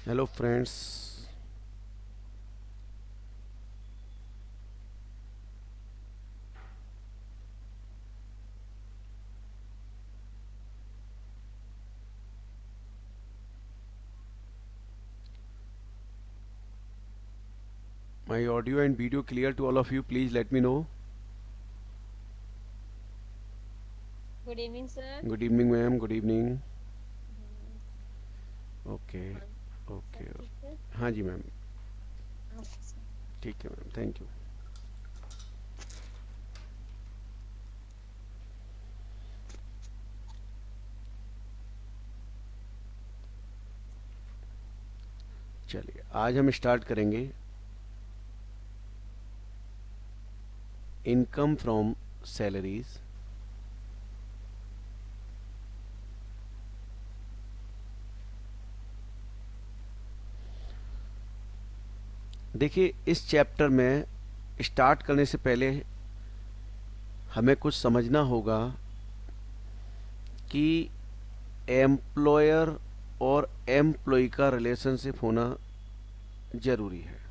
Hello friends. My audio and video clear to all of you? Please let me know. Good evening, sir. Good evening ma'am. Good evening. Hmm, okay और okay. सब ठीक है? हाँ जी ma'am. Okay sir. ठीक है ma'am, thank you. चलिए आज हम स्टार्ट करेंगे इनकम फ्रॉम सैलरीज। देखिए इस चैप्टर में स्टार्ट करने से पहले हमें कुछ समझना होगा कि एम्प्लॉयर और एम्प्लॉय का रिलेशनशिप होना जरूरी है।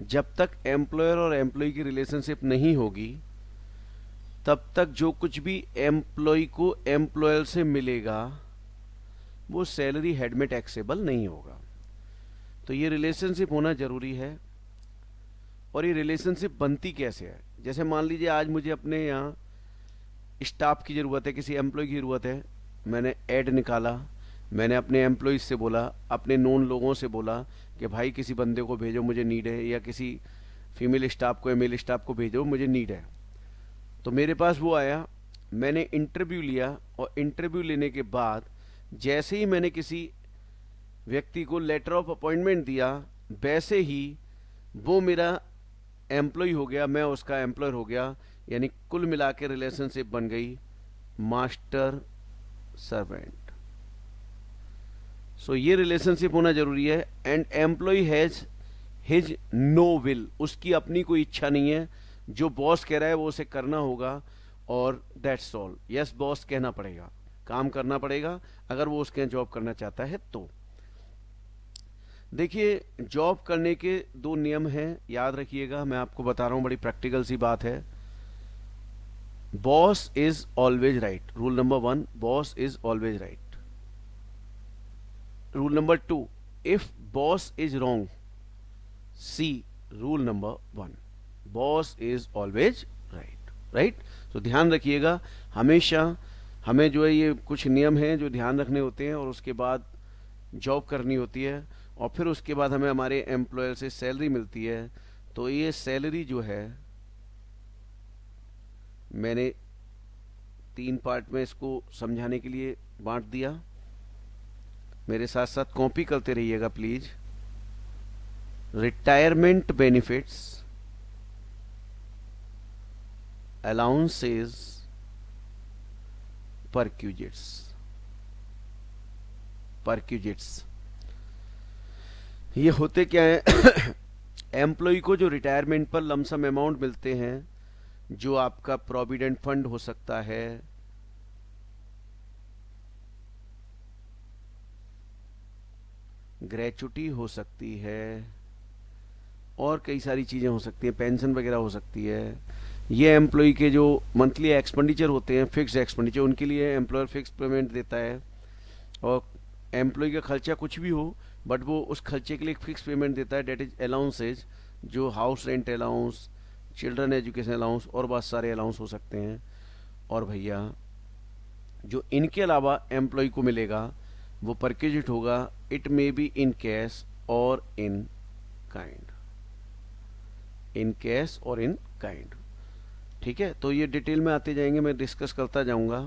जब तक एम्प्लॉयर और एम्प्लॉय की रिलेशनशिप नहीं होगी तब तक जो कुछ भी एम्प्लॉय को एम्प्लॉयर से मिलेगा वो सैलरी हेड में टैक्सेबल नहीं होगा। तो ये रिलेशनशिप होना जरूरी है। और ये रिलेशनशिप बनती कैसे है? जैसे मान लीजिए आज मुझे अपने यहाँ स्टाफ की ज़रूरत है, किसी एम्प्लॉय की ज़रूरत है। मैंने ऐड निकाला, मैंने अपने एम्प्लॉयज़ से बोला, अपने नोन लोगों से बोला कि भाई किसी बंदे को भेजो मुझे नीड है, या किसी फीमेल स्टाफ को या मेल स्टाफ को भेजो मुझे नीड है। तो मेरे पास वो आया, मैंने इंटरव्यू लिया, और इंटरव्यू लेने के बाद जैसे ही मैंने किसी व्यक्ति को लेटर ऑफ अपॉइंटमेंट दिया, वैसे ही वो मेरा एम्प्लॉय हो गया, मैं उसका एम्प्लॉयर हो गया। यानी कुल मिला के रिलेशनशिप बन गई मास्टर सर्वेंट। सो ये रिलेशनशिप होना जरूरी है। And employ has his no will, उसकी अपनी कोई इच्छा नहीं है। जो बॉस कह रहा है वो उसे करना होगा, और दैट्स ऑल। यस बॉस कहना पड़ेगा, काम करना पड़ेगा अगर वो उसके यहाँ जॉब करना चाहता है तो। देखिए जॉब करने के दो नियम हैं, याद रखिएगा। मैं आपको बता रहा हूँ, बड़ी प्रैक्टिकल सी बात है। Boss is always right, rule number one, boss is always right. Rule number two, if boss is wrong, see rule number one, boss is always right. Right. तो ध्यान रखिएगा हमेशा। हमें जो है ये कुछ नियम हैं जो ध्यान रखने होते हैं, और उसके बाद जॉब करनी होती है, और फिर उसके बाद हमें हमारे एम्प्लॉयर से सैलरी मिलती है। तो ये सैलरी जो है, मैंने तीन पार्ट में इसको समझाने के लिए बांट दिया। मेरे साथ साथ कॉपी करते रहिएगा please. Retirement benefits, allowances, perquisites. Perquisites ये होते क्या है? एम्प्लॉय को जो रिटायरमेंट पर लमसम अमाउंट मिलते हैं, जो आपका प्रोविडेंट फंड हो सकता है, ग्रेचुटी हो सकती है, और कई सारी चीज़ें हो सकती हैं, पेंशन वगैरह हो सकती है। ये एम्प्लॉय के जो मंथली एक्सपेंडिचर होते हैं, फिक्स एक्सपेंडिचर, उनके लिए एम्प्लॉयर फिक्स पेमेंट देता है। और एम्प्लॉय का खर्चा कुछ भी हो, बट वो उस खर्चे के लिए एक फिक्स पेमेंट देता है, डेट इज अलाउंसेज। जो house rent allowance, children education allowance, और बहुत सारे अलाउंस हो सकते हैं। और भैया जो इनके अलावा एम्प्लॉय को मिलेगा वो परक्यूजिट होगा। It may be in cash और इन काइंड, इन कैश और इन काइंड। ठीक है, तो ये डिटेल में आते जाएंगे, मैं डिस्कस करता जाऊंगा।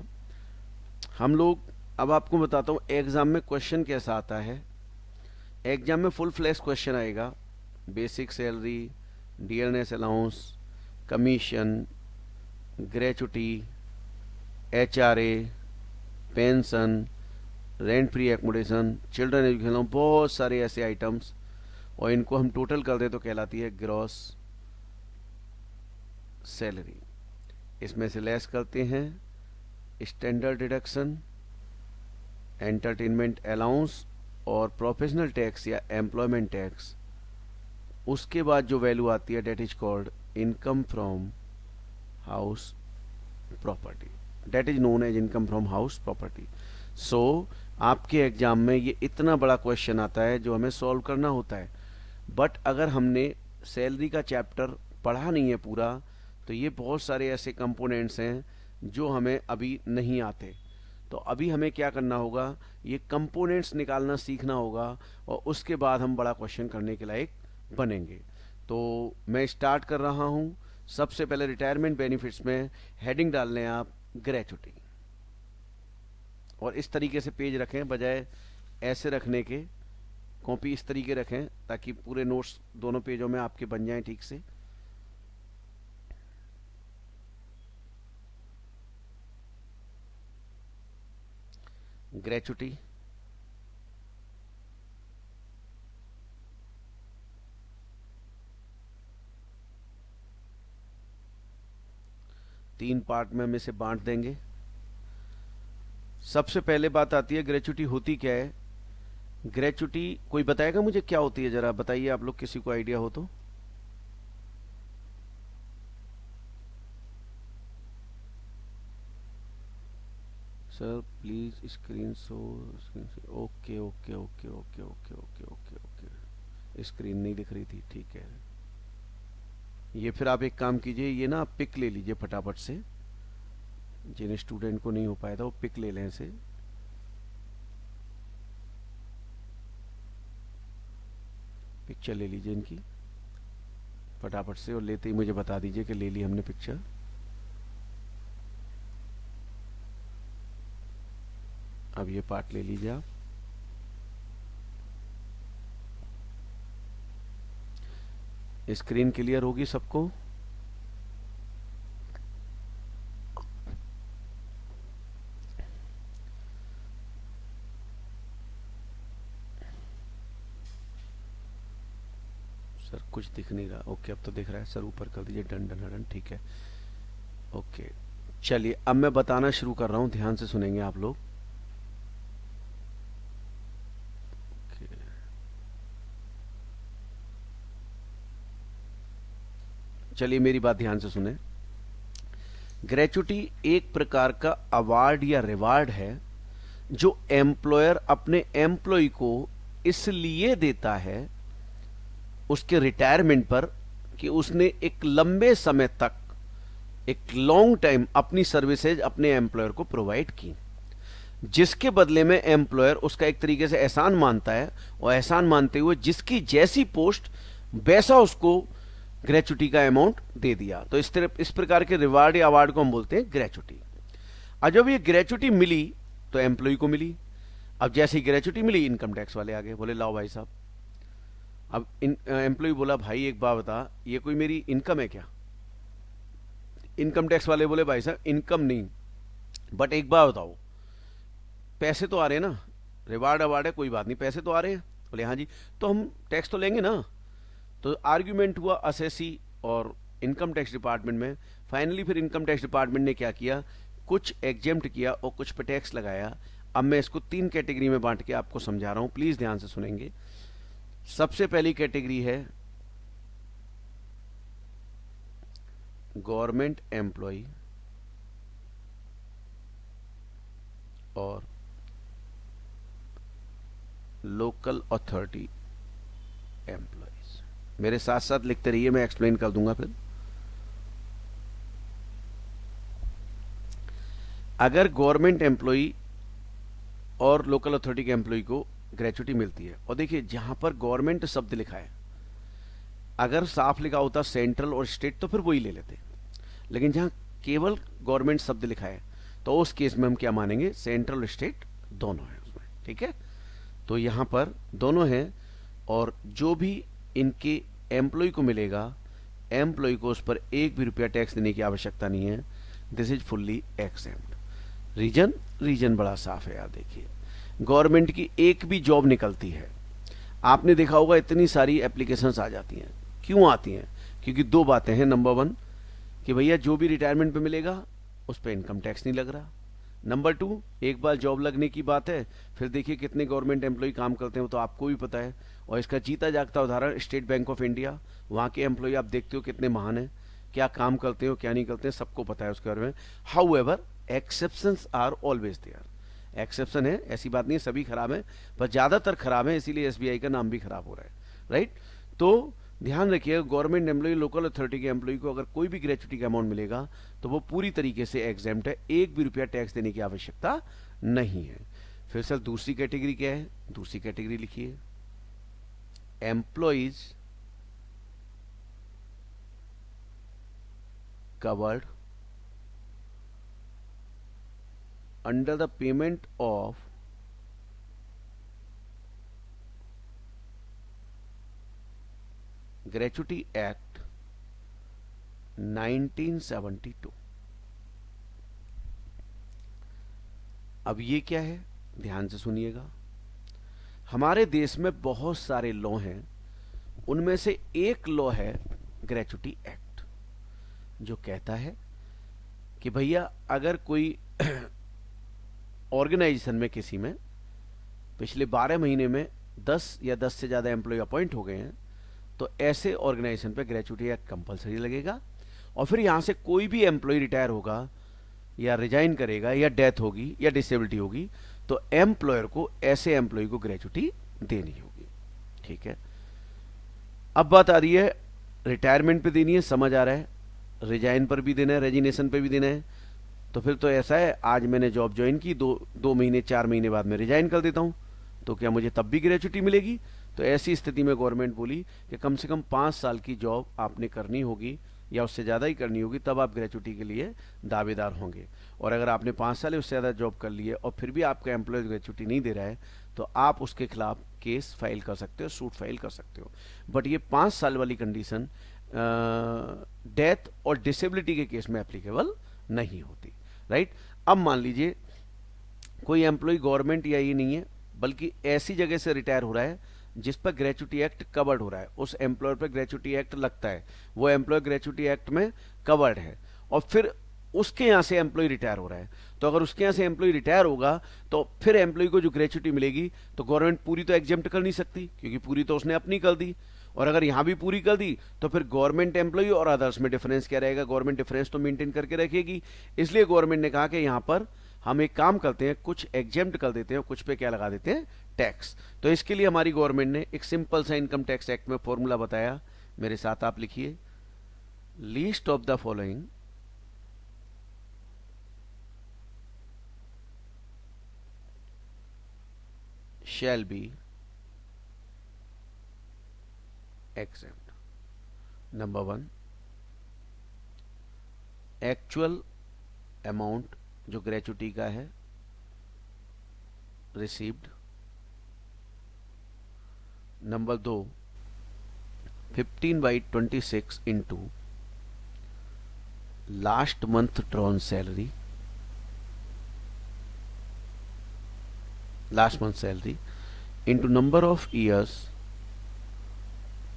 हम लोग, अब आपको बताता हूँ एग्जाम में क्वेश्चन कैसा आता है। एग्जाम में फुल फ्लैश क्वेश्चन आएगा। Basic salary, dearness allowance, commission, gratuity, HRA, pension, rent free accommodation, children education, बहुत सारे ऐसे आइटम्स। और इनको हम टोटल कर दें तो कहलाती है ग्रॉस सैलरी, इसमें से लेस करते हैं स्टैंडर्ड डिडक्शन, एंटरटेनमेंट अलाउंस और प्रोफेशनल टैक्स या एम्प्लॉयमेंट टैक्स। उसके बाद जो वैल्यू आती है that is called income from house property, that is known as income from house property. So आपके एग्जाम में ये इतना बड़ा क्वेश्चन आता है जो हमें सॉल्व करना होता है, बट अगर हमने सैलरी का चैप्टर पढ़ा नहीं है पूरा तो ये बहुत सारे ऐसे कंपोनेंट्स हैं जो हमें अभी नहीं आते। तो अभी हमें क्या करना होगा, ये कंपोनेंट्स निकालना सीखना होगा और उसके बाद हम बड़ा क्वेश्चन करने के लायक बनेंगे। तो मैं स्टार्ट कर रहा हूँ। सबसे पहले रिटायरमेंट बेनिफिट्स में हेडिंग डाल लें आप ग्रेचुटी, और इस तरीके से पेज रखें, बजाय ऐसे रखने के कॉपी इस तरीके रखें ताकि पूरे नोट्स दोनों पेजों में आपके बन जाएं ठीक से। ग्रेचुटी, तीन पार्ट में हम इसे बांट देंगे। सबसे पहले बात आती है ग्रेचुटी होती क्या है। ग्रेचुटी कोई बताएगा मुझे क्या होती है, जरा बताइए आप लोग, किसी को आइडिया हो तो। Sir please screen show, okay okay okay okay okay okay okay okay, screen नहीं दिख रही थी, ठीक है। ये फिर आप एक काम कीजिए, ये ना पिक ले लीजिए फटाफट से, जिन स्टूडेंट को नहीं हो पाया था वो पिक ले लें इसे। पिक्चर ले लीजिए इनकी फटाफट से, और लेते ही मुझे बता दीजिए कि ले ली हमने पिक्चर। अब ये पार्ट ले लीजिए आप। स्क्रीन क्लियर होगी सबको। सर कुछ दिख नहीं रहा, ओके अब तो दिख रहा है सर, ऊपर कर दीजिए, डन डन डन, ठीक है ओके। चलिए अब मैं बताना शुरू कर रहा हूं, ध्यान से सुनेंगे आप लोग। चलिए मेरी बात ध्यान से सुने। ग्रेचुटी एक प्रकार का अवार्ड या रिवार्ड है जो एम्प्लॉयर अपने एम्प्लॉय को इसलिए देता है उसके रिटायरमेंट पर कि उसने एक लंबे समय तक, एक लॉन्ग टाइम अपनी सर्विसेज अपने एम्प्लॉयर को प्रोवाइड की, जिसके बदले में एम्प्लॉयर उसका एक तरीके से एहसान मानता है, और एहसान मानते हुए जिसकी जैसी पोस्ट वैसा उसको ग्रेचुटी का अमाउंट दे दिया। तो इस प्रकार के रिवार्ड या अवार्ड को हम बोलते हैं ग्रेचुटी। अब जब ये ग्रेचुटी मिली तो एम्प्लॉय को मिली। अब जैसे ही ग्रेचुटी मिली इनकम टैक्स वाले आ गए, बोले लाओ भाई साहब। अब एम्प्लॉय बोला भाई एक बात बता, ये कोई मेरी इनकम है क्या। इनकम टैक्स वाले बोले भाई साहब इनकम नहीं, बट एक बात बताओ, पैसे तो आ रहे हैं ना, रिवार्ड अवार्ड है कोई बात नहीं, पैसे तो आ रहे हैं। बोले हाँ जी, तो हम टैक्स तो लेंगे ना। तो आर्ग्यूमेंट हुआ असेसी और इनकम टैक्स डिपार्टमेंट में। फाइनली फिर इनकम टैक्स डिपार्टमेंट ने क्या किया, कुछ एग्जेम्प्ट किया और कुछ पे टैक्स लगाया। अब मैं इसको तीन कैटेगरी में बांट के आपको समझा रहा हूं, प्लीज ध्यान से सुनेंगे। सबसे पहली कैटेगरी है गवर्नमेंट एम्प्लॉय और लोकल अथॉरिटी एम्प्लॉयज। मेरे साथ साथ लिखते रहिए, मैं एक्सप्लेन कर दूंगा फिर। अगर गवर्नमेंट एम्प्लॉय और लोकल अथॉरिटी के एम्प्लॉय को ग्रेचुटी मिलती है, और देखिए जहां पर गवर्नमेंट शब्द लिखा है, अगर साफ लिखा होता सेंट्रल और स्टेट तो फिर वही ले लेते, लेकिन जहां केवल गवर्नमेंट शब्द लिखा है तो उस केस में हम क्या मानेंगे, सेंट्रल और स्टेट दोनों है उसमें, ठीक है। तो यहां पर दोनों हैं, और जो भी इनके एम्प्लॉय को मिलेगा, एम्प्लॉय को उस पर एक भी रुपया टैक्स देने की आवश्यकता नहीं है। This is fully exempt. Reason बड़ा साफ है यार। देखिए गवर्नमेंट की एक भी जॉब निकलती है, आपने देखा होगा इतनी सारी एप्लीकेशंस आ जाती हैं। क्यों आती हैं, क्योंकि दो बातें हैं। नंबर वन कि भैया जो भी रिटायरमेंट पे मिलेगा उस पर इनकम टैक्स नहीं लग रहा। नंबर 2, एक बार जॉब लगने की बात है, फिर देखिए कितने गवर्नमेंट एम्प्लॉय काम करते हैं, वो तो आपको भी पता है। और इसका जीता जागता उदाहरण स्टेट बैंक ऑफ इंडिया, वहाँ के एम्प्लॉय आप देखते हो कितने महान हैं, क्या काम करते हो क्या नहीं करते हैं सबको पता है उसके बारे में। However exceptions are always there, exception है, ऐसी बात नहीं है सभी खराब है, पर ज़्यादातर खराब है, इसीलिए एसबीआई का नाम भी खराब हो रहा है, राइट। तो ध्यान रखिए, गवर्नमेंट एम्प्लॉय, लोकल अथॉरिटी के एम्प्लॉय को अगर कोई भी ग्रेचुटी का अमाउंट मिलेगा तो वो पूरी तरीके से एग्जेम्प्ट है, एक भी रुपया टैक्स देने की आवश्यकता नहीं है। फिर सर दूसरी कैटेगरी क्या है, दूसरी कैटेगरी लिखिए, employees covered under the payment of gratuity act 1972। अब ये क्या है, ध्यान से सुनिएगा। हमारे देश में बहुत सारे लॉ हैं, उनमें से एक लॉ है ग्रेचुटी एक्ट, जो कहता है कि भैया अगर कोई ऑर्गेनाइजेशन में किसी में पिछले 12 महीने में 10 या 10 से ज़्यादा एम्प्लॉय अपॉइंट हो गए हैं तो ऐसे ऑर्गेनाइजेशन पे ग्रेचुटी एक्ट कंपलसरी लगेगा। और फिर यहाँ से कोई भी एम्प्लॉय रिटायर होगा या रिजाइन करेगा या डेथ होगी या डिसेबिलिटी होगी तो एम्प्लॉयर को ऐसे एम्प्लॉय को ग्रेचुटी देनी होगी, ठीक है। अब बात आ रही है रिटायरमेंट पे देनी है, समझ आ रहा है, रिजाइन पर भी देना है, रेजिग्नेशन पे भी देना है। तो फिर तो ऐसा है, आज मैंने जॉब ज्वाइन की, दो महीने 4 महीने बाद मैं रिजाइन कर देता हूँ, तो क्या मुझे तब भी ग्रेचुटी मिलेगी? तो ऐसी स्थिति में गवर्नमेंट बोली कि कम से कम 5 साल की जॉब आपने करनी होगी या उससे ज़्यादा ही करनी होगी, तब आप ग्रेचुटी के लिए दावेदार होंगे। और अगर आपने 5 साल उससे ज़्यादा जॉब कर ली है और फिर भी आपका एम्प्लॉय ग्रेचुटी नहीं दे रहा है तो आप उसके खिलाफ केस फाइल कर सकते हो, सूट फाइल कर सकते हो। बट ये 5 साल वाली कंडीशन डेथ और डिसेबिलिटी के केस में एप्लीकेबल नहीं होती, राइट। अब मान लीजिए कोई एम्प्लॉय गवर्नमेंट या ये नहीं है बल्कि ऐसी जगह से रिटायर हो रहा है जिस पर ग्रेचुटी एक्ट कवर्ड हो रहा है, उस एम्प्लॉयर पर ग्रेचुटी एक्ट लगता है, वो एम्प्लॉय ग्रेचुटी एक्ट में कवर्ड है, और फिर उसके यहाँ से एम्प्लॉय रिटायर हो रहा है। तो अगर उसके यहाँ से एम्प्लॉय रिटायर होगा तो फिर एम्प्लॉय को जो ग्रेचुटी मिलेगी तो गवर्नमेंट पूरी तो एग्जेम्प्ट कर नहीं सकती क्योंकि पूरी तो उसने अपनी कर दी, और अगर यहाँ भी पूरी कर दी तो फिर गवर्नमेंट एम्प्लॉय और अदर्स में डिफरेंस क्या रहेगा, गवर्नमेंट डिफरेंस तो मेंटेन करके रखेगी। इसलिए गवर्नमेंट ने कहा कि यहाँ पर हम एक काम करते हैं, कुछ एग्जेम्प्ट कर देते हैं, कुछ पे क्या लगा देते हैं, टैक्स। तो इसके लिए हमारी गवर्नमेंट ने एक सिंपल सा इनकम टैक्स एक्ट में फॉर्मूला बताया, मेरे साथ आप लिखिए, least of the following shall be exempt. Number 1, actual amount जो ग्रेचुटी का है received. Number 2, 15/26 into last month drawn salary, last month's salary into number of years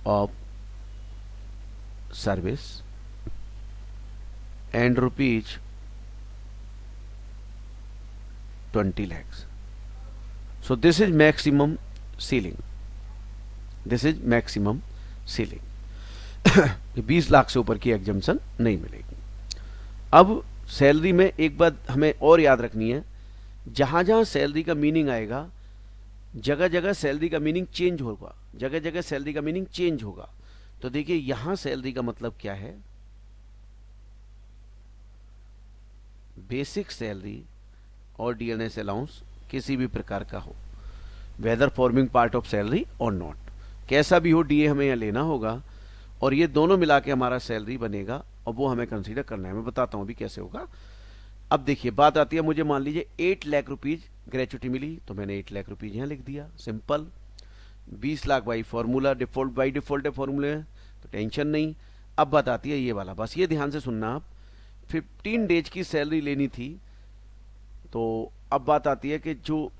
of service and rupees 20 lakhs. So this is maximum ceiling. This is maximum ceiling. 20 lakh से ऊपर की exemption नहीं मिलेगी। अब salary में एक बात हमें और याद रखनी है, जहां जहां सैलरी का मीनिंग आएगा जगह जगह सैलरी का मीनिंग चेंज होगा, जगह जगह सैलरी का मीनिंग चेंज होगा। तो देखिए यहां सैलरी का मतलब क्या है, बेसिक सैलरी और डीएनएस अलाउंस किसी भी प्रकार का हो, whether forming part of salary और नॉट, कैसा भी हो डीए हमें यहाँ लेना होगा और ये दोनों मिला के हमारा सैलरी बनेगा और वो हमें कंसीडर करना है। मैं बताता हूं अभी कैसे होगा। अब देखिए बात आती है, मुझे मान लीजिए 8 लाख रुपीज ग्रेचुटी मिली तो मैंने 8 लाख रुपीज यहाँ लिख दिया, simple. 20 lakh by formula, default by default है फॉर्मूले में, तो टेंशन नहीं। अब बात आती है ये वाला, बस ये ध्यान से सुनना आप, 15 डेज की सैलरी लेनी थी। तो अब बात आती है कि जो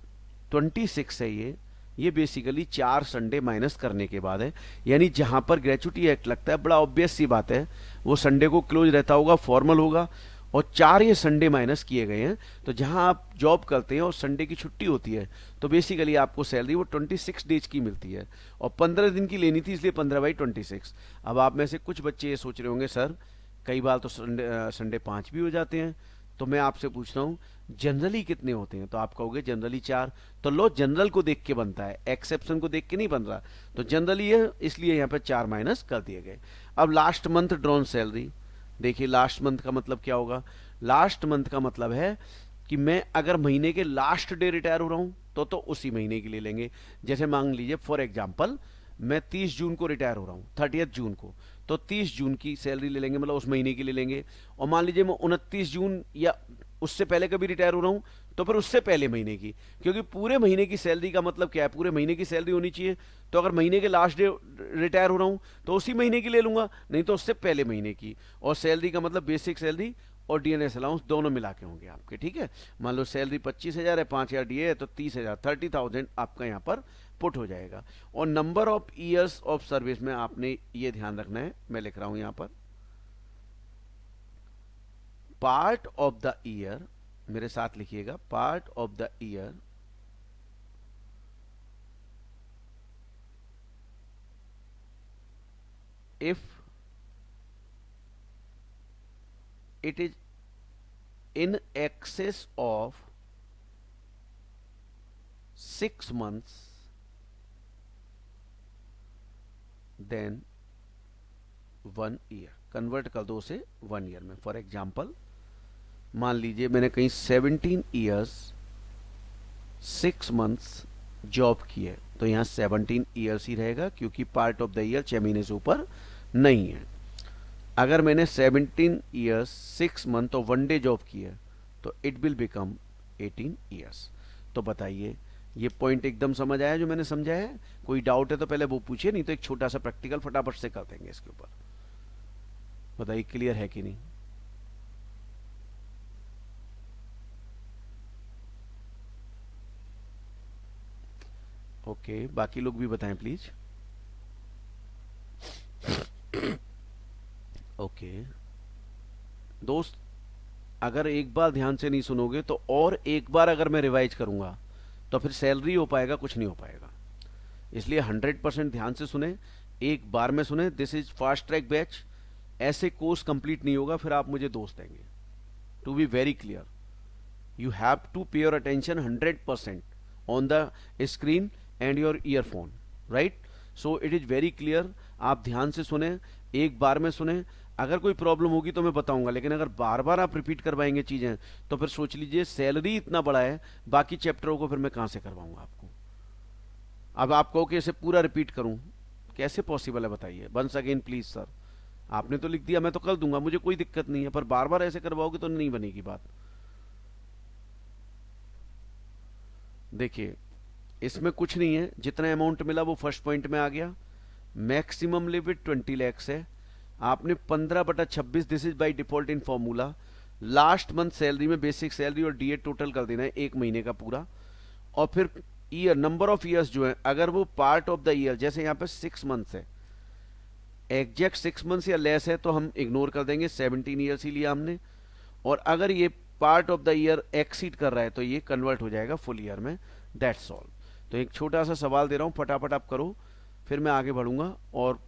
26 है ये ये बेसिकली 4 संडे माइनस करने के बाद है। यानी जहां पर ग्रेचुटी एक्ट लगता है, बड़ा ऑब्वियस सी बात है, वो संडे को क्लोज रहता होगा, फॉर्मल होगा, और 4 ये संडे माइनस किए गए हैं। तो जहां आप जॉब करते हैं और संडे की छुट्टी होती है, तो बेसिकली आपको सैलरी वो 26 डेज की मिलती है, और 15 दिन की लेनी थी, इसलिए 15/26। अब आप में से कुछ बच्चे ये सोच रहे होंगे, सर कई बार तो संडे 5 भी हो जाते हैं। तो मैं आपसे पूछता हूँ, जनरली कितने होते हैं? तो आप कहोगे जनरली 4। तो लो, जनरल को देख के बनता है, एक्सेप्शन को देख के नहीं बन रहा। तो जनरली है, इसलिए यहाँ पे 4 माइनस कर दिए गए। अब लास्ट मंथ ड्रॉन सैलरी, देखिए लास्ट मंथ का मतलब क्या होगा? लास्ट मंथ का मतलब है कि मैं अगर महीने के लास्ट डे रिटायर हो रहा हूं तो उसी महीने के लिए लेंगे। जैसे मान लीजिए फॉर एग्जांपल मैं 30 जून को रिटायर हो रहा हूं, 30 जून को, तो 30 जून की सैलरी ले लेंगे, मतलब उस महीने की ले लेंगे। और मान लीजिए मैं 29 जून या उससे पहले कभी रिटायर हो रहा हूं, तो फिर उससे पहले महीने की, क्योंकि पूरे महीने की सैलरी का मतलब क्या है? पूरे महीने की सैलरी होनी चाहिए। तो अगर महीने के लास्ट डे रिटायर हो रहा हूं तो उसी महीने की ले लूंगा, नहीं तो उससे पहले महीने की। और सैलरी का मतलब बेसिक सैलरी और डीएनएस अलाउंस दोनों मिला के होंगे आपके, ठीक है? मान लो सैलरी 25,000 है, 5,000 डीए है, तो 30,000, 30,000 आपका यहाँ पर पुट हो जाएगा। और number of years of service में आपने ये ध्यान रखना है, मैं लिख रहा हूं यहाँ पर पार्ट ऑफ द ईयर, मेरे साथ लिखिएगा, part of the year if it is in excess of 6 months, then 1 year. Convert कर दो उसे 1 ईयर में। फॉर एग्जाम्पल मान लीजिए मैंने कहीं 17 ईयर्स 6 मंथ्स जॉब की है, तो यहाँ 17 ईयर्स ही रहेगा, क्योंकि पार्ट ऑफ द ईयर 6 महीने से ऊपर नहीं है। अगर मैंने 17 ईयर्स 6 मंथ और 1 डे जॉब की है, तो इट विल बिकम 18 ईयर्स। तो बताइए, ये पॉइंट एकदम समझ आया जो मैंने समझाया है? कोई डाउट है तो पहले वो पूछिए, नहीं तो एक छोटा सा प्रैक्टिकल फटाफट से कर देंगे इसके ऊपर। बताइए क्लियर है कि नहीं? ओके, बाकी लोग भी बताएं प्लीज। ओके दोस्त, अगर एक बार ध्यान से नहीं सुनोगे तो और एक बार अगर मैं रिवाइज करूंगा तो फिर सैलरी हो पाएगा, कुछ नहीं हो पाएगा। इसलिए 100% ध्यान से सुने, एक बार में सुने। This is fast track batch, ऐसे कोर्स कंप्लीट नहीं होगा, फिर आप मुझे दोष देंगे। To be very clear, you have to pay your attention 100% on the screen and your earphone, right? So it is very clear, आप ध्यान से सुने, एक बार में सुने। अगर कोई प्रॉब्लम होगी तो मैं बताऊंगा, लेकिन अगर बार बार आप रिपीट करवाएंगे चीजें तो फिर सोच लीजिए सैलरी इतना बड़ा है, बाकी चैप्टरों को फिर मैं कहां से करवाऊंगा आपको। अब आप कहो कि इसे पूरा रिपीट करूं, कैसे पॉसिबल है बताइए? वंस अगेन प्लीज सर, आपने तो लिख दिया, मैं तो कर दूंगा, मुझे कोई दिक्कत नहीं है, पर बार बार ऐसे करवाओगे तो नहीं बनेगी बात। देखिए इसमें कुछ नहीं है, जितना अमाउंट मिला वो फर्स्ट पॉइंट में आ गया। मैक्सिमम लिमिट 20 लैक्स है। आपने 15/26, this is by default in formula, last month salary में बेसिक सैलरी और डीए टोटल कर देना है एक महीने का पूरा। और फिर ईयर, नंबर ऑफ ईयर्स जो है, अगर वो पार्ट ऑफ द ईयर, जैसे यहाँ पे 6 मंथ्स है, एग्जैक्ट 6 मंथ्स या लेस है तो हम इग्नोर कर देंगे, 17 ईयर्स ही लिया हमने। और अगर ये part of the year exceed कर रहा है तो ये कन्वर्ट हो जाएगा फुल ईयर में। That's all. तो एक छोटा सा सवाल दे रहा हूं, फटाफट आप करो, फिर मैं आगे बढ़ूंगा। और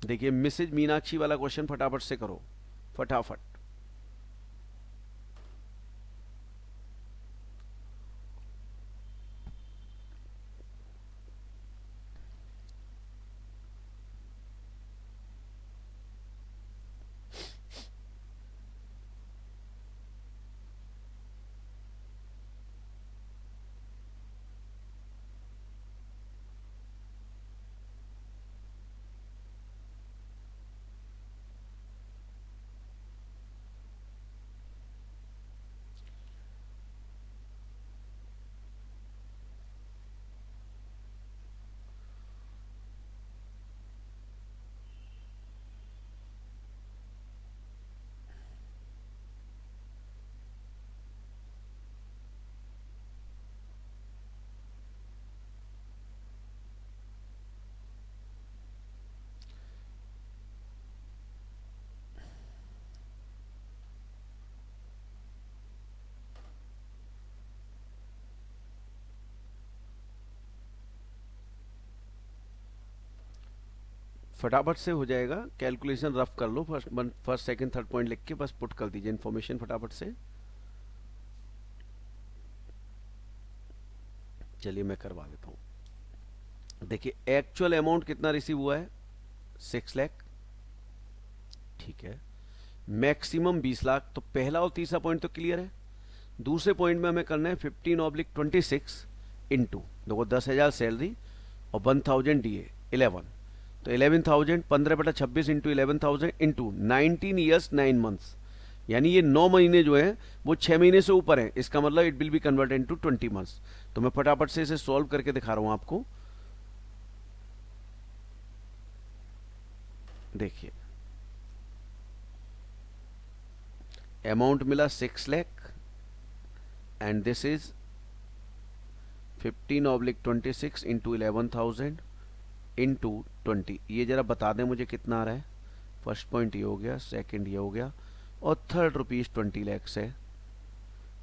देखिए मिसेज मीनाक्षी वाला क्वेश्चन फटाफट से करो, फटाफट। फटाफट से हो जाएगा, कैलकुलेशन रफ कर लो, फर्स्ट सेकंड थर्ड पॉइंट लिख के बस पुट कर दीजिए इन्फॉर्मेशन फटाफट से। चलिए मैं करवा देता हूं। देखिए एक्चुअल अमाउंट कितना रिसीव हुआ है, 6 लाख, ठीक है। मैक्सिमम 20 लाख, तो पहला और तीसरा पॉइंट तो क्लियर है। दूसरे पॉइंट में हमें करना है 15/26 इंटू, देखो 10,000 सैलरी और 1000 डीए 11, तो 11,000 15/26 इंटू 11,000 इंटू 19 ईयर्स 9 मंथ्स, यानी ये 9 महीने जो है वो 6 महीने से ऊपर है, इसका मतलब it will be converted into 20 months. तो मैं फटाफट से इसे सॉल्व करके दिखा रहा हूं आपको। देखिए अमाउंट मिला 6 lakh and this is 15/26 into 11,000 into 20। ये जरा बता दें मुझे कितना आ रहा है। फर्स्ट पॉइंट ये हो गया, सेकंड ये हो गया, और थर्ड ₹20 लाख है।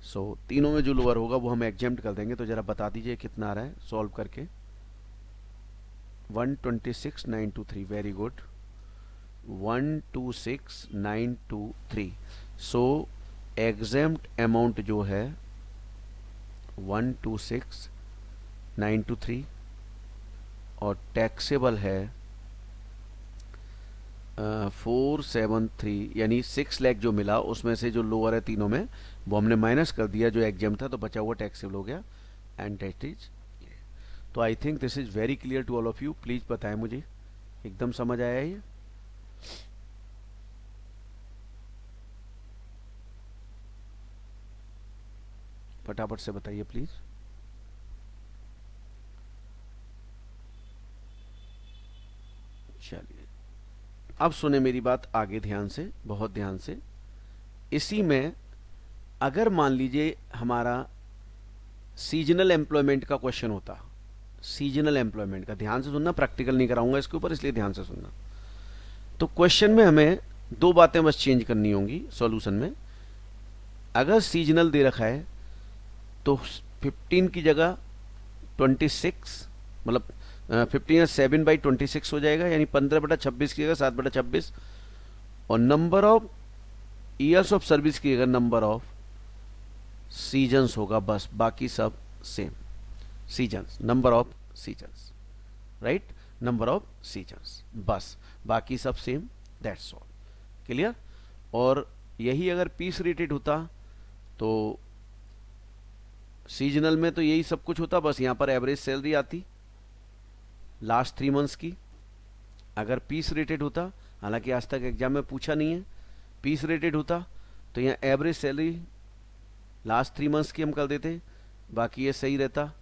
सो तीनों में जो लोअर होगा वो हम एग्जेम्प्ट कर देंगे। तो जरा बता दीजिए कितना आ रहा है सॉल्व करके। 126,923, वेरी गुड, 126,923। सो एग्जेम्प्ट अमाउंट जो है 126,923 और टैक्सेबल है 473, यानी 6 लाख जो मिला उसमें से जो लोअर है तीनों में वो हमने माइनस कर दिया, जो एग्जाम था, तो बचा हुआ टैक्सेबल हो गया एंड दैट इज। तो I think this is very clear to all of you. Please बताएं मुझे एकदम समझ आया ये। फटाफट से बताइए प्लीज। चलिए अब सुने मेरी बात आगे ध्यान से, बहुत ध्यान से। इसी में अगर मान लीजिए हमारा सीजनल एम्प्लॉयमेंट का क्वेश्चन होता, सीजनल एम्प्लॉयमेंट का, ध्यान से सुनना, प्रैक्टिकल नहीं कराऊंगा इसके ऊपर, इसलिए ध्यान से सुनना। तो क्वेश्चन में हमें दो बातें बस चेंज करनी होंगी सॉल्यूशन में। अगर सीजनल दे रखा है तो 15 की जगह 26, मतलब 15 7/26 हो जाएगा, यानी 15/26 की जगह 7/26, और number of years of service की जगह नंबर ऑफ सीजन्स होगा, बस बाकी सब same. Seasons, number of seasons, right, number of seasons, बस बाकी सब सेम, दैट्स ऑल, क्लियर। और यही अगर पीस रेटेड होता तो सीजनल में तो यही सब कुछ होता, बस यहां पर एवरेज सैलरी आती लास्ट 3 मंथ्स की। अगर पीस रेटेड होता, हालांकि आज तक एग्जाम में पूछा नहीं है, पीस रेटेड होता तो यहाँ एवरेज सैलरी लास्ट 3 मंथ्स की हम कर देते, बाकी ये सही रहता।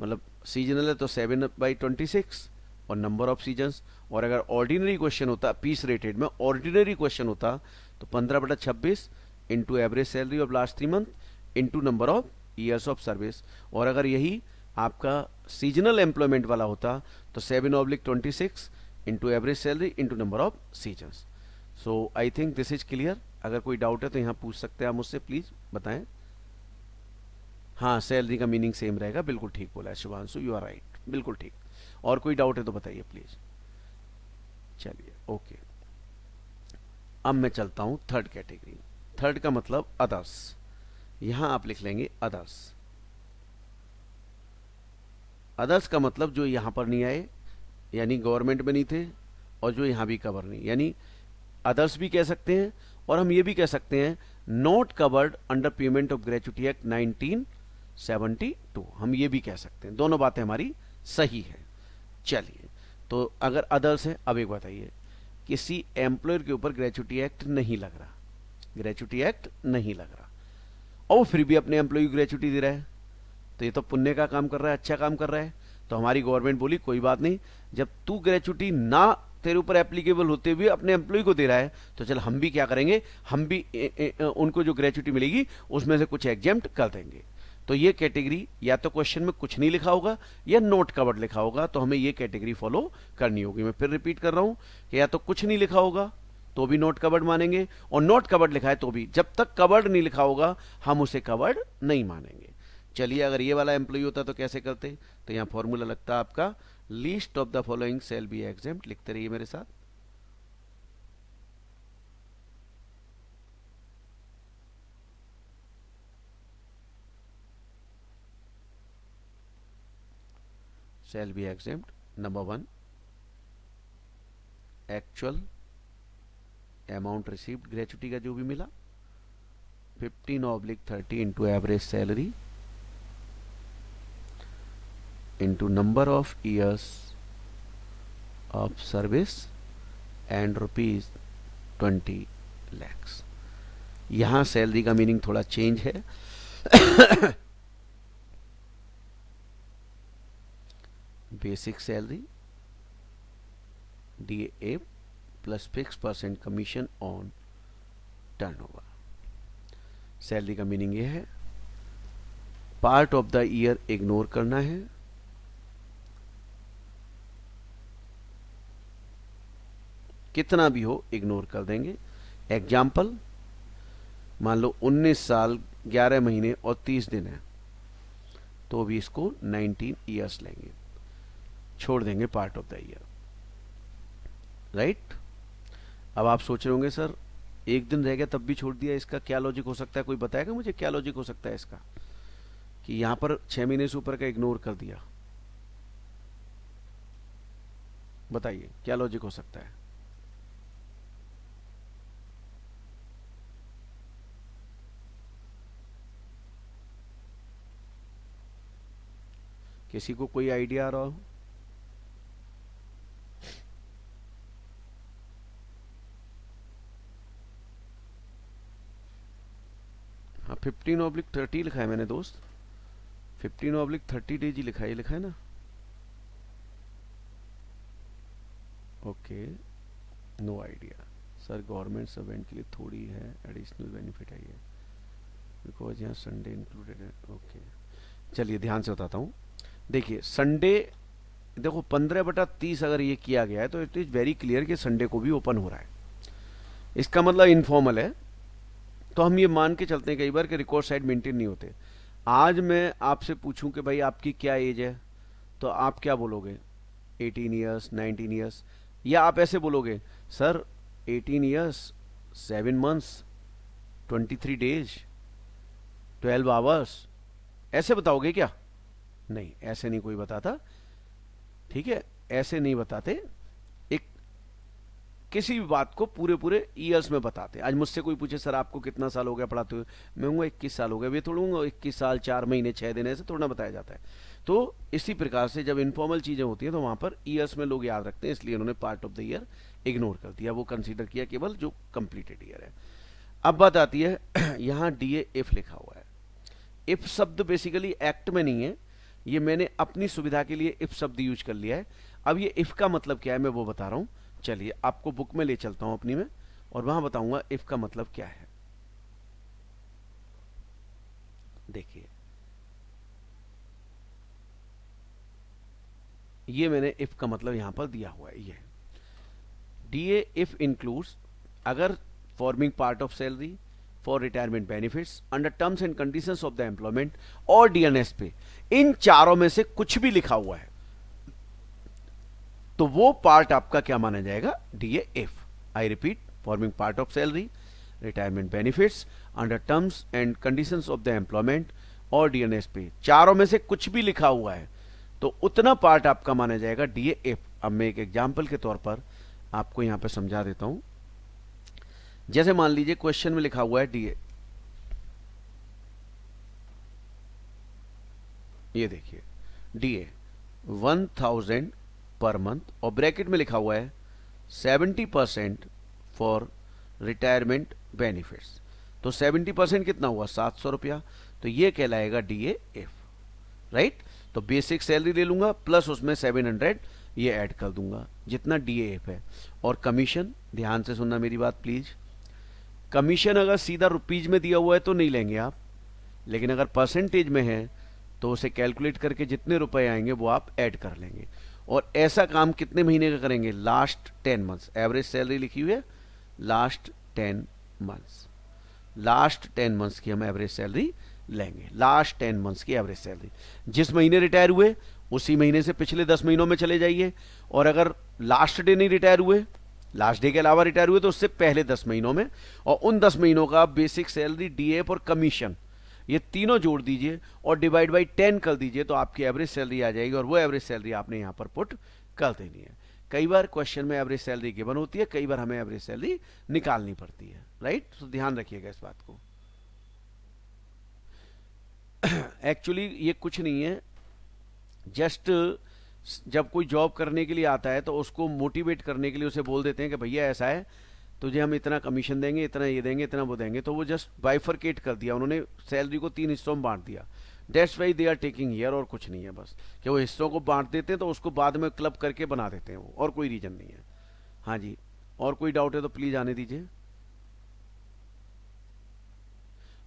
मतलब सीजनल है तो 7/26 और नंबर ऑफ सीजन्स। और अगर ऑर्डिनरी क्वेश्चन होता, पीस रेटेड में ऑर्डिनरी क्वेश्चन होता, तो 15/26 into average salary of last 3 month into number of years of service. और अगर यही आपका सीजनल एम्प्लॉयमेंट वाला होता तो 7/26 into average salary into number of seasons. So I think this is clear. अगर कोई डाउट है तो यहाँ पूछ सकते हैं आप मुझसे, प्लीज बताएं। हाँ, सैलरी का मीनिंग सेम रहेगा, बिल्कुल ठीक बोला है शुभांशु, यू आर राइट, बिल्कुल ठीक। और कोई डाउट है तो बताइए प्लीज। चलिए ओके, अब मैं चलता हूं थर्ड कैटेगरी। थर्ड का मतलब अदर्स, यहां आप लिख लेंगे अदर्स। अदर्स का मतलब जो यहां पर नहीं आए, यानी गवर्नमेंट में नहीं थे, और जो यहां भी कवर नहीं, यानी अदर्स भी कह सकते हैं। और हम ये भी कह सकते हैं not covered under payment of gratuity act 1972, हम ये भी कह सकते हैं। दोनों बातें हमारी सही है। चलिए, तो अगर अदर्स है, अब एक बताइए, किसी एम्प्लॉयर के ऊपर ग्रेचुटी एक्ट नहीं लग रहा, ग्रेचुटी एक्ट नहीं लग रहा, और फिर भी अपने एम्प्लॉय को ग्रेचुटी दे रहा है, तो ये तो पुण्य का काम कर रहा है, अच्छा काम कर रहा है। तो हमारी गवर्नमेंट बोली कोई बात नहीं, जब तू ग्रेचुटी ना तेरे ऊपर एप्लीकेबल होते हुए अपने एम्प्लॉय को दे रहा है, तो चल हम भी क्या करेंगे, हम भी उनको जो ग्रेचुटी मिलेगी उसमें से कुछ एग्जेम्प्ट कर देंगे। तो ये कैटेगरी या तो क्वेश्चन में कुछ नहीं लिखा होगा या नोट कवर्ड लिखा होगा, तो हमें ये कैटेगरी फॉलो करनी होगी। मैं फिर रिपीट कर रहा हूं कि या तो कुछ नहीं लिखा होगा तो भी नोट कवर्ड मानेंगे, और नोट कवर्ड लिखा है तो भी, जब तक कवर्ड नहीं लिखा होगा हम उसे कवर्ड नहीं मानेंगे। चलिए अगर ये वाला एम्प्लॉय होता तो कैसे करते, तो यहाँ फॉर्मूला लगता आपका least of the following shall be exempt, लिखते रहिए मेरे साथ। शैल be exempt, number 1 actual amount received gratuity का जो भी मिला 15/30 into average salary into number of years of service and ₹20 lakhs। यहां सैलरी का मीनिंग थोड़ा चेंज है। Basic salary DA plus fix% commission on turnover. Salary का मीनिंग ये है part of the year ignore करना है, कितना भी हो इग्नोर कर देंगे। एग्जाम्पल, मान लो 19 साल 11 महीने और 30 दिन है, तो भी इसको 19 ईयर्स लेंगे, छोड़ देंगे part of the year, right. अब आप सोच रहे होंगे सर एक दिन रह गया तब भी छोड़ दिया, इसका क्या लॉजिक हो सकता है, कोई बताएगा मुझे क्या लॉजिक हो सकता है इसका, कि यहां पर 6 महीने से ऊपर का इग्नोर कर दिया, बताइए क्या लॉजिक हो सकता है। किसी को कोई आइडिया आ रहा हो? हाँ 15/30 लिखा है मैंने दोस्त, 15/30 डेज ही लिखा है ना। Okay, no idea sir, government servant के लिए थोड़ी है एडिशनल बेनिफिट है ये, बिकॉज यहाँ संडे इंक्लूडेड है। ओके चलिए ध्यान से बताता हूँ। देखिए संडे, देखो 15/30 अगर ये किया गया है तो इट इज वेरी क्लियर कि संडे को भी ओपन हो रहा है, इसका मतलब इनफॉर्मल है। तो हम ये मान के चलते हैं कई बार कि रिकॉर्ड साइड मेंटेन नहीं होते। आज मैं आपसे पूछूं कि भाई आपकी क्या एज है, तो आप क्या बोलोगे, 18 ईयर्स, 19 ईयर्स, या आप ऐसे बोलोगे sir 18 years 7 months 23 days 12 hours, ऐसे बताओगे क्या? नहीं, ऐसे नहीं कोई बताता, ठीक है, ऐसे नहीं बताते। एक किसी भी बात को पूरे पूरे ईयर्स में बताते। आज मुझसे कोई पूछे सर आपको कितना साल हो गया पढ़ाते हुए, मैं कहूँगा 21 साल हो गया, ये थोड़ा 21 साल 4 महीने 6 दिन ऐसे थोड़ा बताया जाता है। तो इसी प्रकार से जब इनफॉर्मल चीजें होती हैं तो वहां पर ईयर्स में लोग याद रखते हैं, इसलिए उन्होंने part of the year ignore कर दिया, वो कंसीडर किया केवल जो कंप्लीटेड ईयर है। अब बात आती है यहाँ DA इफ लिखा हुआ है। इफ शब्द बेसिकली एक्ट में नहीं है, ये मैंने अपनी सुविधा के लिए इफ शब्द यूज कर लिया है। अब ये इफ का मतलब क्या है मैं वो बता रहा हूं। चलिए आपको बुक में ले चलता हूं अपनी में, और वहां बताऊंगा इफ का मतलब क्या है। देखिए ये मैंने इफ का मतलब यहां पर दिया हुआ है, ये DA इफ इंक्लूड्स, अगर forming part of salary for retirement benefits under terms and conditions of the employment और DNS पे, इन चारों में से कुछ भी लिखा हुआ है तो वो पार्ट आपका क्या माना जाएगा, DA if. I repeat, forming part of salary, retirement benefits under terms and conditions of the employment और DNS पे, चारों में से कुछ भी लिखा हुआ है तो उतना पार्ट आपका माना जाएगा DA इफ। अब मैं एक एग्जाम्पल के तौर पर आपको यहां पर समझा देता हूं। जैसे मान लीजिए क्वेश्चन में लिखा हुआ है DA, ये देखिए DA 1000 पर मंथ और ब्रैकेट में लिखा हुआ है 70% फॉर रिटायरमेंट बेनिफिट्स, तो 70% कितना हुआ, 700 रुपया, तो ये कहलाएगा DA इफ, राइट। तो बेसिक सैलरी ले लूंगा प्लस उसमें 700 ये ऐड कर दूंगा जितना DA इफ है। और कमीशन, ध्यान से सुनना मेरी बात प्लीज, कमीशन अगर सीधा रुपीज में दिया हुआ है तो नहीं लेंगे आप, लेकिन अगर परसेंटेज में है तो उसे कैलकुलेट करके जितने रुपए आएंगे वो आप ऐड कर लेंगे। और ऐसा काम कितने महीने का करेंगे, लास्ट 10 मंथ्स। एवरेज सैलरी लिखी हुई है लास्ट 10 मंथ्स, लास्ट 10 मंथ्स की हम एवरेज सैलरी लेंगे, लास्ट 10 मंथ्स की एवरेज सैलरी। जिस महीने रिटायर हुए उसी महीने से पिछले 10 महीनों में चले जाइए, और अगर लास्ट डे नहीं रिटायर हुए, लास्ट डे के अलावा रिटायर हुए, तो उससे पहले 10 महीनों में, और उन 10 महीनों का बेसिक सैलरी, डीएफ और कमीशन, ये तीनों जोड़ दीजिए और डिवाइड बाई 10 कर दीजिए, तो आपकी एवरेज सैलरी आ जाएगी, और वो एवरेज सैलरी आपने यहां पर पुट कर देनी है। कई बार क्वेश्चन में एवरेज सैलरी गिवन होती है, कई बार हमें एवरेज सैलरी निकालनी पड़ती है, राइट। तो ध्यान रखिएगा इस बात को। एक्चुअली ये कुछ नहीं है, जस्ट जब कोई जॉब करने के लिए आता है तो उसको मोटिवेट करने के लिए उसे बोल देते हैं कि भैया ऐसा है, तुझे हम इतना कमीशन देंगे, इतना ये देंगे, इतना वो देंगे, तो वो जस्ट बाइफरकेट कर दिया उन्होंने, सैलरी को 3 हिस्सों में बांट दिया। That's why they are taking here, और कुछ नहीं है, बस कि वो हिस्सों को बांट देते हैं तो उसको बाद में क्लब करके बना देते हैं वो, और कोई रीजन नहीं है। हाँ जी, और कोई डाउट है तो प्लीज आने दीजिए।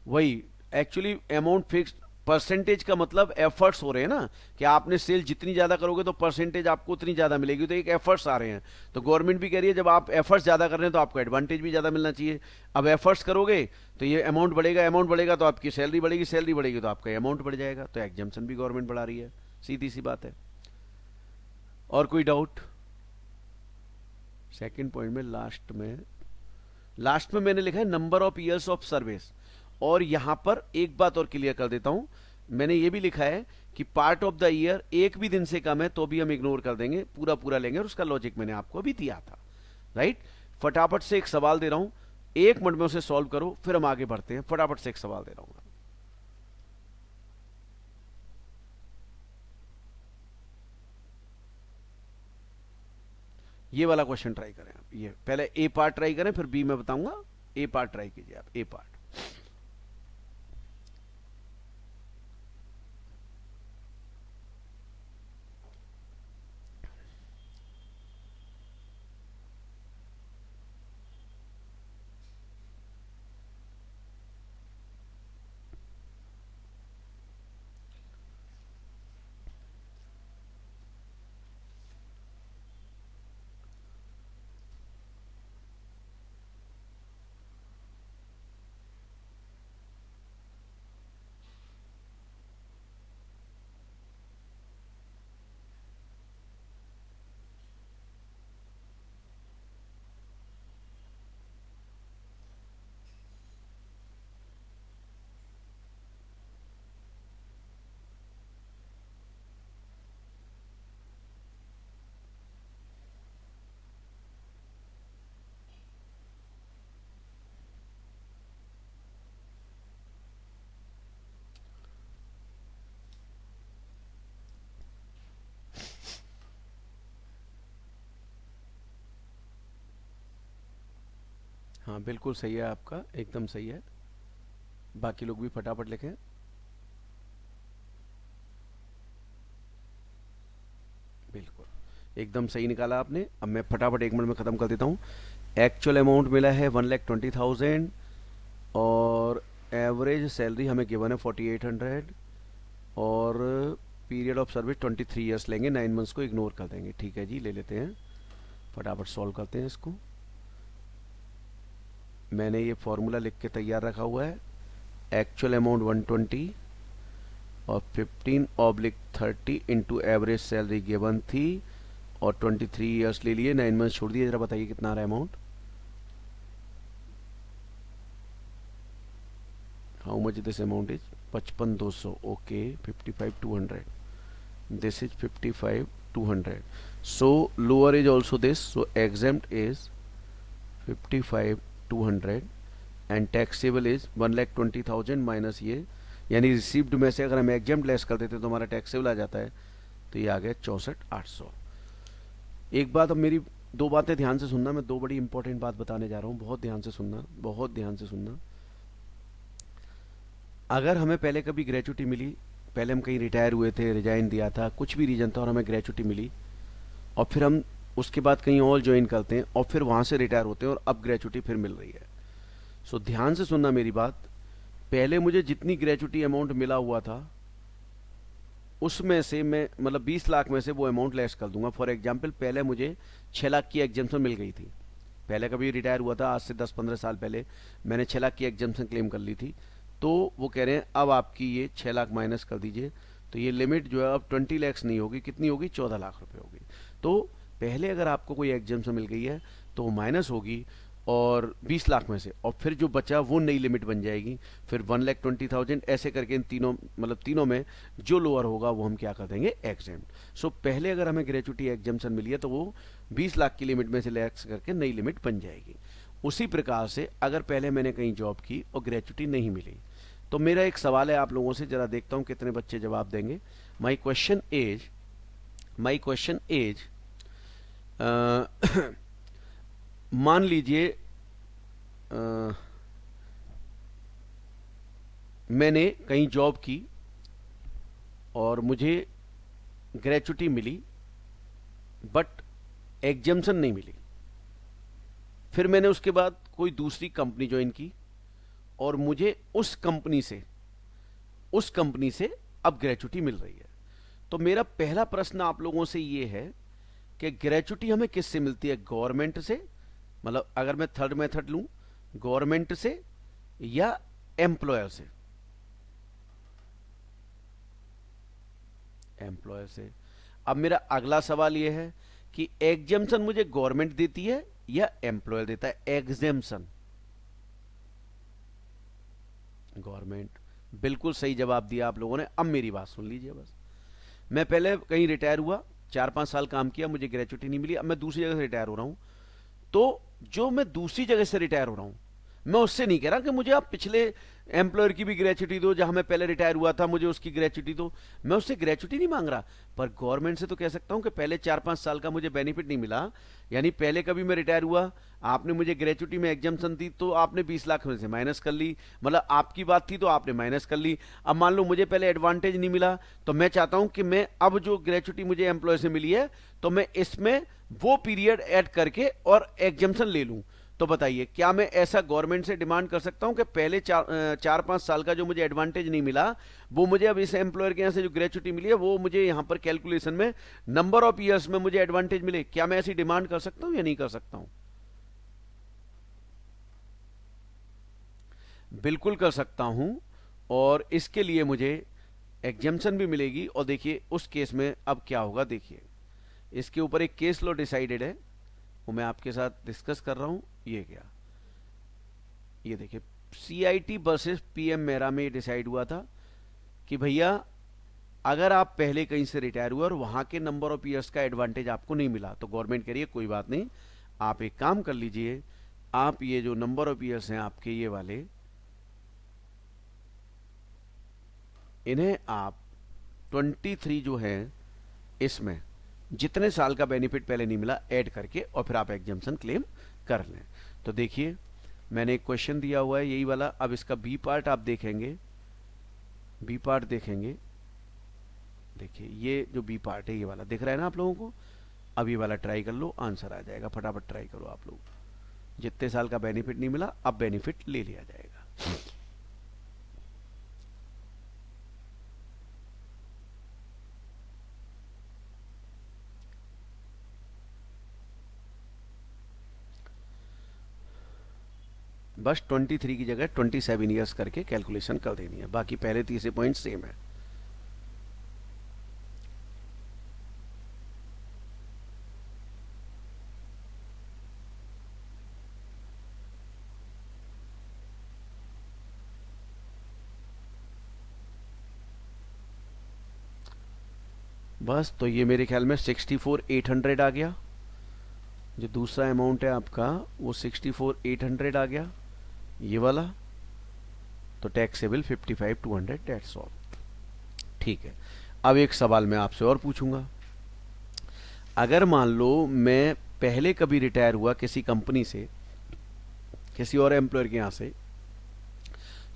वही एक्चुअली अमाउंट फिक्स्ड, परसेंटेज का मतलब एफर्ट्स हो रहे हैं ना, कि आपने सेल जितनी ज्यादा करोगे तो परसेंटेज आपको उतनी ज्यादा मिलेगी, तो एक एफर्ट्स आ रहे हैं। तो गवर्नमेंट भी कह रही है जब आप एफर्ट्स ज्यादा कर रहे हैं तो आपको एडवांटेज भी ज्यादा मिलना चाहिए। अब एफर्ट्स करोगे तो ये अमाउंट बढ़ेगा, अमाउंट बढ़ेगा तो आपकी सैलरी बढ़ेगी, सैलरी बढ़ेगी तो आपका अमाउंट बढ़ जाएगा, तो एग्जाम्पशन भी गवर्नमेंट बढ़ा रही है, सीधी सी बात है। और कोई डाउट? सेकेंड पॉइंट में लास्ट में मैंने लिखा है number of years of service, और यहां पर एक बात और क्लियर कर देता हूं, मैंने ये भी लिखा है कि पार्ट ऑफ द ईयर एक भी दिन से कम है तो भी हम इग्नोर कर देंगे, पूरा पूरा लेंगे, और उसका लॉजिक मैंने आपको अभी दिया था, राइट। फटाफट से एक सवाल दे रहा हूं, 1 मिनट में उसे सॉल्व करो, फिर हम आगे बढ़ते हैं। फटाफट से एक सवाल दे रहा हूं, ये वाला क्वेश्चन ट्राई करें आप। ये पहले ए पार्ट ट्राई करें, फिर बी में बताऊंगा। ए पार्ट ट्राई कीजिए आप, ए पार्ट। हाँ बिल्कुल सही है आपका, एकदम सही है। बाकी लोग भी फटाफट लिखें। बिल्कुल एकदम सही निकाला आपने। अब मैं फटाफट 1 मिनट में ख़त्म कर देता हूँ। एक्चुअल अमाउंट मिला है 1,20,000, और एवरेज सैलरी हमें गिवन है 4,800, और पीरियड ऑफ सर्विस 23 ईयर्स लेंगे, 9 मंथ्स को इग्नोर कर देंगे। ठीक है जी, ले लेते हैं, फटाफट सॉल्व करते हैं इसको। मैंने ये फॉर्मूला लिख के तैयार रखा हुआ है। एक्चुअल अमाउंट 120 और 15/30 इंटू एवरेज सैलरी गिवन थी, और 23 ईयर्स ले लिए, 9 मंथ्स छोड़ दिए। जरा बताइए कितना आ रहा है amount? How much this amount is? 55,200। Okay, 55,200, this is 55,200, so lower is also this, so exempt is 55,200 and taxable is 1,20,000 minus ये, यानी रिसीव्ड में से अगर हम एग्जाम्प्ट लेस कर देते तो हमारा टैक्सेबल आ जाता है, तो ये आ गया 64,800। एक बात, अब मेरी 2 बातें ध्यान से सुनना, मैं 2 बड़ी इंपॉर्टेंट बात बताने जा रहा हूँ, बहुत ध्यान से सुनना, बहुत ध्यान से सुनना। अगर हमें पहले कभी ग्रेचुटी मिली, पहले हम कहीं रिटायर हुए थे, रिजाइन दिया था, कुछ भी रीजन था, और हमें ग्रेचुटी मिली, और फिर हम उसके बाद कहीं और ज्वाइन करते हैं, और फिर वहाँ से रिटायर होते हैं, और अब ग्रेचुटी फिर मिल रही है। सो ध्यान से सुनना मेरी बात। पहले मुझे जितनी ग्रेचुटी अमाउंट मिला हुआ था, उसमें से मैं मतलब 20 लाख में से वो अमाउंट लेस कर दूंगा। फॉर एग्जाम्पल, पहले मुझे 6 लाख की एग्जाम्पशन मिल गई थी, पहले कभी रिटायर हुआ था, आज से 10-15 साल पहले मैंने 6 लाख की एग्जाम्पशन क्लेम कर ली थी, तो वो कह रहे हैं अब आपकी ये 6 लाख माइनस कर दीजिए, तो ये लिमिट जो है अब 20 लैक्स नहीं होगी, कितनी होगी, 14 लाख रुपए होगी। तो पहले अगर आपको कोई एग्जाम्शन मिल गई है तो वो माइनस होगी और 20 लाख में से, और फिर जो बचा वो नई लिमिट बन जाएगी, फिर 1,20,000 ऐसे करके इन तीनों मतलब तीनों में जो लोअर होगा वो हम क्या कर देंगे, एग्जेम्प्ट। सो पहले अगर हमें ग्रेचुटी एग्जाम्शन मिली है तो वो 20 लाख की लिमिट में से लैक्स करके नई लिमिट बन जाएगी। उसी प्रकार से अगर पहले मैंने कहीं जॉब की और ग्रेचुटी नहीं मिली, तो मेरा एक सवाल है आप लोगों से, जरा देखता हूं कितने बच्चे जवाब देंगे। माई क्वेश्चन इज मान लीजिए मैंने कहीं जॉब की और मुझे ग्रेचुटी मिली बट एग्जाम्शन नहीं मिली। फिर मैंने उसके बाद कोई दूसरी कंपनी ज्वाइन की और मुझे उस कंपनी से अब ग्रेचुटी मिल रही है। तो मेरा पहला प्रश्न आप लोगों से ये है कि ग्रेचुटी हमें किससे मिलती है, गवर्नमेंट से, मतलब अगर मैं थर्ड मेथड लूं, गवर्नमेंट से या एम्प्लॉयर से, एम्प्लॉयर से। अब मेरा अगला सवाल यह है कि एग्जेम्पशन मुझे गवर्नमेंट देती है या एम्प्लॉयर देता है, एग्जेम्पशन गवर्नमेंट। बिल्कुल सही जवाब दिया आप लोगों ने। अब मेरी बात सुन लीजिए बस। मैं पहले कहीं रिटायर हुआ, 4-5 साल काम किया, मुझे ग्रेचुटी नहीं मिली, अब मैं दूसरी जगह से रिटायर हो रहा हूं। तो जो मैं दूसरी जगह से रिटायर हो रहा हूं, मैं उससे नहीं कह रहा कि मुझे आप पिछले एम्प्लॉयर की भी ग्रेचुटी दो, जहां मैं पहले रिटायर हुआ था मुझे उसकी ग्रेचुटी दो, मैं उससे ग्रेचुटी नहीं मांग रहा। पर गवर्नमेंट से तो कह सकता हूं कि पहले 4-5 साल का मुझे बेनिफिट नहीं मिला, यानी पहले कभी मैं रिटायर हुआ, आपने मुझे ग्रेचुटी में एग्जाम्पशन दी तो आपने 20 लाख में से माइनस कर ली, मतलब आपकी बात थी तो आपने माइनस कर ली। अब मान लो मुझे पहले एडवांटेज नहीं मिला, तो मैं चाहता हूं कि मैं अब जो ग्रेचुटी मुझे एम्प्लॉय से मिली है तो मैं इसमें वो पीरियड ऐड करके और एग्जाम्पशन ले लूं। तो बताइए क्या मैं ऐसा गवर्नमेंट से डिमांड कर सकता हूं कि पहले 4-5 साल का जो मुझे एडवांटेज नहीं मिला वो मुझे अब इस एम्प्लॉयर के यहां से जो ग्रेचुटी मिली है वो मुझे यहां पर कैलकुलेशन में नंबर ऑफ ईयर्स में मुझे एडवांटेज मिले? क्या मैं ऐसी डिमांड कर सकता हूं या नहीं कर सकता हूं? बिल्कुल कर सकता हूं, और इसके लिए मुझे एग्जेम्पशन भी मिलेगी। और देखिए उस केस में अब क्या होगा, देखिए इसके ऊपर एक केस लॉ डिसाइडेड है, वो मैं आपके साथ डिस्कस कर रहा हूं। ये क्या, ये देखिए सीआईटी वर्सेस पीएम मेरा में डिसाइड हुआ था कि भैया अगर आप पहले कहीं से रिटायर हुए और वहां के नंबर ऑफ ईयर्स का एडवांटेज आपको नहीं मिला, तो गवर्नमेंट कह रही है कोई बात नहीं, आप एक काम कर लीजिए, आप ये जो नंबर ऑफ ईयर्स हैं आपके ये वाले, इन्हें आप 23 जो है इसमें जितने साल का बेनिफिट पहले नहीं मिला ऐड करके और फिर आप एग्जाम्पशन क्लेम कर लें। तो देखिए मैंने एक क्वेश्चन दिया हुआ है यही वाला, अब इसका बी पार्ट आप देखेंगे, बी पार्ट देखेंगे, देखिए ये जो बी पार्ट है ये वाला दिख रहा है ना आप लोगों को। अब ये वाला ट्राई कर लो, आंसर आ जाएगा, फटाफट ट्राई करो आप लोग। जितने साल का बेनिफिट नहीं मिला अब बेनिफिट ले लिया जाएगा। बस 23 की जगह 27 ईयर्स करके कैलकुलेशन कर देनी है, बाकी पहले तीसरे पॉइंट सेम है। बस तो ये मेरे ख्याल में 64,800 आ गया, जो दूसरा अमाउंट है आपका वो 64,800 आ गया ये वाला, तो टैक्सेबल 55,200, डेट्स ऑल। ठीक है, अब एक सवाल मैं आपसे और पूछूंगा, अगर मान लो मैं पहले कभी रिटायर हुआ किसी कंपनी से, किसी और एम्प्लॉयर के यहाँ से,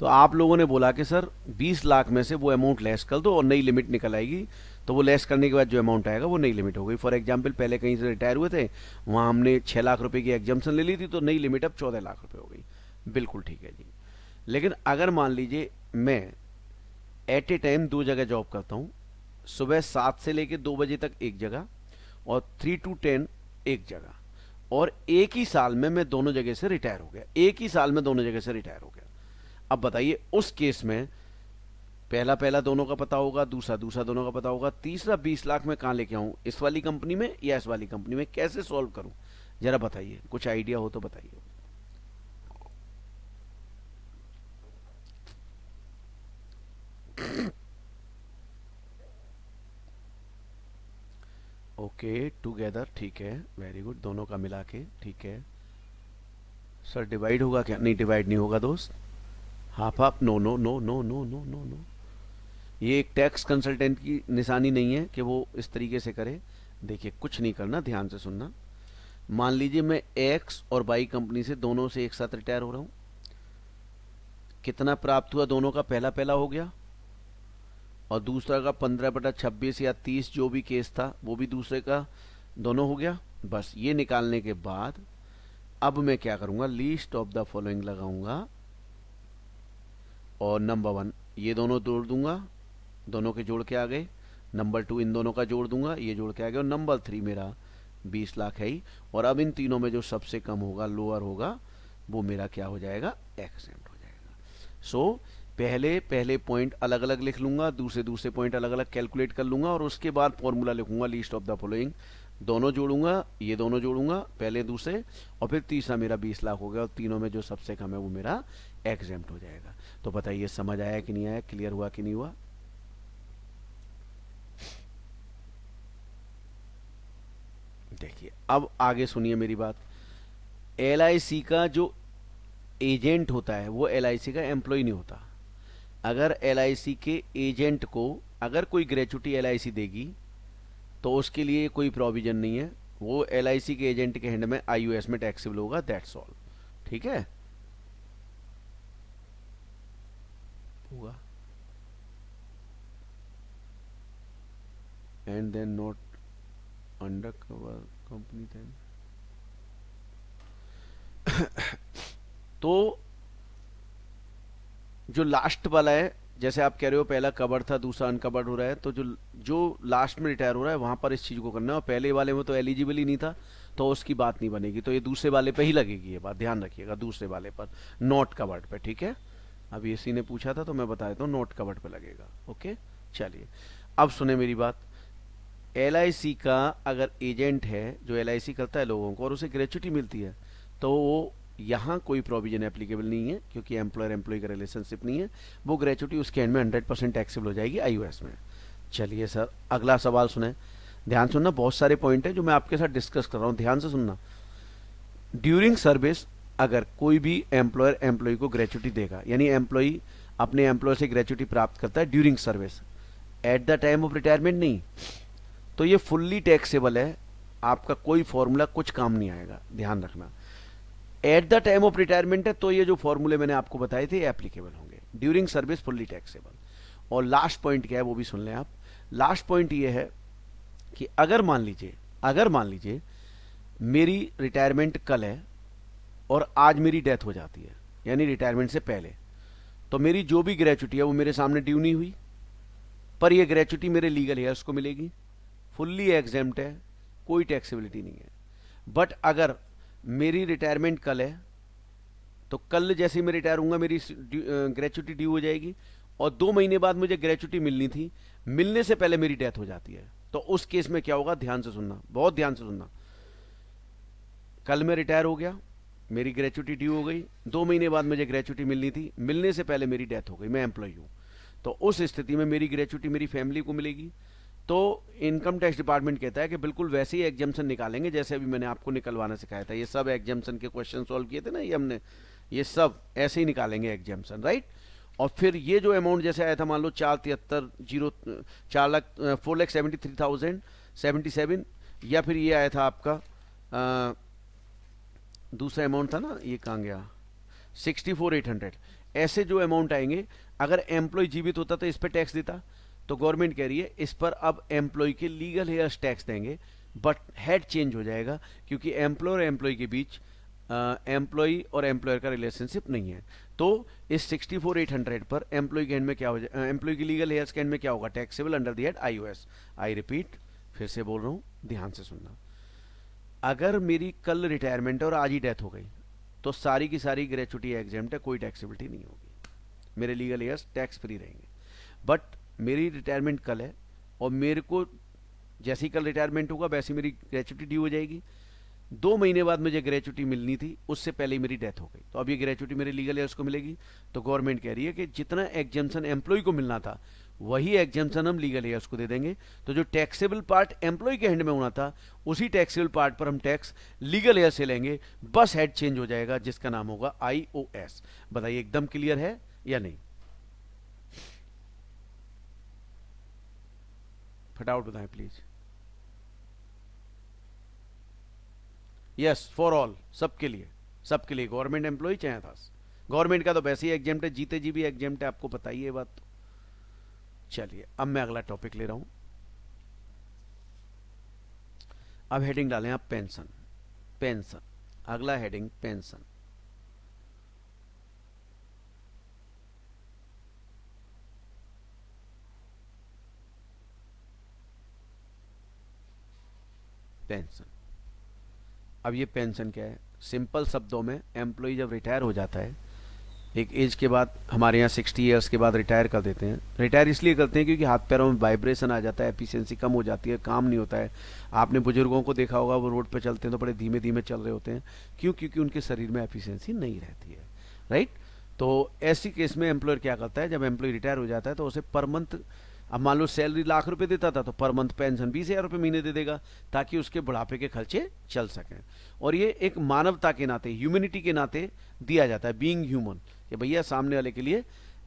तो आप लोगों ने बोला कि सर 20 लाख में से वो अमाउंट लेस कर दो और नई लिमिट निकल आएगी, तो वो लेस करने के बाद जो अमाउंट आएगा वो नई लिमिट हो गई। फॉर एग्जांपल पहले कहीं से रिटायर हुए थे, वहाँ हमने 6 लाख रुपए की एग्जाम्पशन ले ली थी, तो नई लिमिट अब 14 लाख रुपए हो गई। बिल्कुल ठीक है जी। लेकिन अगर मान लीजिए मैं एट ए टाइम 2 जगह जॉब करता हूँ, सुबह 7 से लेकर 2 बजे तक एक जगह और 3 to 10 एक जगह, और एक ही साल में मैं दोनों जगह से रिटायर हो गया, एक ही साल में दोनों जगह से रिटायर हो गया। अब बताइए उस केस में पहला पहला दोनों का पता होगा, दूसरा दूसरा दोनों का पता होगा, तीसरा 20 लाख में कहाँ लेके आऊं, इस वाली कंपनी में या इस वाली कंपनी में, कैसे सॉल्व करूं, जरा बताइए, कुछ आइडिया हो तो बताइए। ओके टुगेदर, ठीक है, वेरी गुड, दोनों का मिला के, ठीक है। सर डिवाइड होगा क्या? नहीं डिवाइड नहीं होगा दोस्त, half half, no no no no no no no no, ये एक टैक्स कंसल्टेंट की निशानी नहीं है कि वो इस तरीके से करे। देखिए कुछ नहीं करना, ध्यान से सुनना। मान लीजिए मैं एक्स और वाई कंपनी से दोनों से एक साथ रिटायर हो रहा हूं, कितना प्राप्त हुआ दोनों का, पहला पहला हो गया, और दूसरा का 15/26 या 30 जो भी केस था वो भी दूसरे का दोनों हो गया। बस ये निकालने के बाद अब मैं क्या करूंगा, लीस्ट ऑफ द फॉलोइंग लगाऊंगा और नंबर 1 ये दोनों जोड़ दूंगा, दोनों के जोड़ के आ गए, नंबर 2 इन दोनों का जोड़ दूंगा, ये जोड़ के आ गया, और नंबर 3 मेरा 20 लाख है ही। और अब इन तीनों में जो सबसे कम होगा, लोअर होगा, वो मेरा क्या हो जाएगा, एग्जेम्प्ट हो जाएगा। सो पहले पहले पॉइंट अलग अलग लिख लूंगा, दूसरे दूसरे पॉइंट अलग अलग कैलकुलेट कर लूंगा, और उसके बाद फॉर्मूला लिखूंगा लीस्ट ऑफ द फॉलोइंग, दोनों जोड़ूंगा, ये दोनों जोड़ूंगा, पहले दूसरे, और फिर तीसरा मेरा 20 लाख हो गया, और तीनों में जो सबसे कम है वो मेरा एग्जेम्प्ट हो जाएगा। तो बताइए समझ आया कि नहीं आया, क्लियर हुआ कि नहीं हुआ? देखिए अब आगे सुनिए मेरी बात। LIC का जो एजेंट होता है वो LIC का एम्प्लॉय नहीं होता। अगर LIC के एजेंट को अगर कोई ग्रेचुटी LIC देगी तो उसके लिए कोई प्रोविजन नहीं है, वो LIC के एजेंट के हैंड में IUS में टैक्सेबल होगा, दैट्स ऑल। ठीक है, होगा and then not under cover company then. तो जो लास्ट वाला है, जैसे आप कह रहे हो पहला कवर था दूसरा अनकवर्ड हो रहा है, तो जो जो लास्ट में रिटायर हो रहा है वहां पर इस चीज को करना है, और पहले वाले में तो एलिजिबल ही नहीं था तो उसकी बात नहीं बनेगी, तो ये दूसरे वाले पे ही लगेगी, ये बात ध्यान रखिएगा, दूसरे वाले पर, नॉट कवर्ड पे। ठीक है, अभी इसी ने पूछा था तो मैं बता देता हूँ, नॉट कवर्ड पे लगेगा। ओके चलिए अब सुने मेरी बात। LIC का अगर एजेंट है जो LIC करता है लोगों को और उसे ग्रेचुटी मिलती है, तो वो यहाँ कोई प्रोविजन एप्लीकेबल नहीं है, क्योंकि एम्प्लॉयर एम्प्लॉय का रिलेशनशिप नहीं है, वो ग्रेचुटी उसके एंड में 100% टैक्सेबल हो जाएगी IUS में। चलिए सर अगला सवाल सुने, ध्यान सुनना, बहुत सारे पॉइंट है जो मैं आपके साथ डिस्कस कर रहा हूँ, ध्यान से सुनना। ड्यूरिंग सर्विस अगर कोई भी एम्प्लॉयर एम्प्लॉय को ग्रेचुटी देगा, यानी एम्प्लॉय अपने एम्प्लॉयर से ग्रेचुटी प्राप्त करता है during service, eight the time of retirement नहीं, तो ये फुल्ली टैक्सेबल है, आपका कोई फॉर्मूला कुछ काम नहीं आएगा, ध्यान रखना। Eight the time of retirement है तो ये जो फॉर्मूले मैंने आपको बताए थे एप्लीकेबल होंगे, ड्यूरिंग सर्विस फुल्ली टैक्सेबल। और लास्ट पॉइंट क्या है वो भी सुन लें आप। लास्ट पॉइंट ये है कि अगर मान लीजिए मेरी रिटायरमेंट कल है और आज मेरी डेथ हो जाती है, यानी रिटायरमेंट से पहले, तो मेरी जो भी ग्रेचुटी है वो मेरे सामने ड्यू नहीं हुई, पर ये ग्रेचुटी मेरे लीगल हेयर्स को मिलेगी, फुल्ली एग्जेम्प्ट है, कोई टैक्सेबिलिटी नहीं है। बट अगर मेरी रिटायरमेंट कल है तो कल जैसे ही मैं रिटायर होऊंगा मेरी ग्रेचुटी ड्यू हो जाएगी, और 2 महीने बाद मुझे ग्रेचुटी मिलनी थी, मिलने से पहले मेरी डेथ हो जाती है, तो उस केस में क्या होगा, ध्यान से सुनना, बहुत ध्यान से सुनना। कल मैं रिटायर हो गया, मेरी ग्रेचुटी ड्यू हो गई, 2 महीने बाद मुझे ग्रेचुटी मिलनी थी, मिलने से पहले मेरी डेथ हो गई, मैं एम्प्लॉय हूं, तो उस स्थिति में मेरी ग्रेचुटी मेरी फैमिली को मिलेगी। तो इनकम टैक्स डिपार्टमेंट कहता है कि बिल्कुल वैसे ही एग्जाम्पशन निकालेंगे जैसे अभी मैंने आपको निकलवाना सिखाया था, ये सब एग्जाम्पशन के क्वेश्चन सॉल्व किए थे ना, ये हमने, ये सब ऐसे ही निकालेंगे एग्जाम्पशन, राइट। और फिर ये जो अमाउंट जैसे आया था, मान लो 4,73,77 या फिर ये आया था आपका दूसरा अमाउंट था ना, ये कहाँ गया, 64,800, ऐसे जो अमाउंट आएंगे, अगर एम्प्लॉय जीवित होता तो इस पर टैक्स देता, तो गवर्नमेंट कह रही है इस पर अब एम्प्लॉय के लीगल हेयर्स टैक्स देंगे, बट हेड चेंज हो जाएगा, क्योंकि एम्प्लॉयर और एम्प्लॉय के बीच एम्प्लॉय और एम्प्लॉयर का रिलेशनशिप नहीं है। तो इस 64,800 पर एम्प्लॉय के एंड में क्या हो जाए, एम्प्लॉय की लीगल हेयर्स के एंड में क्या होगा, taxable under the head IUS। I repeat, फिर से बोल रहा हूं, ध्यान से सुनना। अगर मेरी कल रिटायरमेंट है और आज ही डेथ हो गई, तो सारी की सारी ग्रेचुटी एग्जेम्प्ट है, कोई टैक्सेबिलिटी नहीं होगी। मेरे लीगल ईयर्स टैक्स फ्री रहेंगे। बट मेरी रिटायरमेंट कल है और मेरे को जैसे ही कल रिटायरमेंट होगा वैसे मेरी ग्रेचुटी ड्यू हो जाएगी। 2 महीने बाद मुझे ग्रेचुटी मिलनी थी, उससे पहले ही मेरी डेथ हो गई, तो अब ये ग्रेचुटी मेरे लीगल ईयर्स को मिलेगी। तो गवर्नमेंट कह रही है कि जितना एग्जेम्पशन एम्प्लॉय को मिलना था वही एग्जेम्पशन हम लीगल ईयर्स को दे देंगे। तो जो टैक्सेबल पार्ट एम्प्लॉय के हैंड में होना था उसी टैक्सेबल पार्ट पर हम टैक्स लीगल ईयर से लेंगे, बस हेड चेंज हो जाएगा जिसका नाम होगा IOS। बताइए एकदम क्लियर है या नहीं? फटाफट बताएं प्लीज। यस, फॉर ऑल, सबके लिए, सबके लिए, गवर्नमेंट एम्प्लॉय चाहे था। गवर्नमेंट का तो वैसे ही एग्जेम्प्ट है, जीते जी भी एग्जेम्प्ट है, आपको पता ही है बात। तो चलिए अब मैं अगला टॉपिक ले रहा हूं। अब हेडिंग डालें आप पेंशन। पेंशन, अगला हेडिंग पेंशन। पेंशन, अब ये पेंशन क्या है? सिंपल शब्दों में, एम्प्लॉय जब रिटायर हो जाता है एक एज के बाद, हमारे यहाँ 60 ईयर्स के बाद रिटायर कर देते हैं। रिटायर इसलिए करते हैं क्योंकि हाथ पैरों में वाइब्रेशन आ जाता है, एफिशिएंसी कम हो जाती है, काम नहीं होता है। आपने बुजुर्गों को देखा होगा, वो रोड पे चलते हैं तो बड़े धीमे धीमे चल रहे होते हैं। क्यों? क्योंकि उनके शरीर में एफिशिएंसी नहीं रहती है, राइट। तो ऐसी केस में एम्प्लॉयर क्या करता है, जब एम्प्लॉय रिटायर हो जाता है तो उसे पर मंथ, अब मान लो सैलरी ₹1,00,000 देता था तो पर मंथ पेंशन ₹20,000 महीने दे देगा, ताकि उसके बुढ़ापे के खर्चे चल सकें। और ये एक मानवता के नाते, ह्यूमैनिटी के नाते दिया जाता है, बीइंग ह्यूमन, कि भैया सामने वाले के लिए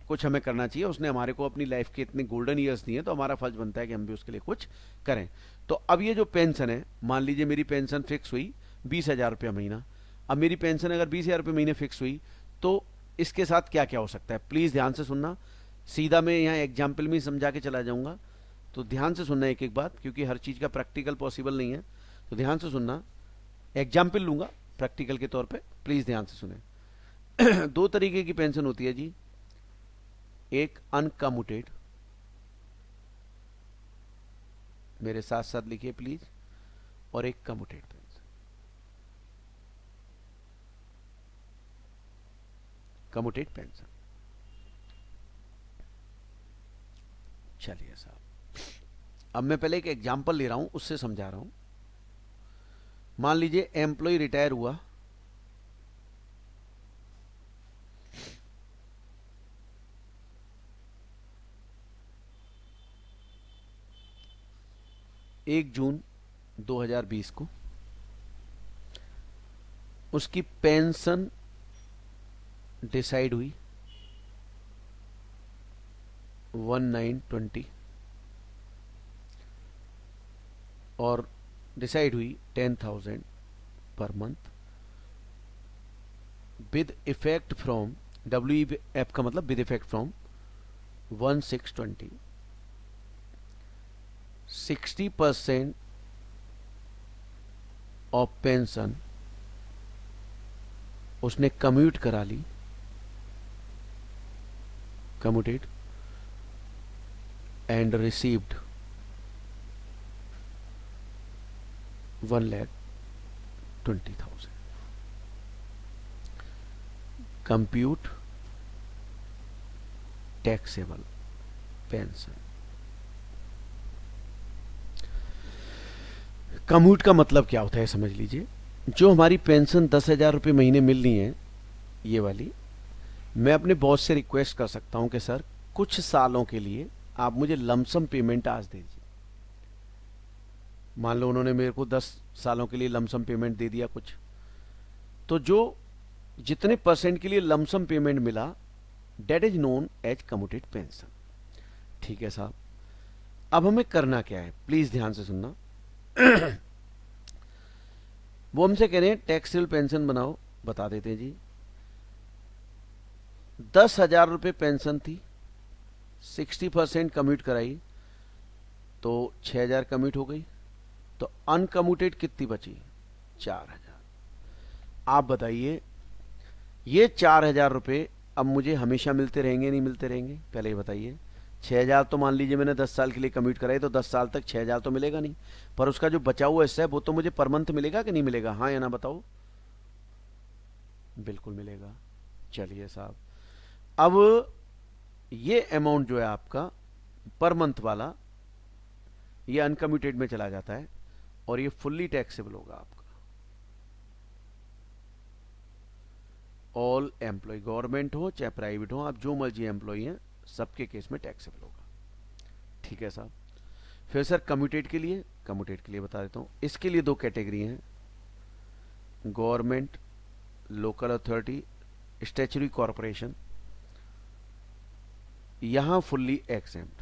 कुछ हमें करना चाहिए, उसने हमारे को अपनी लाइफ के इतने गोल्डन ईयर्स दिए, तो हमारा फर्ज बनता है कि हम भी उसके लिए कुछ करें। तो अब ये जो पेंशन है, मान लीजिए मेरी पेंशन फिक्स हुई ₹20,000 महीना। अब मेरी पेंशन अगर ₹20,000 महीने फिक्स हुई तो इसके साथ क्या क्या हो सकता है, प्लीज ध्यान से सुनना। सीधा मैं यहाँ एग्जाम्पल में ही समझा के चला जाऊंगा, तो ध्यान से सुनना एक एक बात, क्योंकि हर चीज का प्रैक्टिकल पॉसिबल नहीं है। तो ध्यान से सुनना, एग्जाम्पल लूंगा प्रैक्टिकल के तौर पे, प्लीज ध्यान से सुने। 2 तरीके की पेंशन होती है जी, एक अनकम्यूटेड, मेरे साथ साथ लिखिए प्लीज, और एक कम्यूटेड पेंशन। कम्यूटेड पेंशन, चलिए साहब, अब मैं पहले एक एग्जांपल ले रहा हूं, उससे समझा रहा हूं। मान लीजिए एम्प्लॉय रिटायर हुआ, जून 2020 को, उसकी पेंशन डिसाइड हुई 1920 और डिसाइड हुई 10,000 पर month, with effect from, WEF का मतलब with effect from 1/6/20। 60% of pension उसने कम्यूट करा ली, commuted, and received 1,20,000। Compute taxable pension. Commute का मतलब क्या होता है समझ लीजिए। जो हमारी पेंशन 10,000 महीने मिल रही है, ये वाली, मैं अपने बॉस से रिक्वेस्ट कर सकता हूं कि सर कुछ सालों के लिए आप मुझे लमसम पेमेंट आज दे दीजिए। मान लो उन्होंने मेरे को 10 सालों के लिए लमसम पेमेंट दे दिया कुछ, तो जो जितने परसेंट के लिए लमसम पेमेंट मिला, that is known as commuted pension. ठीक है साहब, अब हमें करना क्या है, प्लीज ध्यान से सुनना। वो हमसे कह रहे हैं टैक्सेबल पेंशन बनाओ, बता देते हैं जी। 10,000 पेंशन थी, 60% कम्यूट कराई तो 6,000 कम्यूट हो गई, तो अनकम्यूटेड कितनी बची? 4,000। आप बताइए, ये 4,000 रुपये अब मुझे हमेशा मिलते रहेंगे नहीं मिलते रहेंगे? पहले ये बताइए। 6,000 तो मान लीजिए मैंने 10 साल के लिए कम्यूट कराई, तो 10 साल तक 6,000 तो मिलेगा नहीं, पर उसका जो बचा हुआ हिस्सा है वो तो मुझे पर मंथ मिलेगा कि नहीं मिलेगा? हाँ या ना बताओ? बिल्कुल मिलेगा। चलिए साहब, अब ये अमाउंट जो है आपका पर मंथ वाला, ये अनकम्यूटेड में चला जाता है और ये फुल्ली टैक्सेबल होगा आपका। ऑल एम्प्लॉय, गवर्नमेंट हो चाहे प्राइवेट हो, आप जो मर्जी एम्प्लॉय हैं, सबके केस में टैक्सेबल होगा। ठीक है साहब। फिर सर कम्यूटेड के लिए, कम्यूटेड के लिए बता देता हूं। इसके लिए दो कैटेगरी हैं, government, local authority, statutory corporation. यहां फुल्ली एग्जेम्प्ट,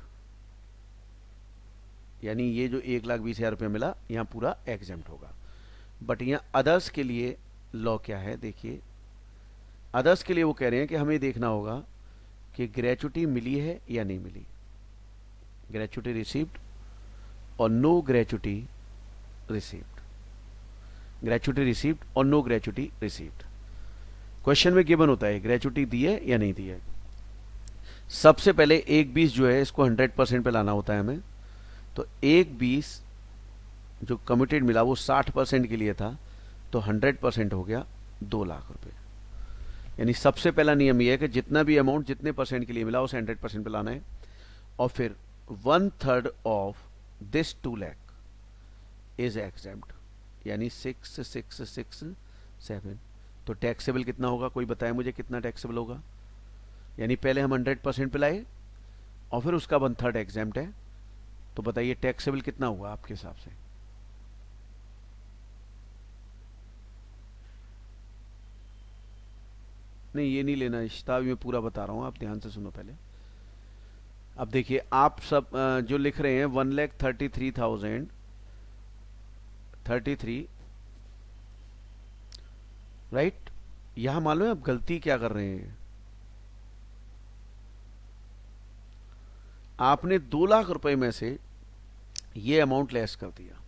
यानी ये जो 1,20,000 रुपये मिला, यहां पूरा एग्जेम्प्ट होगा। बट यहां अदर्स के लिए लॉ क्या है, देखिए। अदर्स के लिए वो कह रहे हैं कि हमें देखना होगा कि ग्रेचुटी मिली है या नहीं मिली, ग्रेचुटी रिसीव्ड और no gratuity received, gratuity received और नो ग्रेचुटी रिसीव्ड। क्वेश्चन में गिवन होता है ग्रेचुटी दी है या नहीं दी है। सबसे पहले 1/20 जो है इसको 100% पे लाना होता है हमें। तो 1/20 जो कमिटेड मिला वो 60% के लिए था, तो 100% हो गया 2 लाख रुपए। यानी सबसे पहला नियम यह है कि जितना भी अमाउंट जितने परसेंट के लिए मिला उसे 100% पे लाना है। और फिर 1/3 of this 2 lakh is exempt, यानी 6667। तो टैक्सेबल कितना होगा, कोई बताए मुझे कितना टैक्सेबल होगा। यानी पहले हम 100% पे लाए और फिर उसका 1/3 एग्जेम्प्ट है, तो बताइए टैक्सेबल कितना हुआ आपके हिसाब से। नहीं ये नहीं लेना इश्ता, मैं पूरा बता रहा हूं, आप ध्यान से सुनो पहले। अब देखिए आप सब जो लिख रहे हैं 1,33,033, राइट। यहां मालूम है आप गलती क्या कर रहे हैं, आपने 2 लाख रुपए में से ये अमाउंट लेस कर दिया।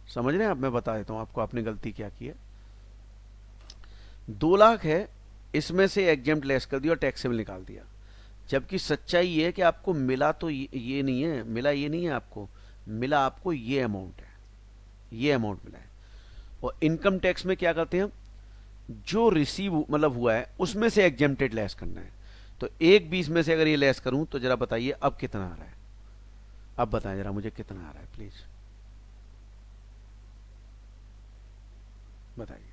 समझ रहे हैं आप, मैं बता देता हूं आपको आपने गलती क्या की है। 2 लाख है, इसमें से एग्जेम्प्ट लेस कर दिया और टैक्सेबल निकाल दिया। जबकि सच्चाई ये है कि आपको मिला तो ये नहीं है, मिला ये नहीं है आपको, मिला आपको ये अमाउंट है, ये अमाउंट मिला है। और इनकम टैक्स में क्या करते हैं हम, जो रिसीव मतलब हुआ है उसमें से एग्जेम्प्टेड लेस करना है। तो 1/20 में से अगर ये लेस करूं तो जरा बताइए अब कितना आ रहा है, अब बताएं जरा मुझे कितना आ रहा है प्लीज बताइए।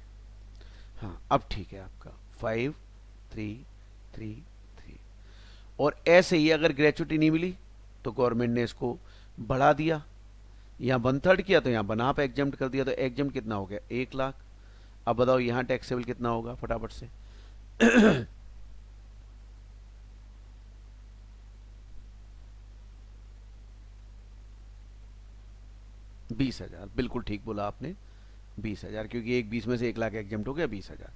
हाँ अब ठीक है आपका 5,333। और ऐसे ही अगर ग्रेचुटी नहीं मिली तो गवर्नमेंट ने इसको बढ़ा दिया, यहां 1/3 किया तो यहां बना आप एग्जेम्प्ट कर दिया, तो एग्जेम्प्ट कितना हो गया 1 लाख। अब बताओ यहां टैक्सेबल कितना होगा फटाफट से। 20,000, बिल्कुल ठीक बोला आपने, 20,000, क्योंकि 1/20 में से 1 लाख एग्जेम्प्ट हो गया 20,000।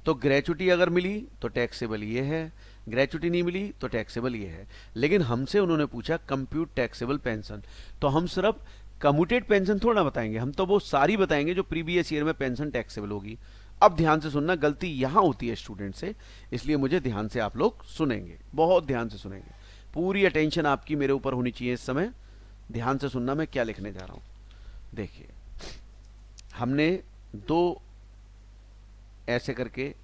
तो ग्रेचुटी अगर मिली तो टैक्सेबल ये है, ग्रेचुटी नहीं मिली तो टैक्सेबल ये है। लेकिन हमसे उन्होंने पूछा कंप्यूट टैक्सेबल पेंशन, तो हम सिर्फ कम्यूटेड पेंशन थोड़ा बताएंगे, हम तो वो सारी बताएंगे जो प्रीवियस ईयर में पेंशन टैक्सेबल होगी। अब ध्यान से सुनना, गलती यहां होती है स्टूडेंट से, इसलिए मुझे ध्यान से आप लोग सुनेंगे, बहुत ध्यान से सुनेंगे, पूरी अटेंशन आपकी मेरे ऊपर होनी चाहिए इस समय। ध्यान से सुनना मैं क्या लिखने जा रहा हूं। देखिए हमने 2 ऐसे करके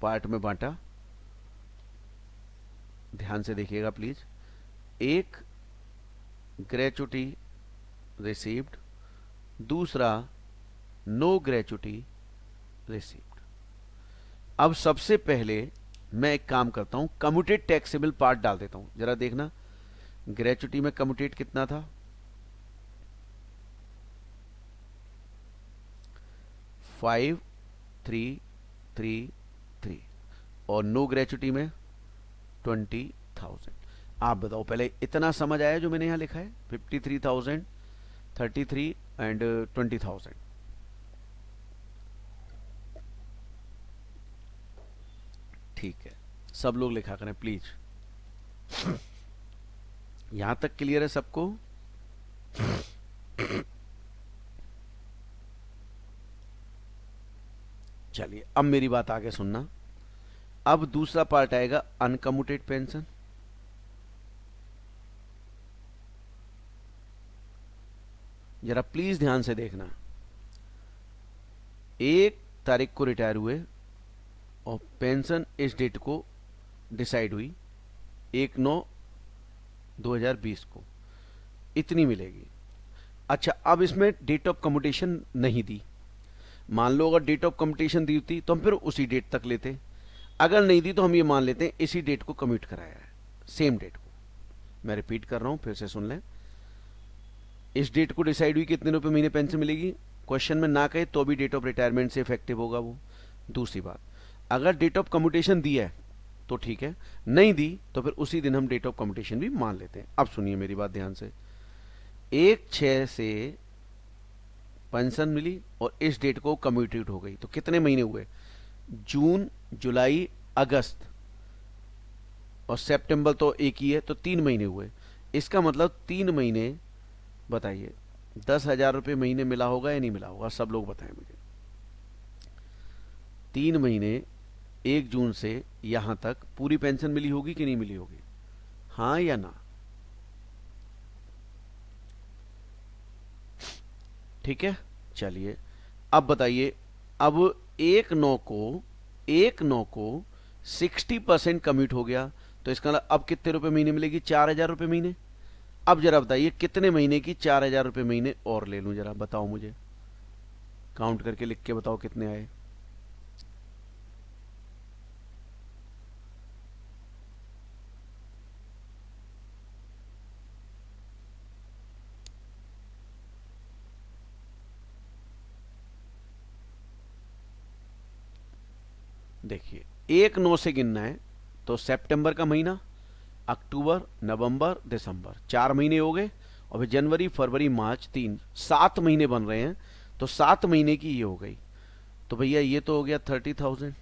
पार्ट में बांटा, ध्यान से देखिएगा प्लीज। एक ग्रेचुटी रिसीव्ड, दूसरा नो ग्रेचुटी रिसीव्ड। अब सबसे पहले मैं एक काम करता हूं, कम्यूटेड टैक्सेबल पार्ट डाल देता हूं, जरा देखना ग्रेचुटी में कम्यूटेड कितना था 5,333 और नो ग्रेचुटी में 20,000। आप बताओ पहले इतना समझ आया जो मैंने यहां लिखा है 53,000, 33 एंड 20,000। ठीक है, सब लोग लिखा करें प्लीज। यहां तक क्लियर है सबको। चलिए अब मेरी बात आगे सुनना। अब दूसरा पार्ट आएगा अनकम्यूटेड पेंशन। जरा प्लीज ध्यान से देखना, 1 तारीख को रिटायर हुए और पेंशन इस डेट को डिसाइड हुई 1/9/2020 को, इतनी मिलेगी। अच्छा, अब इसमें डेट ऑफ कम्यूटेशन नहीं दी। मान लो अगर डेट ऑफ कम्यूटेशन दी होती तो हम फिर उसी डेट तक लेते, अगर नहीं दी तो हम ये मान लेते हैं इसी डेट को कम्यूट कराया है, सेम डेट को। मैं रिपीट कर रहा हूं, फिर से सुन लें। इस डेट को डिसाइड हुई कितने रुपए महीने पेंशन मिलेगी, क्वेश्चन में ना कहे तो भी डेट ऑफ रिटायरमेंट से इफेक्टिव होगा वो। दूसरी बात, अगर डेट ऑफ कम्यूटेशन दी है तो ठीक है, नहीं दी तो फिर उसी दिन हम डेट ऑफ कम्यूटेशन भी मान लेते हैं। अब सुनिए मेरी बात ध्यान से। 1/6 से पेंशन मिली और इस डेट को कम्यूटेट हो गई, तो कितने महीने हुए, जून, जुलाई, अगस्त और सितंबर तो एक ही है, तो 3 महीने हुए। इसका मतलब 3 महीने, बताइए 10,000 रुपये महीने मिला होगा या नहीं मिला होगा, सब लोग बताएं मुझे। 3 महीने 1 जून से यहां तक पूरी पेंशन मिली होगी कि नहीं मिली होगी, हाँ या ना? ठीक है, चलिए अब बताइए। अब 1/9 को 60% कम्यूट हो गया, तो इसका मतलब अब कितने रुपए महीने मिलेगी, 4,000 रुपये महीने। अब जरा बताइए कितने महीने की 4,000 रुपये महीने और ले लूं, जरा बताओ मुझे, काउंट करके लिख के बताओ कितने आए। देखिए 1/9 से गिनना है तो सितंबर का महीना, अक्टूबर, नवंबर, दिसंबर, 4 महीने हो गए, और फिर जनवरी, फरवरी, मार्च, 3, 7 महीने बन रहे हैं, तो 7 महीने की ये हो गई। तो भैया ये तो हो गया 30,000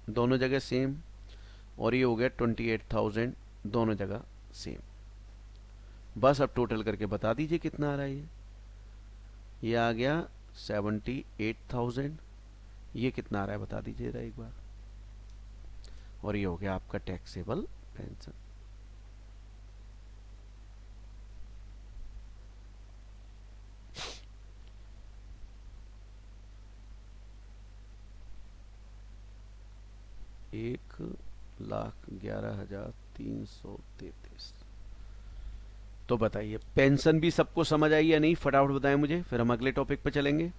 दोनों जगह सेम, और ये हो गया 28,000 दोनों जगह सेम। बस अब टोटल करके बता दीजिए कितना आ रहा है ये आ गया 78,000। ये कितना आ रहा है बता दीजिए जरा एक बार, और ये हो गया आपका टैक्सेबल पेंशन। एक 1,11,333। तो बताइए पेंशन भी सबको समझ आई या नहीं, फटाफट बताएं मुझे, फिर हम अगले टॉपिक पे चलेंगे।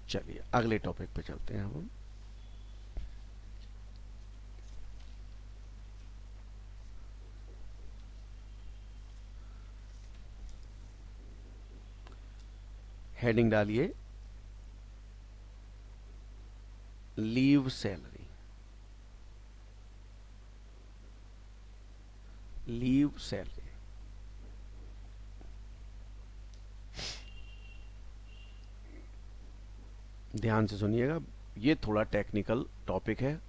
चलिए अगले टॉपिक पे चलते हैं हम। हेडिंग डालिए लीव सैलरी। लीव सैलरी, ध्यान से सुनिएगा, ये थोड़ा टेक्निकल टॉपिक है,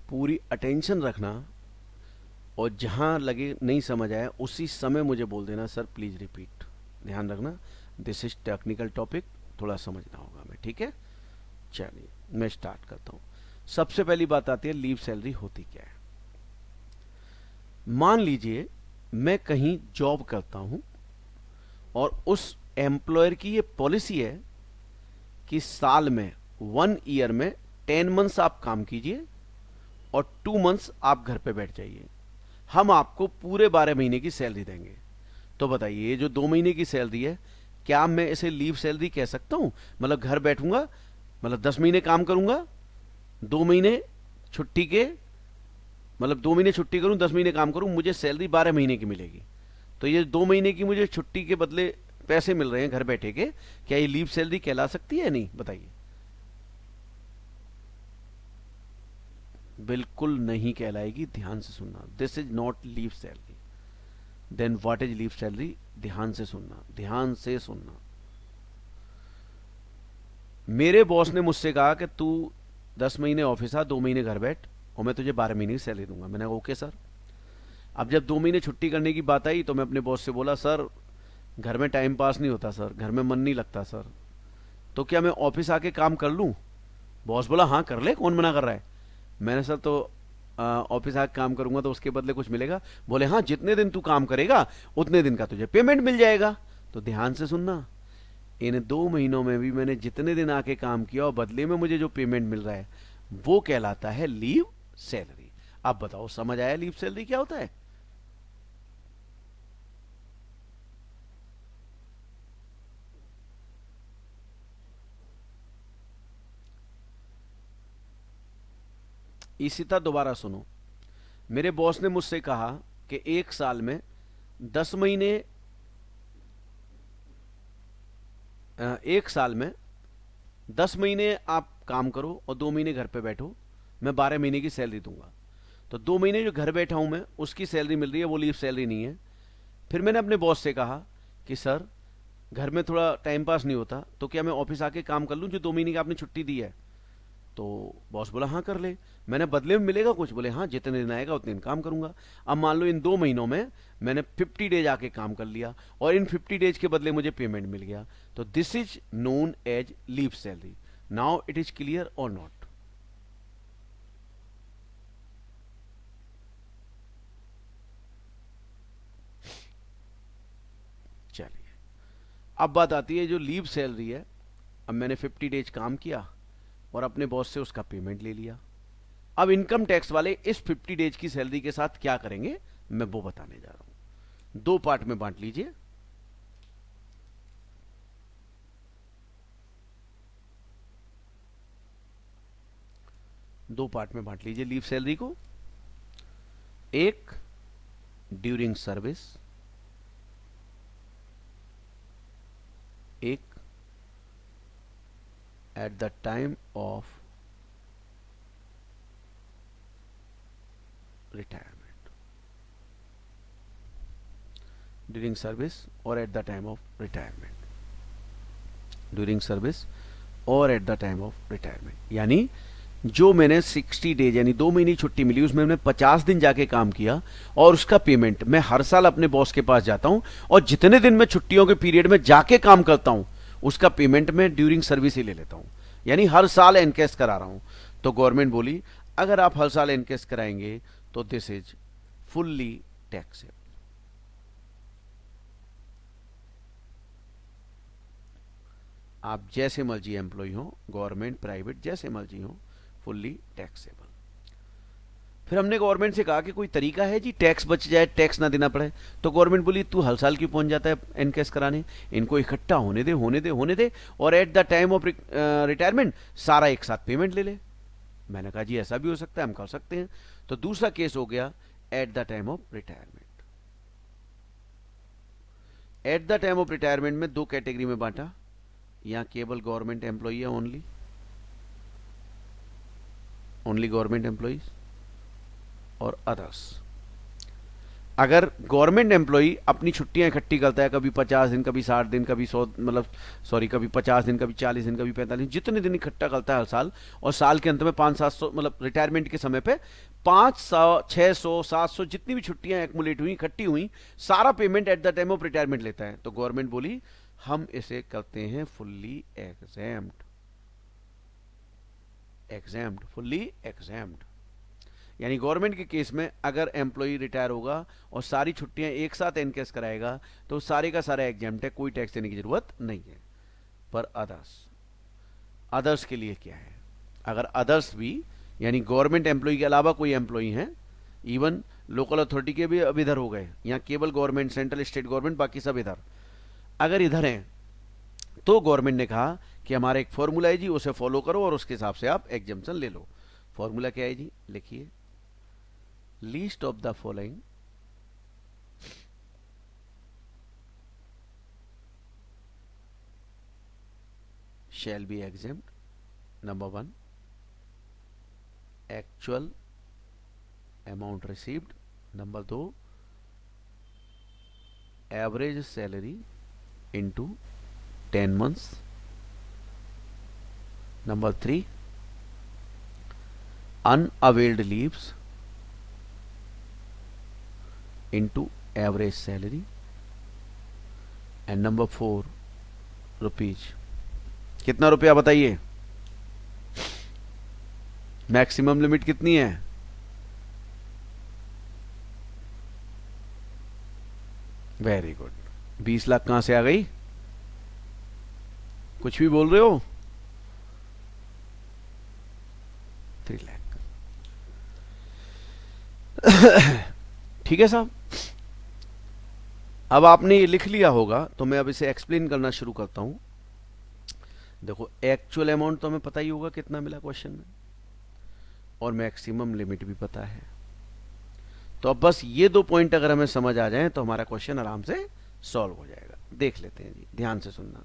पूरी अटेंशन रखना, और जहां लगे नहीं समझ आया उसी समय मुझे बोल देना सर प्लीज रिपीट। ध्यान रखना, दिस इज टेक्निकल टॉपिक, थोड़ा समझना होगा हमें, ठीक है। चलिए मैं स्टार्ट करता हूं। सबसे पहली बात आती है लीव सैलरी होती क्या है। मान लीजिए मैं कहीं जॉब करता हूं और उस एम्प्लॉयर की ये पॉलिसी है कि साल में 1 ईयर में 10 मंथ्स आप काम कीजिए और 2 मंथ्स आप घर पे बैठ जाइए, हम आपको पूरे 12 महीने की सैलरी देंगे। तो बताइए ये जो 2 महीने की सैलरी है, क्या मैं इसे लीव सैलरी कह सकता हूं? मतलब घर बैठूंगा, मतलब 10 महीने काम करूंगा, 2 महीने छुट्टी के, मतलब 2 महीने छुट्टी करूं, 10 महीने काम करूं, मुझे सैलरी 12 महीने की मिलेगी। तो ये 2 महीने की मुझे छुट्टी के बदले पैसे मिल रहे हैं घर बैठे के, क्या ये लीव सैलरी कहला सकती है या नहीं, बताइए। बिल्कुल नहीं कहलाएगी, ध्यान से सुनना। This is not leave salary. Then what is leave salary, ध्यान से सुनना, ध्यान से सुनना। मेरे बॉस ने मुझसे कहा कि तू 10 महीने ऑफिस आ, 2 महीने घर बैठ, और मैं तुझे 12 महीने की सैलरी दूंगा। मैंने कहा ओके सर। अब जब 2 महीने छुट्टी करने की बात आई तो मैं अपने बॉस से बोला सर घर में टाइम पास नहीं होता सर, घर में मन नहीं लगता सर, तो क्या मैं ऑफिस आके काम कर लूँ? बॉस बोला हाँ कर ले, कौन मना कर रहा है। मैंने सर तो ऑफिस आके काम करूंगा तो उसके बदले कुछ मिलेगा? बोले हाँ, जितने दिन तू काम करेगा उतने दिन का तुझे पेमेंट मिल जाएगा। तो ध्यान से सुनना, इन 2 महीनों में भी मैंने जितने दिन आके काम किया और बदले में मुझे जो पेमेंट मिल रहा है वो कहलाता है लीव सैलरी। अब बताओ समझ आया लीव सैलरी क्या होता है? इसी तरह दोबारा सुनो, मेरे बॉस ने मुझसे कहा कि 1 साल में 10 महीने, 1 साल में 10 महीने आप काम करो और 2 महीने घर पे बैठो, मैं 12 महीने की सैलरी दूंगा। तो 2 महीने जो घर बैठा हूं मैं, उसकी सैलरी मिल रही है, वो लीव सैलरी नहीं है। फिर मैंने अपने बॉस से कहा कि सर घर में थोड़ा टाइम पास नहीं होता, तो क्या मैं ऑफिस आके काम कर लूं जो 2 महीने की आपने छुट्टी दी है? तो बॉस बोला हाँ कर ले। मैंने बदले में मिलेगा कुछ? बोले हाँ, जितने दिन आएगा उतने दिन काम करूंगा। अब मान लो इन 2 महीनों में मैंने 50 डेज आके काम कर लिया और इन 50 डेज के बदले मुझे पेमेंट मिल गया, तो this is known as leave salary. Now it is clear और नॉट? चलिए, अब बात आती है जो लीव सैलरी है। अब मैंने 50 डेज काम किया और अपने बॉस से उसका पेमेंट ले लिया। अब इनकम टैक्स वाले इस 50 डेज की सैलरी के साथ क्या करेंगे मैं वो बताने जा रहा हूं। 2 पार्ट में बांट लीजिए। दो पार्ट में बांट लीजिए लीव सैलरी को। एक ड्यूरिंग सर्विस, एक at the time of retirement. During service और at the time of retirement, during service और at the time of retirement. यानी जो मैंने 60 डेज यानी 2 महीने की छुट्टी मिली, उसमें मैंने 50 दिन जाके काम किया और उसका पेमेंट मैं हर साल अपने बॉस के पास जाता हूं और जितने दिन मैं छुट्टियों के पीरियड में जाके काम करता हूं उसका पेमेंट मैं ड्यूरिंग सर्विस ही ले लेता हूं, यानी हर साल एनकेस करा रहा हूं। तो गवर्नमेंट बोली अगर आप हर साल एनकेस कराएंगे तो दिस इज फुल्ली टैक्सेबल। आप जैसे मर्जी एम्प्लॉय हो, गवर्नमेंट प्राइवेट जैसे मर्जी हो, फुल्ली टैक्सेबल। फिर हमने गवर्नमेंट से कहा कि कोई तरीका है जी टैक्स बच जाए, टैक्स ना देना पड़े? तो गवर्नमेंट बोली तू हर साल क्यों पहुंच जाता है एनकेस कराने, इनको इकट्ठा होने दे होने दे होने दे और at the time of retirement सारा एक साथ पेमेंट ले ले। मैंने कहा जी ऐसा भी हो सकता है, हम कर सकते हैं। तो दूसरा केस हो गया eight the time of retirement. Eight the time of retirement में 2 कैटेगरी में बांटा, यहां केवल गवर्नमेंट एम्प्लॉई है, ओनली गवर्नमेंट एम्प्लॉइज और अदर्स। अगर गवर्नमेंट एम्प्लॉई अपनी छुट्टियां इकट्ठी करता है, कभी 50 दिन, कभी 60 दिन, कभी 100 मतलब सॉरी कभी 50 दिन, कभी 40 दिन, कभी 45 दिन, जितने दिन इकट्ठा करता है हर साल, और साल के अंत में 500-700 मतलब रिटायरमेंट के समय पे 500, 600, 700 जितनी भी छुट्टियां एक्मुलेट हुई, इकट्ठी हुई, सारा payment eight the time of retirement लेता है। तो गवर्नमेंट बोली हम इसे करते हैं फुल्ली एग्जैम्प्ट, फुल्ली एग्जैम्प्ट। यानी गवर्नमेंट के केस में अगर एम्प्लॉय रिटायर होगा और सारी छुट्टियां एक साथ एनकेस कराएगा तो सारे का सारा एग्जैम्प्ट है, कोई टैक्स देने की जरूरत नहीं है। पर अदर्स के लिए क्या है? अगर अदर्स भी यानी गवर्नमेंट एम्प्लॉय के अलावा कोई एम्प्लॉय हैं, इवन लोकल अथॉरिटी के भी अब इधर हो गए, यहाँ केवल गवर्नमेंट, सेंट्रल स्टेट गवर्नमेंट, बाकी सब इधर, अगर इधर हैं तो गवर्नमेंट ने कहा कि हमारा एक फॉर्मूला है जी, उसे फॉलो करो और उसके हिसाब से आप एग्जम्पशन ले लो। फॉर्मूला क्या है जी? लिखिए, least of the following shall be exempt. Number 1, actual amount received. Number 2, average salary into 10 months. Number 3, unavailed leaves into average salary. And number 4 rupees. कितना रुपया बताइए? मैक्सिमम लिमिट कितनी है? Very good. 20 लाख कहां से आ गई? कुछ भी बोल रहे हो? 3 लाख। ठीक है साहब। अब आपने ये लिख लिया होगा तो मैं अब इसे एक्सप्लेन करना शुरू करता हूं। देखो, एक्चुअल अमाउंट तो हमें पता ही होगा कितना मिला क्वेश्चन में, और मैक्सिमम लिमिट भी पता है। तो अब बस ये 2 पॉइंट अगर हमें समझ आ जाए तो हमारा क्वेश्चन आराम से सॉल्व हो जाएगा। देख लेते हैं जी, ध्यान से सुनना।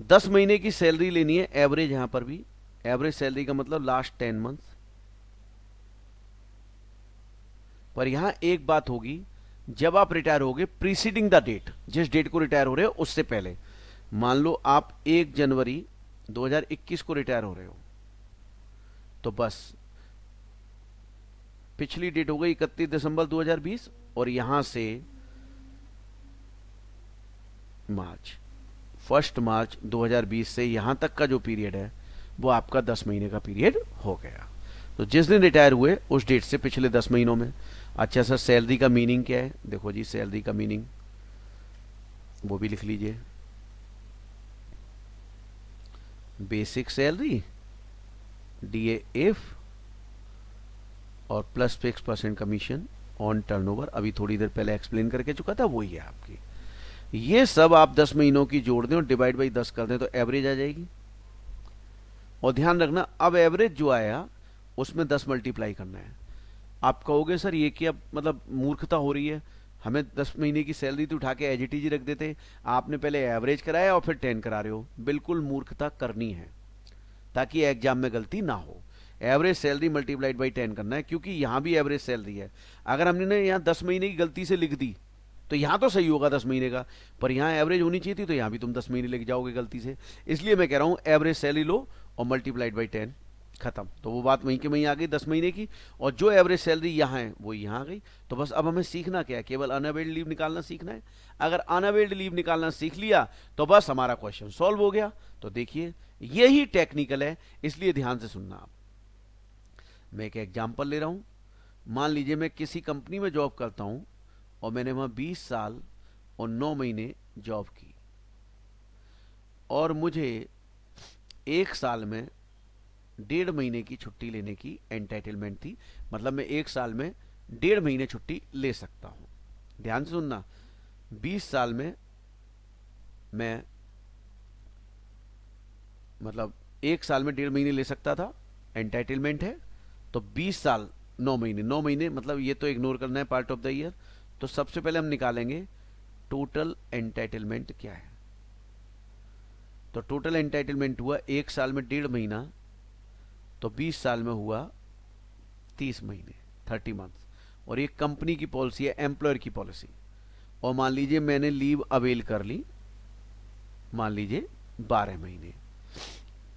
10 महीने की सैलरी लेनी है एवरेज, यहां पर भी एवरेज सैलरी का मतलब लास्ट 10 मंथ। पर यहां एक बात होगी, जब आप रिटायर होगे प्रीसीडिंग द डेट, जिस डेट को रिटायर हो रहे हो उससे पहले, मान लो आप 1 जनवरी 2021 को रिटायर हो रहे हो, तो बस पिछली डेट हो गई 31 दिसंबर 2020, और यहां से मार्च 1 मार्च 2020 से यहां तक का जो पीरियड है वो आपका 10 महीने का पीरियड हो गया। तो जिस दिन रिटायर हुए उस डेट से पिछले 10 महीनों में। अच्छा सर, सैलरी का मीनिंग क्या है? देखो जी, सैलरी का मीनिंग वो भी लिख लीजिए। बेसिक सैलरी DAF और plus fix % commission on turnover. अभी थोड़ी देर पहले एक्सप्लेन करके चुका था, वही है आपकी। ये सब आप 10 महीनों की जोड़ दें और डिवाइड बाई 10 कर दें तो एवरेज आ जाएगी। और ध्यान रखना, अब एवरेज जो आया उसमें 10 मल्टीप्लाई करना है। आप कहोगे सर ये क्या, मतलब मूर्खता हो रही है, हमें 10 महीने की सैलरी तो उठा के एज इट इज रख देते, आपने पहले एवरेज कराया और फिर 10 करा रहे हो। बिल्कुल मूर्खता करनी है ताकि एग्जाम में गलती ना हो। एवरेज सैलरी मल्टीप्लाइड बाई 10 करना है, क्योंकि यहां भी एवरेज सैलरी है। अगर हमने यहां 10 महीने की गलती से लिख दी तो यहां तो सही होगा 10 महीने का, पर यहां एवरेज होनी चाहिए थी, तो यहां भी तुम 10 महीने लेके जाओगे गलती से। इसलिए मैं कह रहा हूं एवरेज सैलरी लो और मल्टीप्लाइड बाई 10, खत्म। तो वो बात वहीं के वहीं आ गई 10 महीने की, और जो एवरेज सैलरी यहाँ है वो यहाँ आ गई। तो बस अब हमें सीखना क्या है? केवल अनअवेल्ड लीव निकालना सीखना है। अगर अनअवेल्ड लीव निकालना सीख लिया तो बस हमारा क्वेश्चन सॉल्व हो गया। तो देखिए, यही टेक्निकल है, इसलिए ध्यान से सुनना आप। मैं एक एग्जाम्पल ले रहा हूं। मान लीजिए मैं किसी कंपनी में जॉब करता हूं और मैंने वहां 20 साल और 9 महीने जॉब की, और मुझे 1 साल में 1.5 महीने की छुट्टी लेने की एंटाइटलमेंट थी। मतलब मैं 1 साल में 1.5 महीने छुट्टी ले सकता हूं। ध्यान से सुनना, 20 साल में मैं, मतलब 1 साल में 1.5 महीने ले सकता था, एंटाइटलमेंट है। तो 20 साल 9 महीने, 9 महीने मतलब ये तो इग्नोर करना है, पार्ट ऑफ द ईयर। तो सबसे पहले हम निकालेंगे टोटल एंटाइटलमेंट क्या है। तो टोटल एंटाइटलमेंट हुआ 1 साल में 1.5 महीना, तो 20 साल में हुआ 30 महीने, 30 मंथ। और ये कंपनी की पॉलिसी है, एम्प्लॉयर की पॉलिसी। और मान लीजिए मैंने लीव अवेल कर ली, मान लीजिए 12 महीने,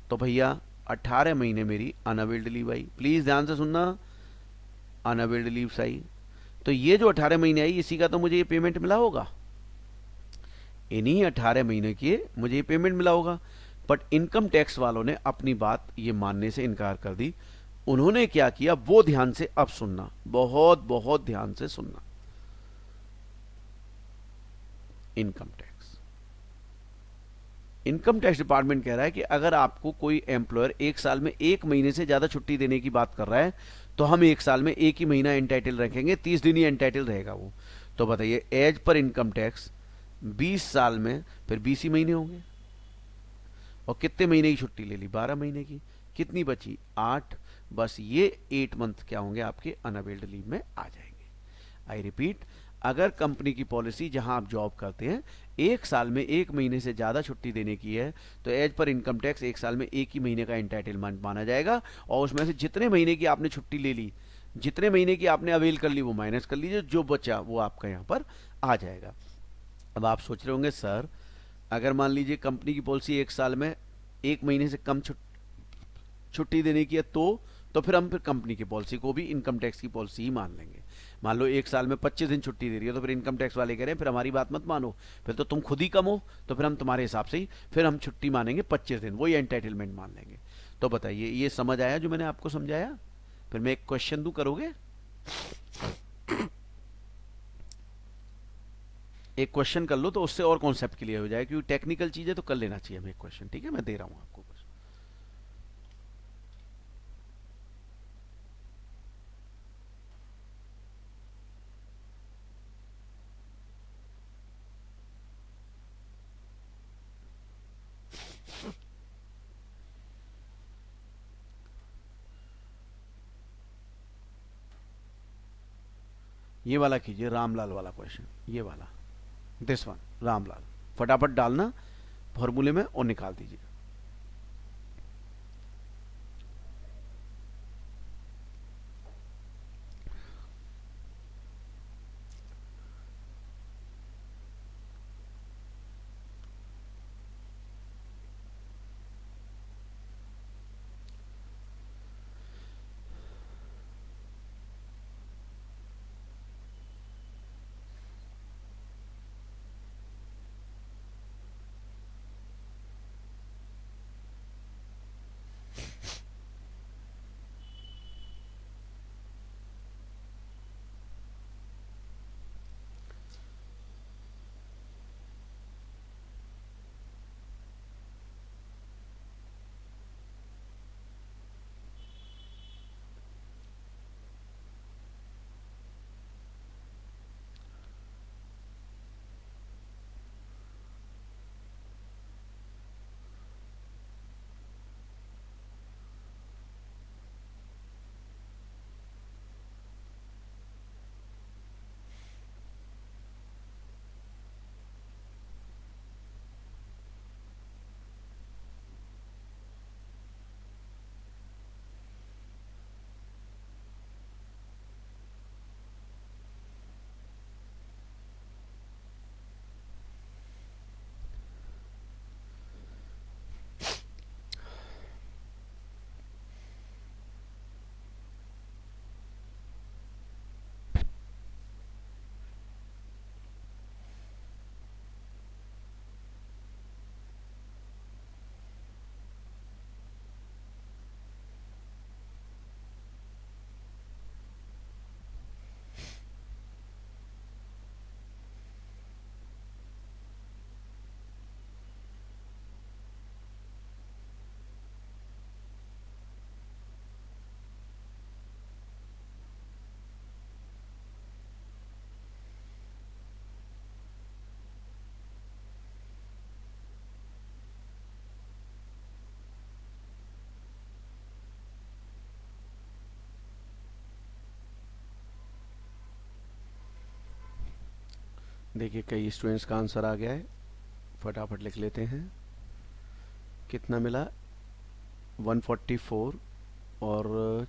तो भैया 18 महीने मेरी अनअवेल्ड लीव आई। प्लीज ध्यान से सुनना, अनअवेल्ड लीव आई। तो ये जो 18 महीने आई, इसी का तो मुझे ये पेमेंट मिला होगा, इन्हीं 18 महीने की मुझे ये पेमेंट मिला होगा। बट इनकम टैक्स वालों ने अपनी बात ये मानने से इनकार कर दी। उन्होंने क्या किया वो ध्यान से अब सुनना, बहुत बहुत ध्यान से सुनना। इनकम टैक्स डिपार्टमेंट कह रहा है कि अगर आपको कोई एम्प्लॉयर 1 साल में 1 महीने से ज्यादा छुट्टी देने की बात कर रहा है, तो हम 1 साल में 1 ही महीना एंटाइटल रखेंगे, 30 दिन ही एंटाइटल रहेगा वो। तो बताइए, एज पर इनकम टैक्स 20 साल में फिर 20 ही महीने होंगे। और कितने महीने की छुट्टी ले ली? 12 महीने की। कितनी बची? 8। बस ये 8 मंथ क्या होंगे आपके अनअवेल्ड लीव में आ जाएंगे। आई रिपीट, अगर कंपनी की पॉलिसी जहां आप जॉब करते हैं 1 साल में 1 महीने से ज्यादा छुट्टी देने की है, तो एज पर इनकम टैक्स 1 साल में 1 ही महीने का एंटाइटलमेंट माना जाएगा। और उसमें से जितने महीने की आपने छुट्टी ले ली, जितने महीने की आपने अवेल कर ली, वो माइनस कर लीजिए, जो बचा वो आपका यहां पर आ जाएगा। अब आप सोच रहे होंगे सर, अगर मान लीजिए कंपनी की पॉलिसी 1 साल में 1 महीने से कम छुट्टी देने की है, तो फिर हम कंपनी की पॉलिसी को भी इनकम टैक्स की पॉलिसी ही मान लेंगे। मान लो एक साल में 25 दिन छुट्टी दे रही है, तो फिर इनकम टैक्स वाले कह रहे हैं फिर हमारी बात मत मानो, फिर तो तुम खुद ही कम हो, तो फिर हम तुम्हारे हिसाब से ही फिर हम छुट्टी मानेंगे 25 दिन, वही एंटाइटलमेंट मान लेंगे। तो बताइए ये समझ आया जो मैंने आपको समझाया? फिर मैं एक क्वेश्चन दूं, करोगे? एक क्वेश्चन कर लो तो उससे और कॉन्सेप्ट क्लियर हो जाए, क्योंकि टेक्निकल चीजें तो कर लेना चाहिए हमें। एक क्वेश्चन ठीक है, मैं दे रहा हूं आपको बस। ये वाला कीजिए, रामलाल वाला क्वेश्चन, ये वाला, दिस वन, रामलाल। फटाफट डालना फॉर्मूले में और निकाल दीजिए। देखिए कई स्टूडेंट्स का आंसर आ गया है, फटाफट लिख लेते हैं। कितना मिला? 144। और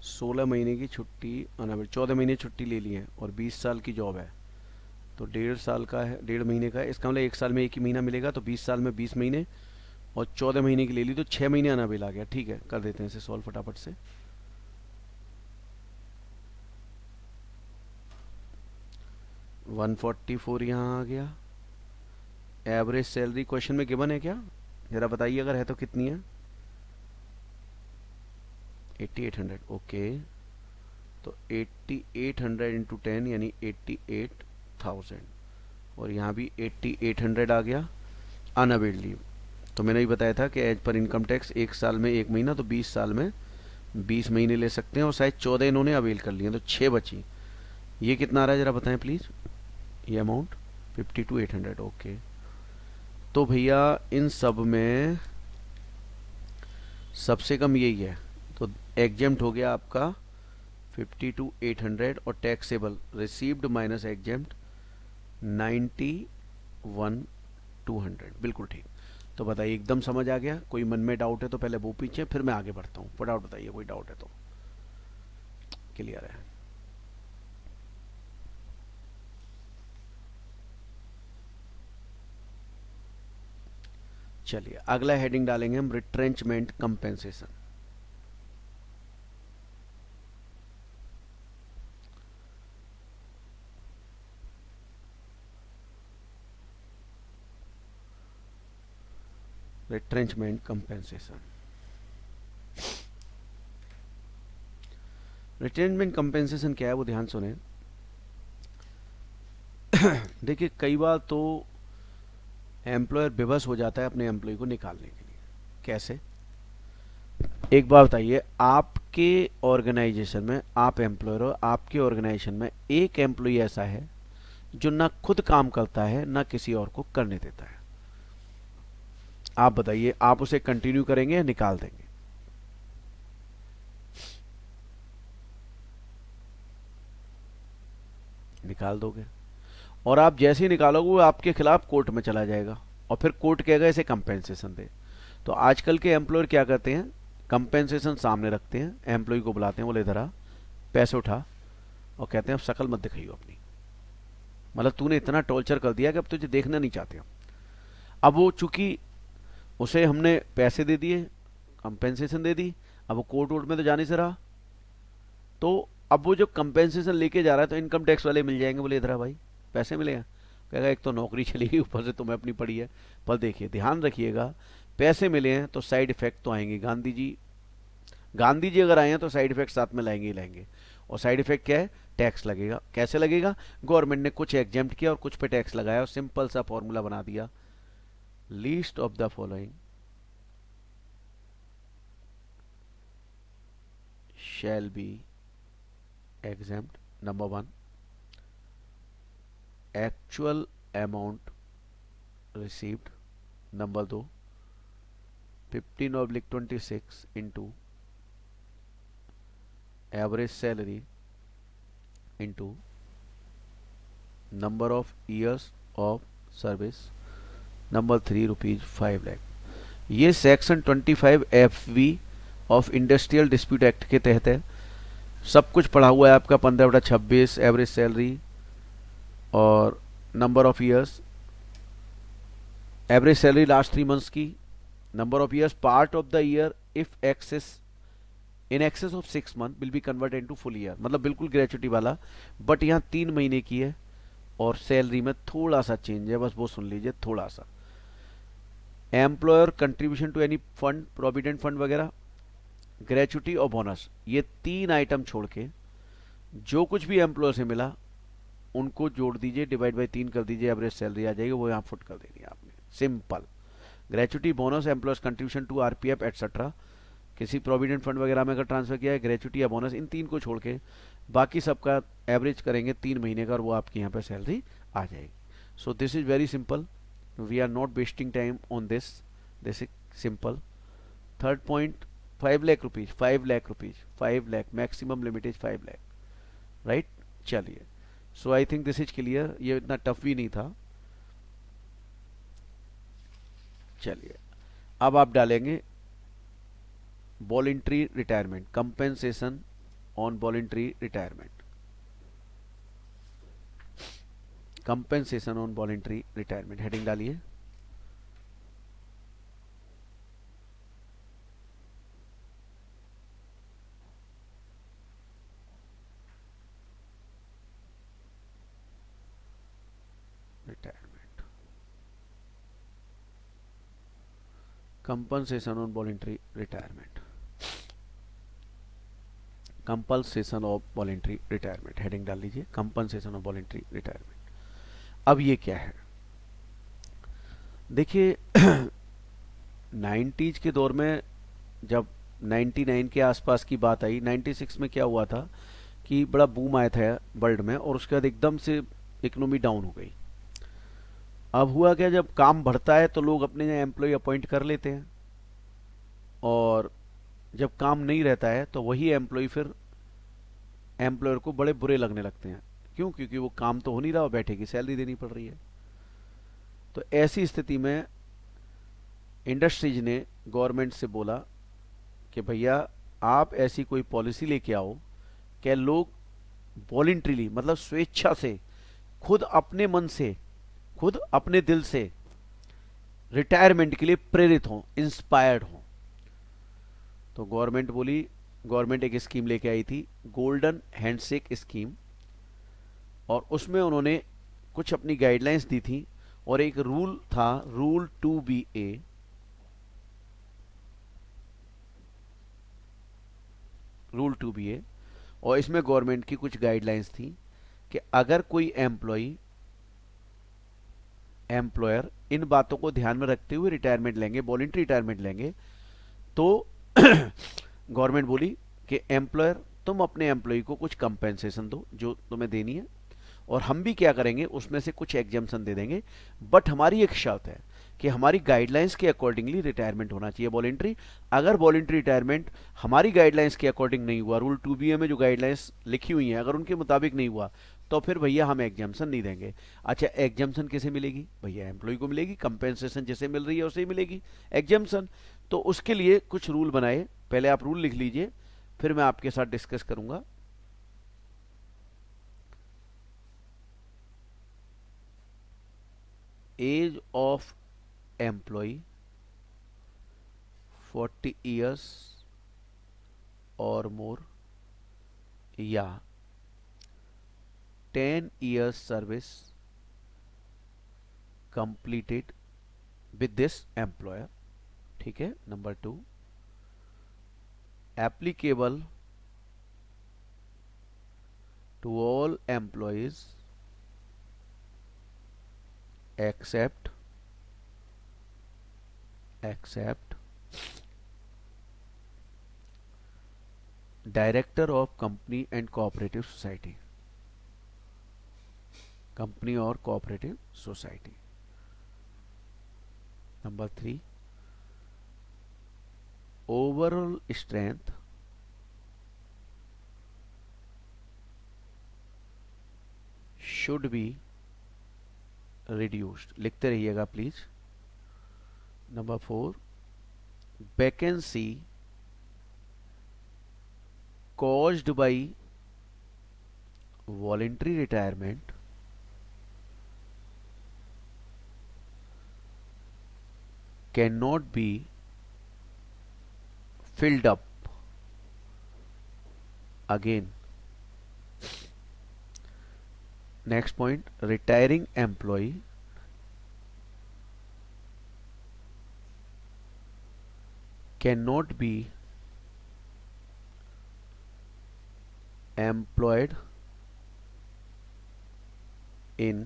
16 महीने की छुट्टी, 14 महीने छुट्टी ले ली है, और 20 साल की जॉब है, तो 1.5 साल का है, 1.5 महीने का है। इसका मतलब एक साल में एक ही महीना मिलेगा, तो 20 साल में 20 महीने, और 14 महीने की ले ली तो 6 महीने आना बिल आ गया। ठीक है, कर देते हैं इसे सॉल्व फटाफट से। 144 यहाँ आ गया। एवरेज सैलरी क्वेश्चन में गिवन है क्या? जरा बताइए, अगर है तो कितनी है? 8800। ओके, तो 8800 इंटू 10 यानी 88,000, और यहाँ भी 8800 आ गया। अनअवेड लीव, तो मैंने ही बताया था कि एज पर इनकम टैक्स एक साल में एक महीना, तो 20 साल में 20 महीने ले सकते हैं, और शायद 14 इन्होंने अवेल कर लिए, तो 6 बची। ये कितना आ रहा है जरा बताएं प्लीज़, ये अमाउंट 52,800। ओके, तो भैया इन सब में सबसे कम यही है, तो एग्जेम्प्ट हो गया आपका 52,800, और टैक्सेबल रिसीव्ड माइनस एग्जेम्प्ट 91,200। बिल्कुल ठीक। तो बताइए, एकदम समझ आ गया? कोई मन में डाउट है तो पहले वो पूछे, फिर मैं आगे बढ़ता हूँ। फटाफट बताइए, कोई डाउट है तो। क्लियर है? चलिए अगला हेडिंग डालेंगे हम, retrenchment compensation. Retrenchment compensation. Retrenchment compensation क्या है वो ध्यान सुने। देखिए कई बार तो एम्प्लॉयर विवश हो जाता है अपने एम्प्लॉय को निकालने के लिए। कैसे? एक बात बताइए, आपके ऑर्गेनाइजेशन में, आप एम्प्लॉयर हो, आपके ऑर्गेनाइजेशन में एक एम्प्लॉय ऐसा है जो ना खुद काम करता है ना किसी और को करने देता है। आप बताइए, आप उसे कंटिन्यू करेंगे या निकाल देंगे? निकाल दोगे। और आप जैसे ही निकालोगे वो आपके खिलाफ कोर्ट में चला जाएगा और फिर कोर्ट कहेगा इसे कंपेंसेशन दे। तो आजकल के एम्प्लॉयर क्या करते हैं, कंपेंसेशन सामने रखते हैं, एम्प्लॉय को बुलाते हैं, बोले इधर आ, पैसे उठा, और कहते हैं अब शक्ल मत दिखाइयो अपनी, मतलब तूने इतना टॉर्चर कर दिया कि अब तुझे देखना नहीं चाहते हम। अब वो चूंकि उसे हमने पैसे दे दिए, कंपेंसेशन दे दी, अब वो कोर्ट वोर्ट में तो जाने से रहा, तो अब वो जो कंपेंसेशन लेके जा रहा है तो इनकम टैक्स वाले मिल जाएंगे, बोले इधर आ भाई पैसे मिलेगा, कहेगा एक तो नौकरी चली गई ऊपर से तुम्हें अपनी पड़ी है। पर देखिए ध्यान रखिएगा, पैसे मिले हैं तो साइड इफेक्ट तो आएंगे। गांधी जी अगर आए हैं तो साइड इफेक्ट साथ में लाएंगे ही लाएंगे। और साइड इफेक्ट क्या है? टैक्स लगेगा। कैसे लगेगा? गवर्नमेंट ने कुछ एग्जेम्प्ट किया और कुछ पे टैक्स लगाया और सिंपल सा फॉर्मूला बना दिया, list of the following shall be exempt. Number 1, actual amount received. Number 2, 15/26 into average salary into number of years of service. Number 3, ₹5 lakh. ये section 25FV of industrial dispute act के तहत है। सब कुछ पढ़ा हुआ है आपका, 15/26, एवरेज सैलरी और number of years, average salary last 3 months की, number of years part of the year if in excess of 6 month will be convert into full year, मतलब बिल्कुल ग्रेचुटी वाला, बट यहाँ 3 महीने की है और सैलरी में थोड़ा सा चेंज है, बस वो सुन लीजिए थोड़ा सा। Employer contribution to any fund, provident fund वगैरह, ग्रेचुटी और बोनस, ये 3 आइटम छोड़ के जो कुछ भी एम्प्लॉयर से मिला उनको जोड़ दीजिए, डिवाइड बाई 3 कर दीजिए, एवरेज सैलरी आ जाएगी, वो यहाँ फुट कर देनी है आपने, simple. Gratuity, bonus, employers contribution to RPF etcetera, किसी प्रोविडेंट फंड वगैरह में अगर ट्रांसफर किया है, ग्रेचुटी या बोनस, इन 3 को छोड़ के बाकी सबका एवरेज करेंगे 3 महीने का और वो आपकी यहाँ पे सैलरी आ जाएगी। So this is very simple, we are not wasting time on this is simple. Third point, 5 lakh rupees, 5 lakh rupees, 5 lakh, maximum limit is 5 lakh, right. चलिए, so I think this is clear, ये इतना टफ भी नहीं था। चलिए अब आप डालेंगे voluntary retirement, compensation on voluntary retirement, compensation on voluntary retirement, heading डालिए। Retirement, compensation on voluntary retirement, compensation of voluntary retirement, heading डाल लीजिए, कंपनसेशन ऑफ वॉलंटरी रिटायरमेंट। अब ये क्या है? देखिए 90s के दौर में जब 99 के आसपास की बात आई, 96 में क्या हुआ था कि बड़ा बूम आया था वर्ल्ड में और उसके बाद एकदम से इकोनॉमी डाउन हो गई। अब हुआ क्या, जब काम बढ़ता है तो लोग अपने एम्प्लॉय अपॉइंट कर लेते हैं और जब काम नहीं रहता है तो वही एम्प्लॉय फिर एम्प्लॉयर को बड़े बुरे लगने लगते हैं। क्यों? क्योंकि वो काम तो हो नहीं रहा और बैठे की सैलरी देनी पड़ रही है। तो ऐसी स्थिति में इंडस्ट्रीज ने गवर्नमेंट से बोला कि भैया आप ऐसी कोई पॉलिसी लेके आओ कि लोग वॉलंटरीली, मतलब स्वेच्छा से, खुद अपने मन से, खुद अपने दिल से रिटायरमेंट के लिए प्रेरित हों, इंस्पायर्ड हों। तो गवर्नमेंट एक स्कीम लेके आई थी, गोल्डन हैंडशेक स्कीम, और उसमें उन्होंने कुछ अपनी गाइडलाइंस दी थी और एक रूल था, रूल 2BA, रूल 2BA, और इसमें गवर्नमेंट की कुछ गाइडलाइंस थी कि अगर कोई एम्प्लॉयर इन बातों को ध्यान में रखते हुए रिटायरमेंट लेंगे, वॉलंटरी रिटायरमेंट लेंगे, तो गवर्नमेंट बोली कि एम्प्लॉयर तुम अपने एम्प्लॉय को कुछ कंपेंसेशन दो जो तुम्हें देनी है, और हम भी क्या करेंगे उसमें से कुछ एग्जाम्शन दे देंगे, बट हमारी एक शर्त है कि हमारी गाइडलाइंस के अकॉर्डिंगली रिटायरमेंट होना चाहिए वॉलंटरी। अगर वॉलंटरी रिटायरमेंट हमारी गाइडलाइंस के अकॉर्डिंग नहीं हुआ, रूल 2BA में जो गाइडलाइंस लिखी हुई हैं अगर उनके मुताबिक नहीं हुआ, तो फिर भैया हम एग्जाम्शन नहीं देंगे। अच्छा, एग्जाम्शन किसे मिलेगी भैया? एम्प्लॉय को मिलेगी, कंपेंसेशन जैसे मिल रही है उसे ही मिलेगी एग्जाम्शन। तो उसके लिए कुछ रूल बनाए, पहले आप रूल लिख लीजिए, फिर मैं आपके साथ डिस्कस करूंगा। एज ऑफ एम्प्लॉय 40 years और मोर, या 10 years service completed with this employer. ठीक है। Number 2, applicable to all employees except director of company and cooperative society, company or cooperative society। Number 3, overall strength should be reduced, लिखते रहिएगा please. Number 4, vacancy caused by voluntary retirement cannot be filled up again। Next point, retiring employee cannot be employed in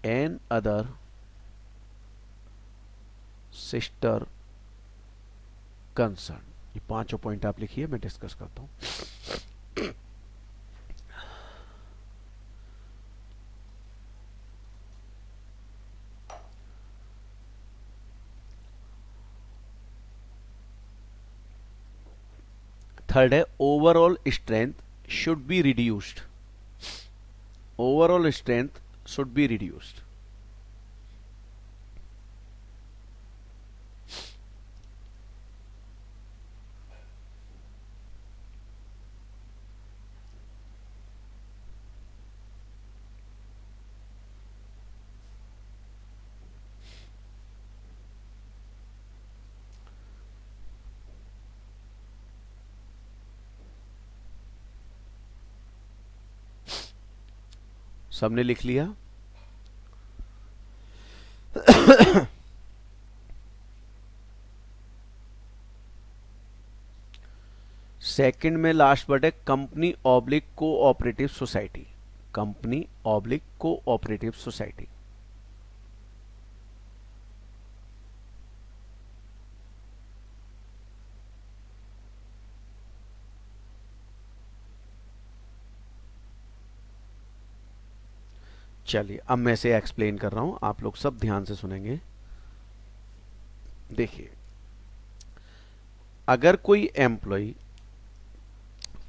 an other sister concern। ये पांचों point आप लिखिए, मैं discuss करता हूं। Third है overall strength should be reduced. Overall strength should be reduced. सबने लिख लिया? सेकंड में लास्ट वर्ड है company oblique cooperative society. Company oblique cooperative society. चलिए अब मैं इसे एक्सप्लेन कर रहा हूं, आप लोग सब ध्यान से सुनेंगे। देखिए, अगर कोई एम्प्लॉय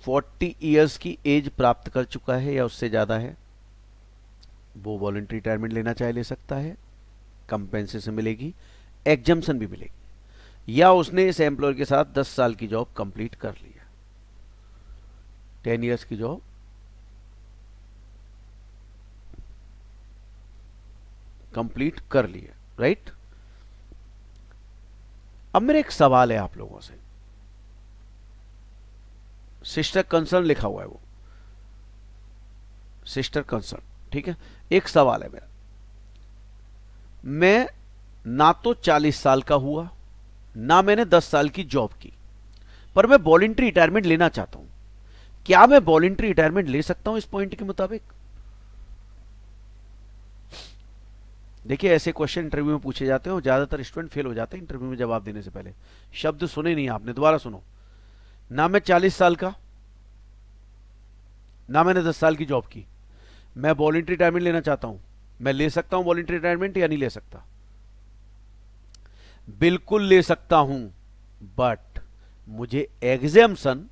40 इयर्स की एज प्राप्त कर चुका है या उससे ज़्यादा है, वो वॉलंटरी रिटायरमेंट लेना चाहे ले सकता है, कंपेंसेशन मिलेगी, एग्जम्पशन भी मिलेगी, या उसने इस एम्प्लॉयर के साथ 10 साल की जॉब कंप्लीट कर ली है, 10 इयर्स की जॉब कंप्लीट कर ली है, राइट। अब मेरा एक सवाल है आप लोगों से, सिस्टर कंसर्न लिखा हुआ है वो, सिस्टर कंसर्न, ठीक है। एक सवाल है मेरा, मैं ना तो 40 साल का हुआ ना मैंने 10 साल की जॉब की, पर मैं वॉलंटरी रिटायरमेंट लेना चाहता हूं, क्या मैं वॉलंटरी रिटायरमेंट ले सकता हूं इस पॉइंट के मुताबिक? देखिए ऐसे क्वेश्चन इंटरव्यू में पूछे जाते हैं और ज्यादातर स्टूडेंट फेल हो जाते हैं इंटरव्यू में जवाब देने से पहले। शब्द सुने नहीं आपने, दोबारा सुनो। ना मैं 40 साल का, ना मैंने 10 साल की जॉब की, मैं वॉलंटरी रिटायरमेंट लेना चाहता हूं, मैं ले सकता हूं वॉलंटरी रिटायरमेंट या नहीं ले सकता? बिल्कुल ले सकता हूं, बट मुझे एग्जाम्शन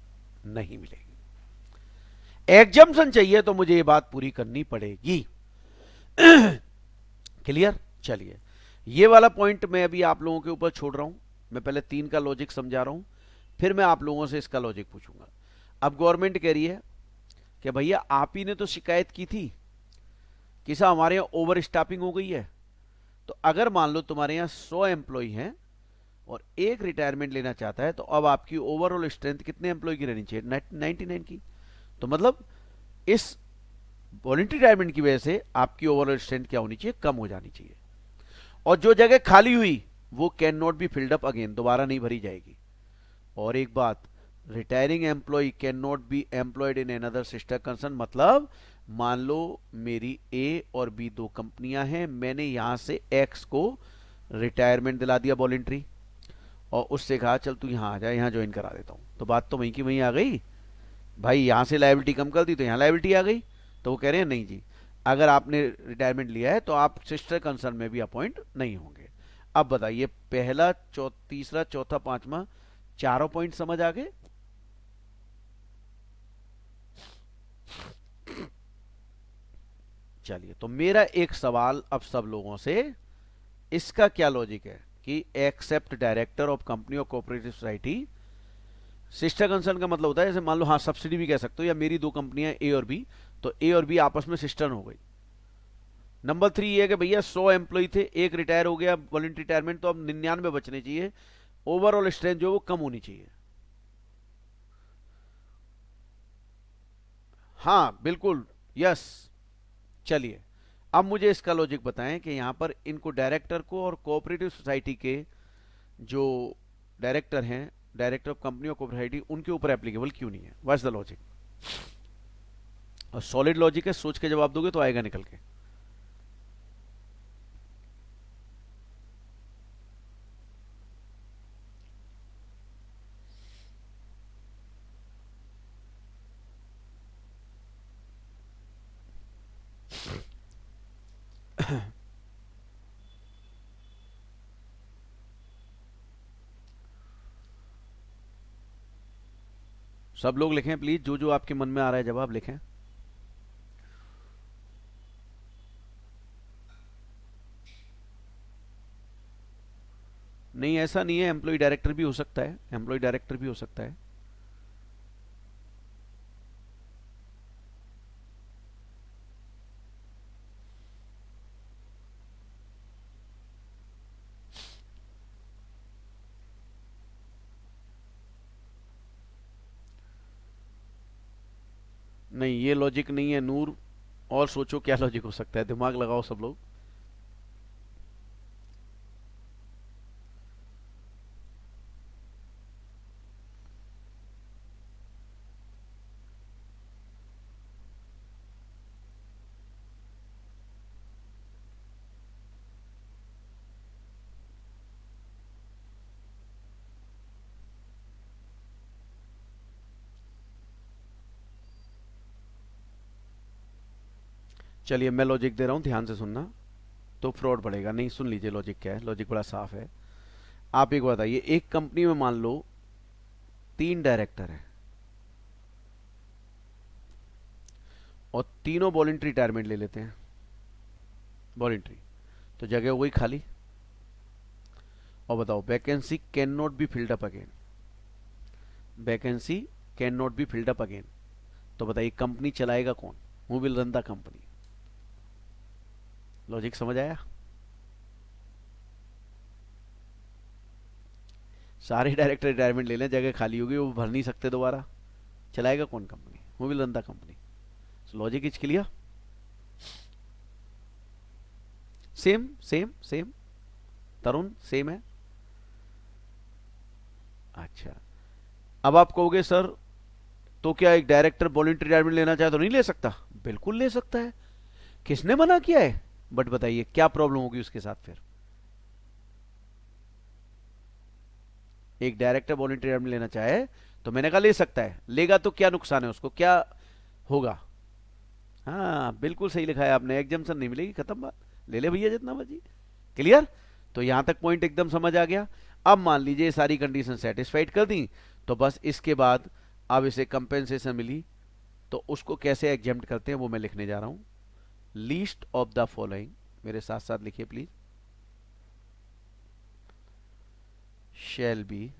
नहीं मिलेगी। एग्जाम्शन चाहिए तो मुझे ये बात पूरी करनी पड़ेगी। क्लियर? चलिए, ये वाला पॉइंट मैं अभी आप लोगों के ऊपर छोड़ रहा हूं। मैं पहले 3 का लॉजिक समझा रहा हूं, फिर मैं आप लोगों से इसका लॉजिक पूछूंगा। अब गवर्नमेंट कह रही है कि भैया आप ही ने तो शिकायत की थी कि साहब हमारे यहां ओवर स्टाफिंग हो गई है, तो अगर मान लो तुम्हारे यहां 100 एम्प्लॉय हैं और एक रिटायरमेंट लेना चाहता है, तो अब आपकी ओवरऑल स्ट्रेंथ कितने एम्प्लॉय की रहनी चाहिए? 99 की। तो मतलब इस वॉलंटरी रिटायरमेंट की वजह से आपकी ओवरऑल स्ट्रेंथ क्या होनी चाहिए? कम हो जानी चाहिए। और जो जगह खाली हुई वो can not be filled up again, दोबारा नहीं भरी जाएगी। और एक बात, retiring employ can not be employed in another sister concern, मतलब मान लो मेरी ए और बी 2 कंपनियां हैं, मैंने यहां से एक्स को रिटायरमेंट दिला दिया वॉलंटरी, और उससे कहा चल तू यहां आ जा, यहां ज्वाइन करा देता हूं, तो बात तो वहीं की वहीं आ गई भाई। यहां से लायबिलिटी कम कर दी तो यहां लायबिलिटी आ गई। तो वो कह रहे हैं नहीं जी, अगर आपने रिटायरमेंट लिया है तो आप सिस्टर कंसर्न में भी अपॉइंट नहीं होंगे। अब बताइए, पहला तीसरा चौथा पांचवा, चारों पॉइंट समझ आ गए? चलिए, तो मेरा एक सवाल अब सब लोगों से, इसका क्या लॉजिक है कि एक्सेप्ट डायरेक्टर ऑफ कंपनी और कोऑपरेटिव सोसाइटी, सिस्टर कंसर्न का मतलब होता है जैसे मान लो, हाँ सब्सिडी भी कह सकते हो, या मेरी 2 कंपनियां ए और बी, तो ए और बी आपस में सिस्टर हो गई। नंबर 3 ये है कि भैया 100 एम्प्लॉय थे, एक रिटायर हो गया वॉलंटरी रिटायरमेंट, तो अब 99 बचने चाहिए, ओवरऑल स्ट्रेंथ जो वो कम होनी चाहिए। हाँ बिल्कुल, यस। चलिए, अब मुझे इसका लॉजिक बताएं कि यहां पर इनको डायरेक्टर को और कोऑपरेटिव सोसाइटी के जो डायरेक्टर हैं, डायरेक्टर ऑफ कंपनी और कोऑपरेटिव, उनके ऊपर एप्लीकेबल क्यों नहीं है? What's the logic? और सॉलिड लॉजिक है, सोच के जवाब दोगे तो आएगा निकल के। सब लोग लिखें प्लीज, जो जो आपके मन में आ रहा है जवाब लिखें। नहीं, ऐसा नहीं है, एम्प्लॉय डायरेक्टर भी हो सकता है, एम्प्लॉय डायरेक्टर भी हो सकता है। नहीं, ये लॉजिक नहीं है नूर। और सोचो क्या लॉजिक हो सकता है, दिमाग लगाओ सब लोग। चलिए, मैं लॉजिक दे रहा हूं, ध्यान से सुनना, तो फ्रॉड पड़ेगा नहीं। सुन लीजिए लॉजिक क्या है, लॉजिक बड़ा साफ है। आप एक बताइए, एक कंपनी में मान लो 3 डायरेक्टर हैं और तीनों वॉलंटरी रिटायरमेंट ले लेते हैं, वॉलंटरी, तो जगह हो गई खाली। और बताओ, vacancy can not be filled up again, vacancy can not be filled up again, तो बताइए कंपनी चलाएगा कौन? Who will run the company? Logic समझ आया? सारे डायरेक्टर रिटायरमेंट ले लें, जगह खाली होगी, वो भर नहीं सकते दोबारा, चलाएगा कौन company? Who will run the company? Logic is clear? Same same same, Tarun same है? अच्छा, अब आप कहोगे सर तो क्या एक डायरेक्टर वॉलंटरी रिटायरमेंट लेना चाहे तो नहीं ले सकता? बिल्कुल ले सकता है, किसने मना किया है? बट बताइए क्या प्रॉब्लम होगी उसके साथ फिर? एक डायरेक्टर वॉलंटरी रिटायरमेंट लेना चाहे तो मैंने कहा ले सकता है, लेगा तो क्या नुकसान है, उसको क्या होगा? हाँ बिल्कुल सही लिखा है आपने, एग्जाम्शन नहीं मिलेगी, खत्म बात, ले ले भैया जितना मर्जी। क्लियर? तो यहां तक पॉइंट एकदम समझ आ गया। अब मान लीजिए सारी कंडीशन सेटिस्फाइड कर दी, तो बस इसके बाद अब इसे कंपेंसेशन मिली, तो उसको कैसे एग्जेम्प्ट करते हैं वो मैं लिखने जा रहा हूं। लीस्ट ऑफ द फॉलोइंग, मेरे साथ साथ लिखिए please, shall be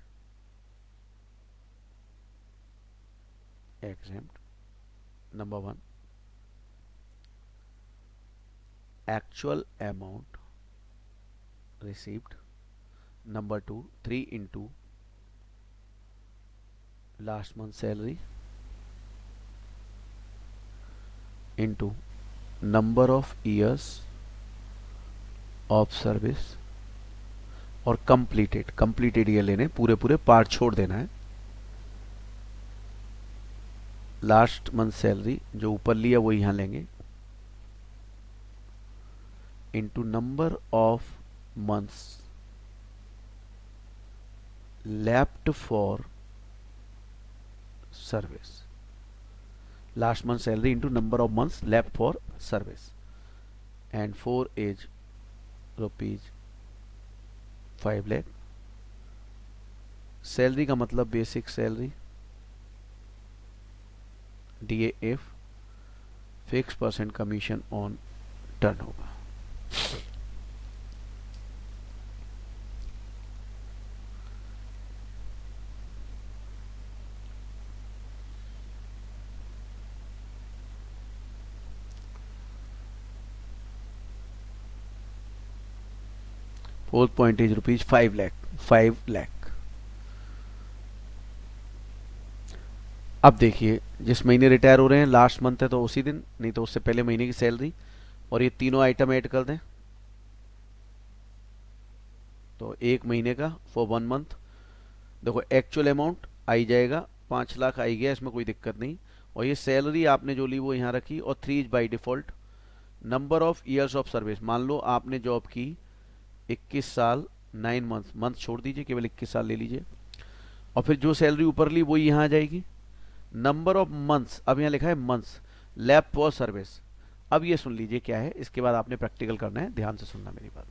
exempt. Number one, actual amount received. Number two, 3 into last month salary into number of years of service, और completed year लेने, पूरे पूरे पार्ट छोड़ देना है। लास्ट मंथ सैलरी जो ऊपर लिया वो यहां लेंगे, into number of months left for service, last month salary into number of months left for service, and 4 is rupees 5 lakh. Salary का मतलब basic salary, DAF, fix percent commission on turn होगा। Fourth point is rupees 5 lakh. अब देखिए जिस महीने retire हो रहे हैं लास्ट मंथ है तो उसी दिन, नहीं तो उससे पहले महीने की सैलरी, और ये तीनों आइटम ऐड कर दें तो एक महीने का फॉर 1 मंथ। देखो एक्चुअल अमाउंट आई जाएगा, 5 लाख आई गया, इसमें कोई दिक्कत नहीं। और ये सैलरी आपने जो ली वो यहाँ रखी, और 3 is by default. Number of years of service, मान लो आपने जॉब की 21 साल 9 मंथ, मंथ छोड़ दीजिए, केवल 21 साल ले लीजिए, और फिर जो सैलरी ऊपर ली वो यहाँ आ जाएगी। नंबर ऑफ मंथ्स, अब यहाँ लिखा है मंथ्स लेफ्ट फॉर सर्विस। अब ये सुन लीजिए क्या है, इसके बाद आपने प्रैक्टिकल करना है, ध्यान से सुनना मेरी बात,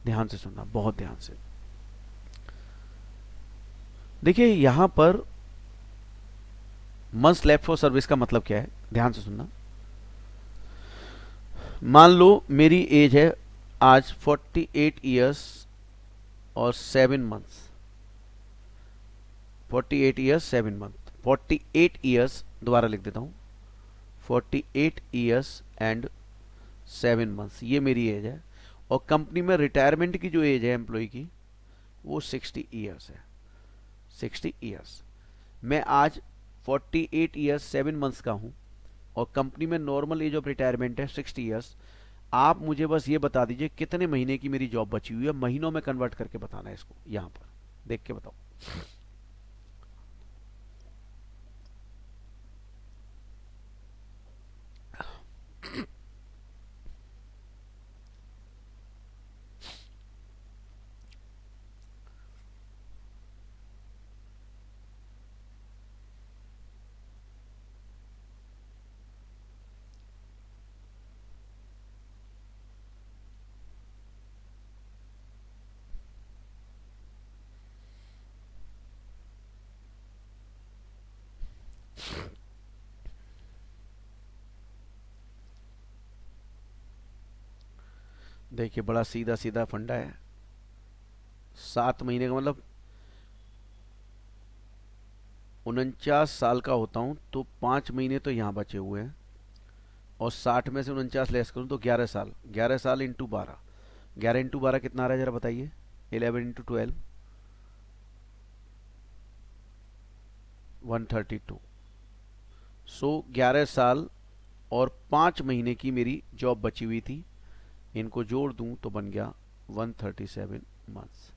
ध्यान से सुनना, बहुत ध्यान से। देखिए यहां पर मंथ्स लेफ्ट फॉर सर्विस का मतलब क्या है, ध्यान से सुनना। मान लो मेरी एज है आज 48 ईयर्स और 7 मंथ्स, 48 ईयर्स 7 मंथ, 48 ईयर्स, दोबारा लिख देता हूं, 48 ईयर्स एंड 7 मंथ्स, ये मेरी एज है। और कंपनी में रिटायरमेंट की जो एज है एम्प्लॉय की वो 60 ईयर्स है, 60 ईयर्स। मैं आज 48 ईयर्स 7 मंथ्स का हूं और कंपनी में नॉर्मल एज ऑफ रिटायरमेंट है 60 ईयर्स। आप मुझे बस ये बता दीजिए कितने महीने की मेरी जॉब बची हुई है, महीनों में कन्वर्ट करके बताना है इसको, यहां पर देख के बताओ। देखिए बड़ा सीधा सीधा फंडा है, 7 महीने का मतलब 49 साल का होता हूं तो 5 महीने तो यहां बचे हुए हैं, और 60 में से 49 लेस करूं तो 11 साल, 11 साल इंटू 12, 11 इंटू 12 कितना आ रहा है जरा बताइए, 11 इंटू 12 132। सो 11 साल और 5 महीने की मेरी जॉब बची हुई थी, इनको जोड़ दूं तो बन गया 137 मंथ्स।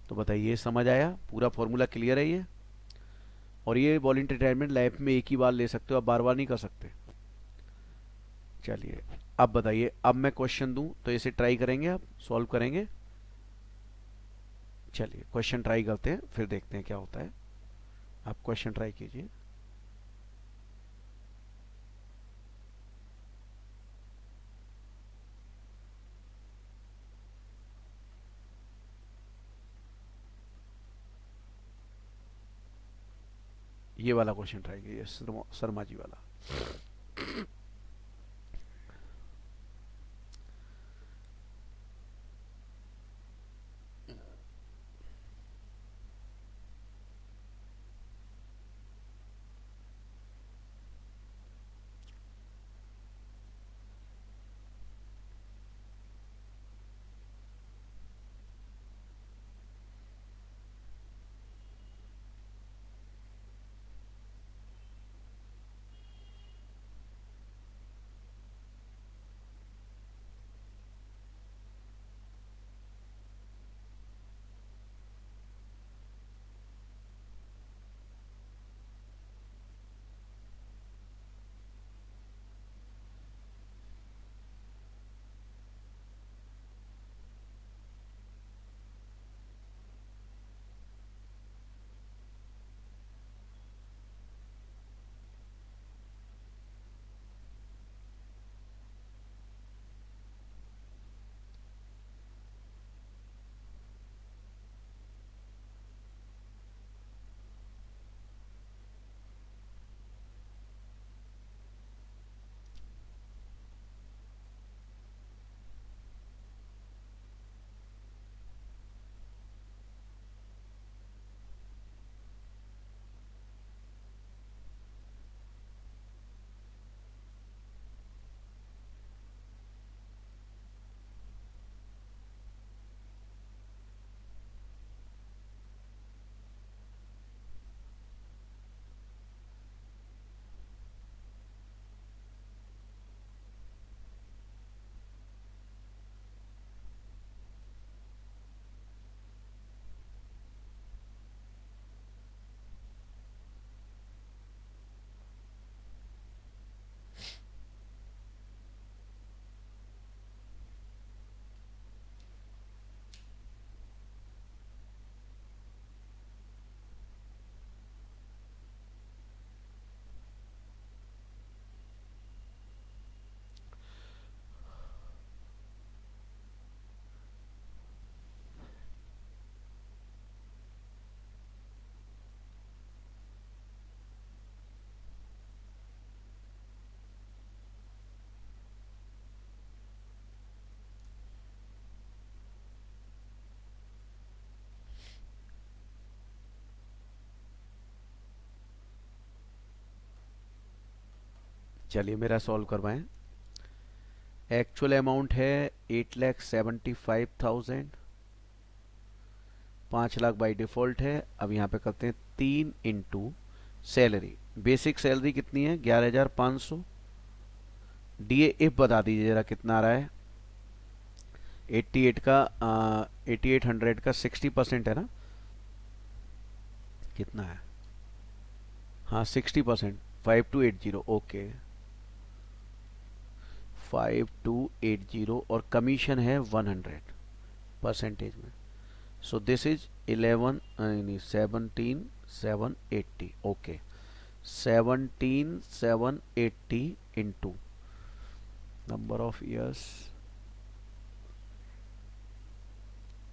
तो बताइए समझ आया, पूरा फॉर्मूला क्लियर है ये? और ये वॉलंटरी रिटायरमेंट लाइफ में एक ही बार ले सकते हो, आप बार बार नहीं कर सकते। चलिए अब बताइए, अब मैं क्वेश्चन दूं तो इसे ट्राई करेंगे, आप सॉल्व करेंगे। चलिए क्वेश्चन ट्राई करते हैं, फिर देखते हैं क्या होता है। आप क्वेश्चन ट्राई कीजिए। ये वाला क्वेश्चन ट्राई कीजिए, शर्मा जी वाला। चलिए मेरा सॉल्व करवाएं। एक्चुअल अमाउंट है 8,75,000, 5 लाख बाई डिफॉल्ट है। अब यहाँ पे करते हैं 3 इंटू सैलरी। बेसिक सैलरी कितनी है? 11,500। डीए इफ बता दीजिए जरा कितना आ रहा है। 88 का 8800 का 60% है ना, कितना है? हाँ 60%, 5280। ओके 5280 और कमीशन है 100 परसेंटेज में। सो this is 17,780। Okay 17,780 into number of years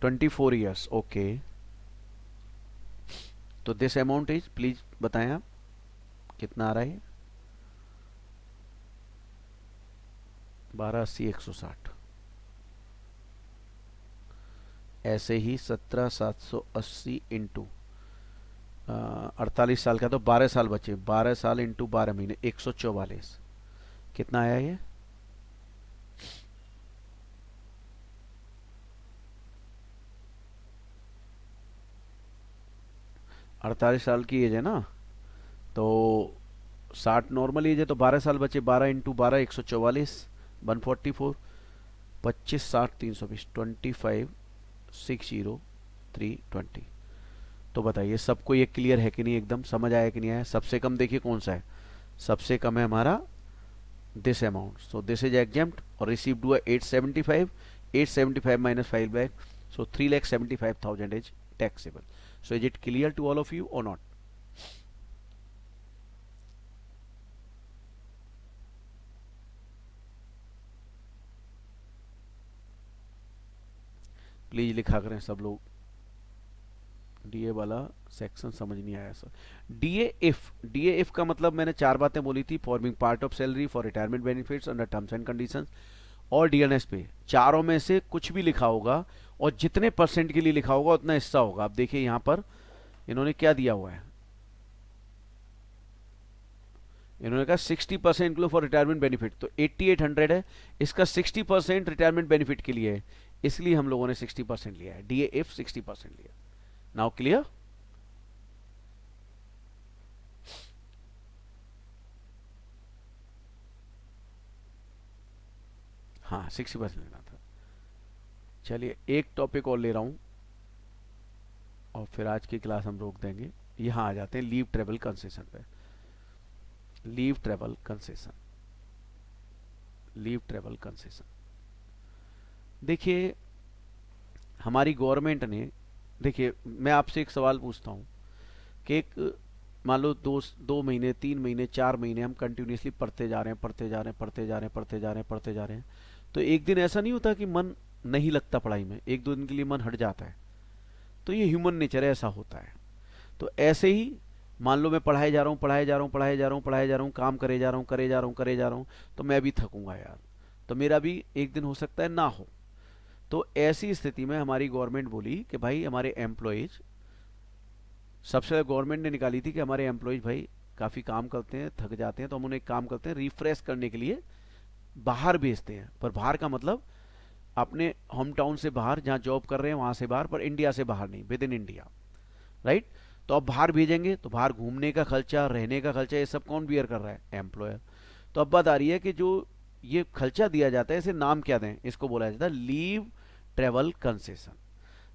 24 years. Okay तो दिस अमाउंट इज, प्लीज बताएं आप कितना आ रहा है? 12,80,160। ऐसे ही 17,780 इंटू 48 साल का, तो 12 साल बचे। 12 साल इंटू 12 महीने 144। कितना आया ये? अड़तालीस साल की एज है ना, तो 60 नॉर्मल एज है, तो 12 साल बचे। 12 इंटू 12 144, 144। 25 60 320, 25 60 320। तो बताइए सबको ये क्लियर है कि नहीं, एकदम समझ आया कि नहीं आया? सबसे कम देखिए कौन सा है, सबसे कम है हमारा this amount, so this is exempt, और रिसीव्ड हुआ 875, 875 minus 5 lakh, so 3,75,000 is taxable. So is it clear to all of you or not? Please लिखा करें सब लोग। डीए वाला सेक्शन समझ नहीं आया सर। डीए इफ का मतलब मैंने चार बातें बोली थी, forming part of salary for retirement benefits under terms and conditions और डीएनएस पे, चारों में से कुछ भी लिखा होगा और जितने परसेंट के लिए लिखा होगा उतना हिस्सा होगा। आप देखिए यहां पर इन्होंने क्या दिया हुआ है, इन्होंने कहा 60% के लिए फॉर रिटायरमेंट बेनिफिट, तो 8800 है, इसका 60% रिटायरमेंट बेनिफिट के लिए है, इसलिए हम लोगों ने 60% लिया है, डीए इफ 60% लिया। Now clear? हाँ 60% लेना था। चलिए एक टॉपिक और ले रहा हूं और फिर आज की क्लास हम रोक देंगे। यहां आ जाते हैं लीव ट्रेवल कंसेशन पे। Leave travel concession, leave travel concession, देखिए हमारी गवर्नमेंट ने, देखिए मैं आपसे एक सवाल पूछता हूं कि एक मान लो 2 महीने 3 महीने 4 महीने हम कंटिन्यूसली पढ़ते जा रहे हैं, पढ़ते जा रहे हैं, पढ़ते जा रहे हैं, पढ़ते जा रहे हैं, पढ़ते जा रहे हैं, तो एक दिन ऐसा नहीं होता कि मन नहीं लगता पढ़ाई में, एक दो दिन के लिए मन हट जाता है, तो ये ह्यूमन नेचर है, ऐसा होता है। तो ऐसे ही मान लो मैं पढ़ाए जा रहा हूँ, पढ़ाए जा रहा हूँ, पढ़ाए जा रहा हूँ, पढ़ाए जा रहा हूँ, काम करे जा रहा हूँ, करे जा रहा हूँ, करे जा रहा हूँ, तो मैं भी थकूंगा यार, तो मेरा भी एक दिन हो सकता है ना हो। तो ऐसी स्थिति में हमारी गवर्नमेंट बोली कि भाई हमारे एम्प्लॉयज, सबसे पहले गवर्नमेंट ने निकाली थी कि हमारे एम्प्लॉयज भाई काफ़ी काम करते हैं, थक जाते हैं, तो हम उन्हें एक काम करते हैं, रिफ्रेश करने के लिए बाहर भेजते हैं। पर बाहर का मतलब अपने होम टाउन से बाहर, जहाँ जॉब कर रहे हैं वहाँ से बाहर, पर इंडिया से बाहर नहीं, विद इन इंडिया, राइट। तो अब बाहर भेजेंगे तो बाहर घूमने का खर्चा, रहने का खर्चा, ये सब कौन बियर कर रहा है? एम्प्लॉयर। तो अब बात आ रही है कि जो ये खर्चा दिया जाता है, इसे नाम क्या दें? इसको बोला जाता है लीव ट्रेवल कंसेशन।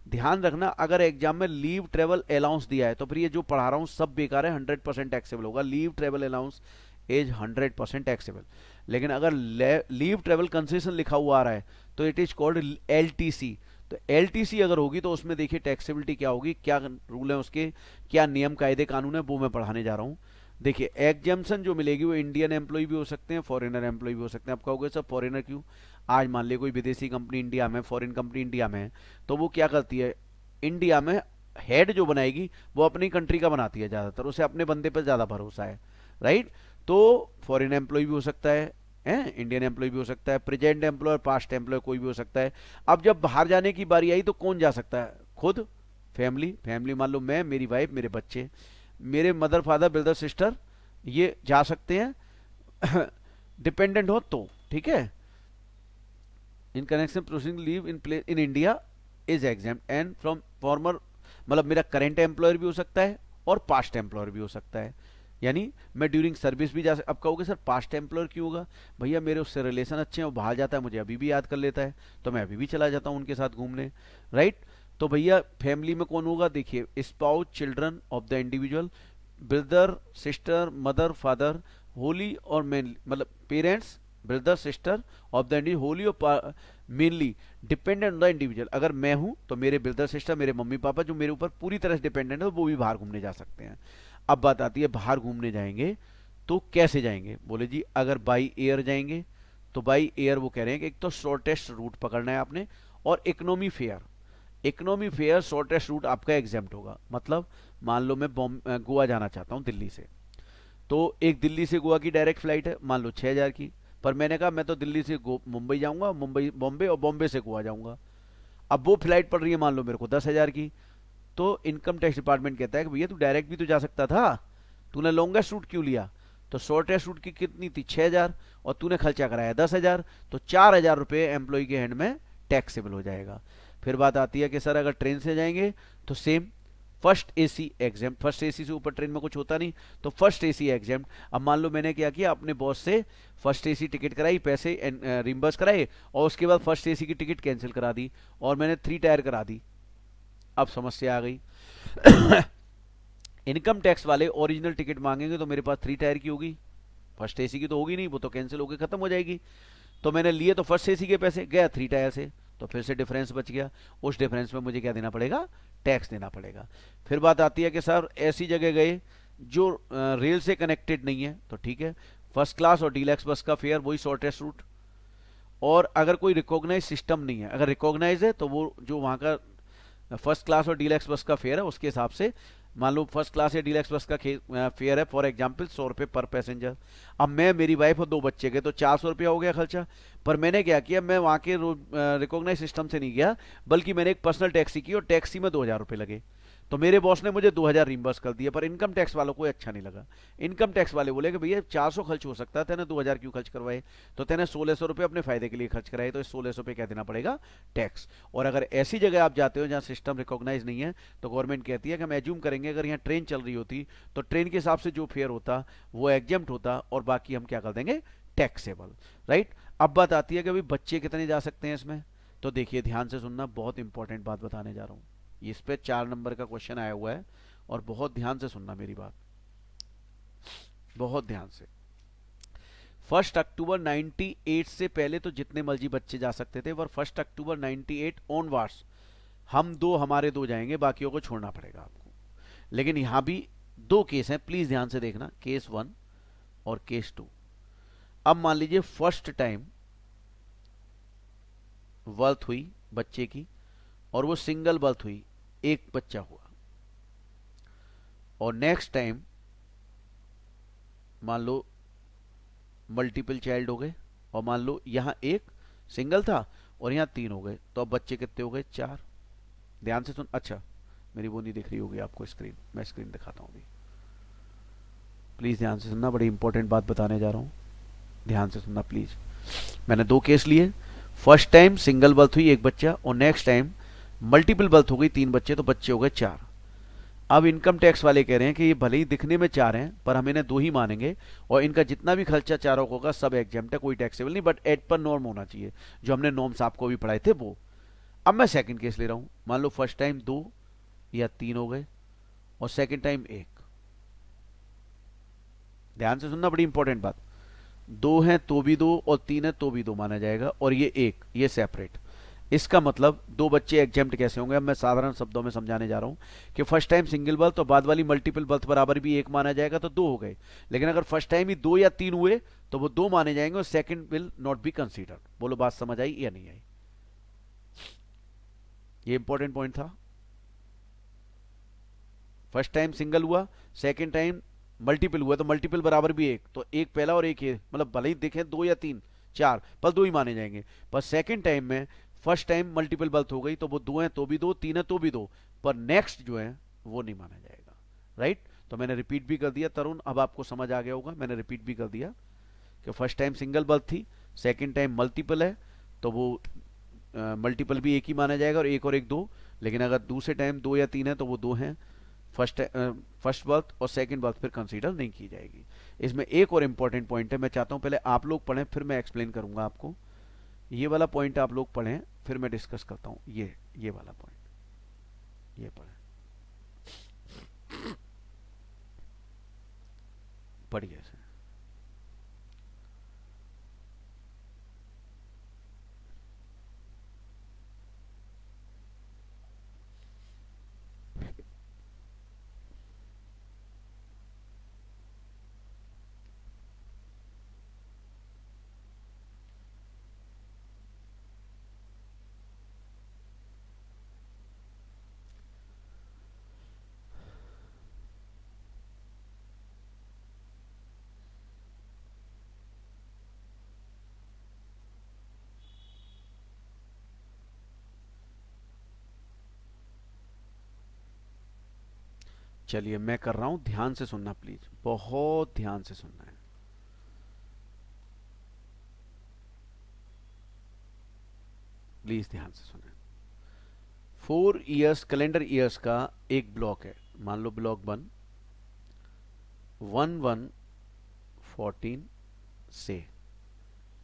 ध्यान रखना, अगर एग्जाम में लीव ट्रेवल अलाउंस दिया है तो फिर ये जो पढ़ा रहा हूं सब बेकार है, 100% टैक्सेबल होगा। Leave travel allowance is 100% taxable. लेकिन अगर लीव ट्रेवल कंसेशन लिखा हुआ आ रहा है तो इट इज कॉल्ड एलटीसी। तो एलटीसी अगर होगी तो उसमें देखिए टैक्सेबिलिटी क्या होगी, क्या रूल है उसके, क्या नियम कायदे कानून है, वो मैं पढ़ाने जा रहा हूँ। देखिए एग्जाम्पशन जो मिलेगी वो इंडियन एम्प्लॉय भी हो सकते हैं, फॉरेनर एम्प्लॉय भी हो सकते हैं। आप कहोगे सर फॉरेनर क्यों? आज मान लिया कोई विदेशी कंपनी इंडिया में, फॉरेन कंपनी इंडिया में है, तो वो क्या करती है, इंडिया में हेड जो बनाएगी वो अपनी कंट्री का बनाती है ज्यादातर, उसे अपने बंदे पर ज्यादा भरोसा है, राइट। तो फॉरेन एम्प्लॉय भी हो सकता है, इंडियन एम्प्लॉय भी हो सकता है, प्रेजेंट एम्प्लॉय, पास्ट एम्प्लॉय, कोई भी हो सकता है। अब जब बाहर जाने की बारी आई तो कौन जा सकता है? खुद फैमिली मान लो मैं, मेरी वाइफ, मेरे बच्चे, मेरे मदर फादर ब्रदर सिस्टर, ये जा सकते हैं डिपेंडेंट हो तो, ठीक है। In connection proceeding leave in place in India is exempt and from farmer, मतलब मेरा करंट एम्प्लॉयर भी हो सकता है और पास्ट एम्प्लॉयर भी हो सकता है, यानी मैं ड्यूरिंग सर्विस भी जा सकता। अब कहोगे सर पास्ट एम्प्लॉयर क्यों होगा? भैया मेरे उससे रिलेशन अच्छे हैं, वो बाहर जाता है, मुझे अभी भी याद कर लेता है, तो मैं अभी भी चला जाता हूँ उनके साथ घूमने, राइट। तो भैया फैमिली में कौन होगा? देखिए spouse, children of the individual, brother sister, mother father, wholly और मेनली, मतलब parents, brother sister of the individual, wholly और mainly dependent on the individual. अगर मैं हूं तो मेरे ब्रदर सिस्टर, मेरे मम्मी पापा जो मेरे ऊपर पूरी तरह से डिपेंडेंट है, वो भी बाहर घूमने जा सकते हैं। अब बात आती है बाहर घूमने जाएंगे तो कैसे जाएंगे? बोले जी अगर बाई एयर जाएंगे तो बाई एयर वो कह रहे हैं कि एक तो शॉर्टेस्ट रूट पकड़ना है आपने, और economy fair, economy fair shortest route आपका एग्जाम्प्ट होगा। मतलब मान लो मैं गोवा जाना चाहता हूँ दिल्ली से, तो एक दिल्ली से गोवा की डायरेक्ट फ्लाइट है, मान लो 6,000 की, पर मैंने कहा मैं तो दिल्ली से मुंबई जाऊंगा, मुंबई बॉम्बे, और बॉम्बे से गोवा जाऊंगा। अब वो फ्लाइट पड़ रही है मान लो मेरे को 10,000 की, तो इनकम टैक्स डिपार्टमेंट कहता है कि भैया तू डायरेक्ट भी तो जा सकता था, तूने लॉन्गेस्ट रूट क्यों लिया? तो शॉर्टेस्ट रूट की कितनी थी? 6,000, और तूने खर्चा कराया 10,000, तो 4,000 रुपये एम्प्लॉय के हैंड में टैक्सेबल हो जाएगा। फिर बात आती है कि सर अगर ट्रेन से जाएंगे तो same, first AC exam, first AC से ऊपर ट्रेन में कुछ होता नहीं, तो फर्स्ट एसी एग्जाम। अब मान लो मैंने क्या किया, अपने बॉस से फर्स्ट एसी टिकट कराई, पैसे रिम्बर्स कराए, और उसके बाद फर्स्ट एसी की टिकट कैंसिल करा दी और मैंने 3 टायर करा दी। अब समस्या आ गई इनकम टैक्स वाले ओरिजिनल टिकट मांगेंगे तो मेरे पास 3 टायर की होगी, फर्स्ट एसी की तो होगी नहीं, वो तो कैंसिल होकर खत्म हो जाएगी। तो मैंने लिए तो फर्स्ट एसी के पैसे, गया 3 टायर से, तो फिर से डिफरेंस बच गया। उस डिफरेंस में मुझे क्या देना पड़ेगा, टैक्स देना पड़ेगा। फिर बात आती है कि सर ऐसी जगह गए जो रेल से कनेक्टेड नहीं है, तो ठीक है, फर्स्ट क्लास और डीलक्स बस का फेयर वही शॉर्टेस्ट रूट। और अगर कोई रिकॉग्नाइज सिस्टम नहीं है, अगर रिकॉग्नाइज है तो वो जो वहाँ का फर्स्ट क्लास और डीलक्स बस का फेयर है उसके हिसाब से, मान लो फर्स्ट क्लास या डीलक्स बस का फेयर है फॉर एग्जांपल 100 रुपये पर पैसेंजर। अब मैं, मेरी वाइफ और 2 बच्चे गए तो 400 रुपया हो गया खर्चा। पर मैंने क्या किया, मैं वहाँ के रिकॉग्नाइज सिस्टम से नहीं गया, बल्कि मैंने एक पर्सनल टैक्सी की और टैक्सी में 2000 रुपये लगे। तो मेरे बॉस ने मुझे 2000 रिम्बर्स कर दिया, पर इनकम टैक्स वालों को अच्छा नहीं लगा। इनकम टैक्स वाले बोले कि भैया 400 खर्च हो सकता है, तेने 2000 क्यों खर्च करवाए, तो तेने 1600 रुपये अपने फायदे के लिए खर्च कराए, तो इस 1600 पे क्या देना पड़ेगा, टैक्स। और अगर ऐसी जगह आप जाते हो जहाँ सिस्टम रिकॉग्नाइज नहीं है, तो गवर्नमेंट कहती है कि हम एज्यूम करेंगे अगर यहाँ ट्रेन चल रही होती तो ट्रेन के हिसाब से जो फेयर होता वो एग्जेम्प्ट होता, और बाकी हम क्या कर देंगे, टैक्सेबल, राइट। अब बात आती है कि भाई बच्चे कितने जा सकते हैं इसमें, तो देखिए ध्यान से सुनना, बहुत इंपॉर्टेंट बात बताने जा रहा हूँ। इस पे 4 नंबर का क्वेश्चन आया हुआ है, और बहुत ध्यान से सुनना मेरी बात, बहुत ध्यान से। 1 अक्टूबर 98 से पहले तो जितने मर्जी बच्चे जा सकते थे, पर 1 अक्टूबर 98 ऑनवर्ड्स हम दो, हमारे 2 जाएंगे, बाकियों को छोड़ना पड़ेगा आपको। लेकिन यहां भी 2 केस हैं, प्लीज ध्यान से देखना, केस 1 और केस 2। अब मान लीजिए फर्स्ट टाइम बर्थ हुई बच्चे की, और वो सिंगल बर्थ हुई, एक बच्चा हुआ, और नेक्स्ट टाइम मान लो मल्टीपल चाइल्ड हो गए, और मान लो यहां एक सिंगल था और यहां 3 हो गए, तो अब बच्चे कितने हो गए, 4। ध्यान से सुन, अच्छा मेरी वो नहीं दिख रही होगी आपको स्क्रीन, मैं स्क्रीन दिखाता हूं अभी, प्लीज ध्यान से सुनना, बड़ी इंपॉर्टेंट बात बताने जा रहा हूं, ध्यान से सुनना प्लीज। मैंने 2 केस लिए, फर्स्ट टाइम सिंगल बर्थ हुई एक बच्चा, और नेक्स्ट टाइम मल्टीपल बर्थ हो गई 3 बच्चे, तो बच्चे हो गए 4। अब इनकम टैक्स वाले कह रहे हैं कि ये भले ही दिखने में 4 हैं, पर हम इन्हें 2 ही मानेंगे, और इनका जितना भी खर्चा चारों का होगा सब एग्जेम्प्ट है, कोई टैक्सेबल नहीं, बट एड पर नॉर्म होना चाहिए, जो हमने नॉर्म्स आपको भी पढ़ाए थे वो। अब मैं सेकंड केस ले रहा हूं, मान लो फर्स्ट टाइम 2 या 3 हो गए, और सेकंड टाइम 1। ध्यान से सुनना, बड़ी इंपॉर्टेंट बात, 2 हैं तो भी 2, और 3 है तो भी 2 माना जाएगा, और ये 1, ये सेपरेट। इसका मतलब 2 बच्चे एग्जेम्प्ट कैसे होंगे, अब मैं साधारण शब्दों में समझाने जा रहा हूं कि फर्स्ट टाइम सिंगल बर्थ तो बाद वाली मल्टीपल बर्थ बराबर भी 1 माना जाएगा, तो 2 हो गए। लेकिन अगर फर्स्ट टाइम ही 2 या 3 हुए तो वो 2 माने जाएंगे, और second will not be considered. बोलो बात समझ आई या नहीं आई, ये इंपॉर्टेंट पॉइंट था। फर्स्ट टाइम सिंगल हुआ, सेकंड टाइम मल्टीपल हुआ, तो मल्टीपल बराबर भी 1, तो 1 पहला और 1 ये, मतलब भले ही देखें 2 या 3 4, पर 2 ही माने जाएंगे। पर सेकंड टाइम में फर्स्ट टाइम मल्टीपल बर्थ हो गई, तो वो 2 हैं तो भी 2, 3 है तो भी 2, पर नेक्स्ट जो है वो नहीं माना जाएगा, राइट। तो मैंने रिपीट भी कर दिया तरुण, अब आपको समझ आ गया होगा, मैंने रिपीट भी कर दिया कि फर्स्ट टाइम सिंगल बर्थ थी, सेकंड टाइम मल्टीपल है, तो वो मल्टीपल भी 1 ही माना जाएगा, और एक 2। लेकिन अगर दूसरे टाइम 2 या 3 है तो वो 2 हैं, फर्स्ट बर्थ और सेकंड बर्थ फिर कंसीडर नहीं की जाएगी। इसमें एक और इंपॉर्टेंट पॉइंट है, मैं चाहता हूं पहले आप लोग पढ़ें, फिर मैं एक्सप्लेन करूंगा आपको। ये वाला पॉइंट आप लोग पढ़ें, फिर मैं डिस्कस करता हूं, ये वाला पॉइंट ये पढ़ें, पढ़िए इसे। चलिए मैं कर रहा हूं, ध्यान से सुनना प्लीज, बहुत ध्यान से सुनना है, प्लीज ध्यान से सुने। 4 इयर्स कैलेंडर इयर्स का एक ब्लॉक है, मान लो ब्लॉक 1/1/14 से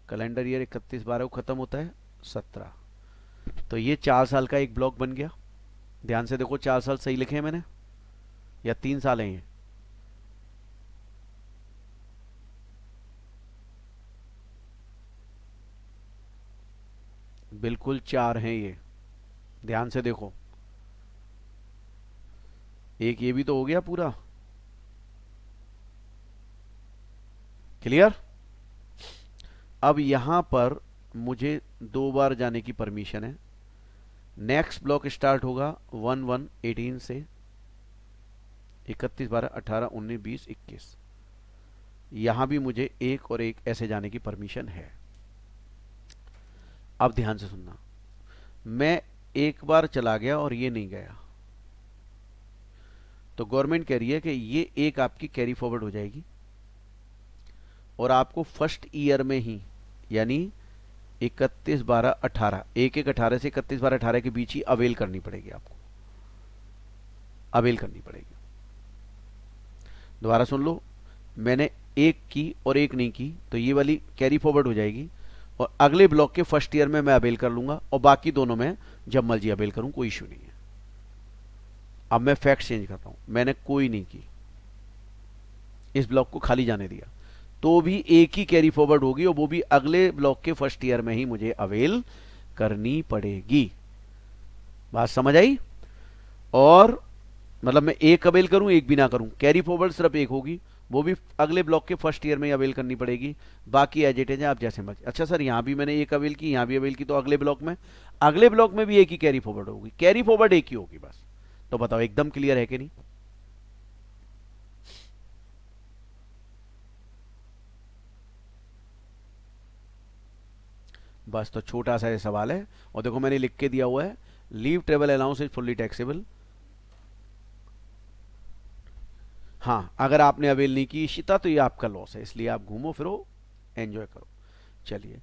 कैलेंडर ईयर 31/12 को खत्म होता है 17, तो ये 4 साल का एक ब्लॉक बन गया। ध्यान से देखो, 4 साल सही लिखे हैं मैंने, या 3 साल है ये? बिल्कुल 4 हैं ये, ध्यान से देखो। एक ये भी तो हो गया पूरा। क्लियर? अब यहां पर मुझे 2 बार जाने की परमिशन है। नेक्स्ट ब्लॉक स्टार्ट होगा 1/1/18 से, 31/12/18/19/20/21। यहां भी मुझे एक और एक ऐसे जाने की परमिशन है। अब ध्यान से सुनना, मैं एक बार चला गया और ये नहीं गया, तो गवर्नमेंट कह रही है कि ये एक आपकी कैरी फॉरवर्ड हो जाएगी और आपको फर्स्ट ईयर में ही, यानी 31/12/18, 1/1/18 से 31/12/18 के बीच ही अवेल करनी पड़ेगी आपको, अवेल करनी पड़ेगी। दोबारा सुन लो, मैंने एक की और एक नहीं की, तो ये वाली कैरी फॉरवर्ड हो जाएगी और अगले ब्लॉक के फर्स्ट ईयर में मैं अवेल कर लूंगा और बाकी दोनों में जब मर्जी अवेल करूं, कोई इश्यू नहीं है। अब मैं फैक्ट चेंज करता हूं, मैंने कोई नहीं की, इस ब्लॉक को खाली जाने दिया, तो भी एक ही कैरी फॉरवर्ड होगी और वो भी अगले ब्लॉक के फर्स्ट ईयर में ही मुझे अवेल करनी पड़ेगी। बात समझ आई? और मतलब मैं एक अवेल करूं एक भी ना करूं, कैरी फॉरवर्ड सिर्फ एक होगी, वो भी अगले ब्लॉक के फर्स्ट ईयर में ही अवेल करनी पड़ेगी। बाकी एज इट इज है, आप जैसे मर्जी। अच्छा सर, यहां भी मैंने एक अवेल की, यहां भी अवेल की, तो अगले ब्लॉक में भी एक ही कैरी फॉरवर्ड होगी, कैरी फॉरवर्ड एक ही होगी बस। तो बताओ एकदम क्लियर है कि नहीं? बस, तो छोटा सा ये सवाल है। और देखो मैंने लिख के दिया हुआ है, leave travel allowance is fully taxable. हाँ, अगर आपने अवेल नहीं की इशिता तो ये आपका लॉस है, इसलिए आप घूमो फिरो, एंजॉय करो। चलिए,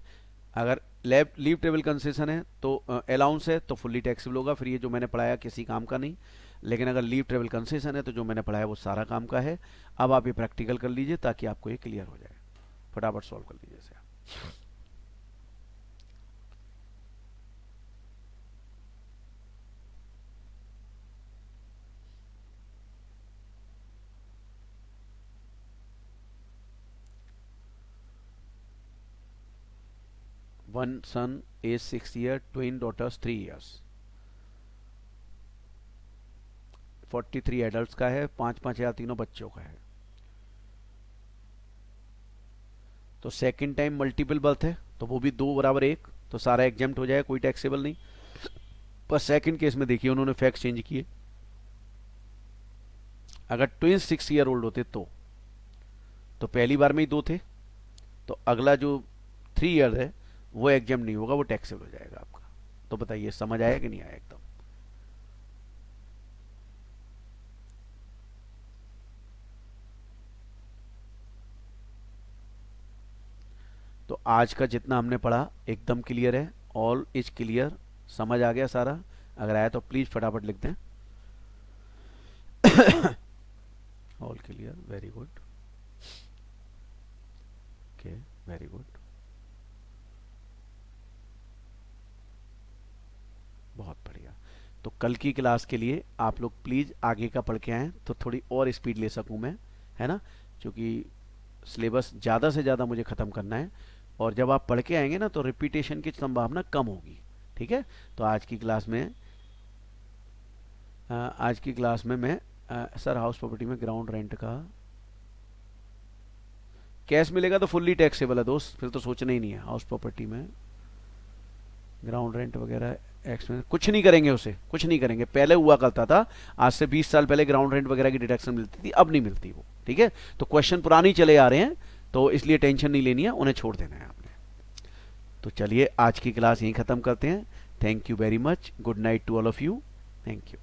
अगर लीव ट्रेवल कंसेशन है तो अलाउंस है तो फुल्ली टैक्सेबल होगा, फिर ये जो मैंने पढ़ाया किसी काम का नहीं। लेकिन अगर लीव ट्रेवल कंसेशन है तो जो मैंने पढ़ाया वो सारा काम का है। अब आप ये प्रैक्टिकल कर लीजिए ताकि आपको ये क्लियर हो जाए, फटाफट सॉल्व कर लीजिए इसे। 1 son age 6 year, twin daughters 3 years। 43 adult का है, 5-5 हजार तीनों बच्चों का है। तो सेकंड टाइम मल्टीपल बर्थ है तो वो भी 2 = 1, तो सारा एग्जेम्प्ट हो जाए, कोई टैक्सेबल नहीं। पर सेकंड केस में देखिए उन्होंने फैक्ट चेंज किए। अगर ट्विन 6 ईयर ओल्ड होते तो पहली बार में ही 2 थे, तो अगला जो 3 ईयर है वो एग्जाम नहीं होगा, वो टैक्सेबल हो जाएगा आपका। तो बताइए समझ आया कि नहीं आया एकदम? तो आज का जितना हमने पढ़ा एकदम क्लियर है, ऑल इज क्लियर, समझ आ गया सारा? अगर आया तो प्लीज फटाफट लिख दें। All clear, very good, okay, very good, बहुत बढ़िया। तो कल की क्लास के लिए आप लोग प्लीज आगे का पढ़ के आए तो थोड़ी और स्पीड ले सकूं मैं, है ना, क्योंकि सिलेबस ज़्यादा से ज़्यादा मुझे ख़त्म करना है। और जब आप पढ़ के आएंगे ना तो रिपीटेशन की संभावना कम होगी, ठीक है? तो आज की क्लास में मैं सर हाउस प्रॉपर्टी में ग्राउंड रेंट का कैश मिलेगा तो फुल्ली टैक्सेबल है दोस्त, फिर तो सोचना ही नहीं है। हाउस प्रॉपर्टी में ग्राउंड रेंट वगैरह एक्सपेंस कुछ नहीं करेंगे, उसे कुछ नहीं करेंगे। पहले हुआ करता था, आज से 20 साल पहले ग्राउंड रेंट वगैरह की डिडक्शन मिलती थी, अब नहीं मिलती वो, ठीक है? तो क्वेश्चन पुरानी चले आ रहे हैं, तो इसलिए टेंशन नहीं लेनी है, उन्हें छोड़ देना है आपने। तो चलिए आज की क्लास यहीं ख़त्म करते हैं। Thank you very much, good night to all of you, thank you.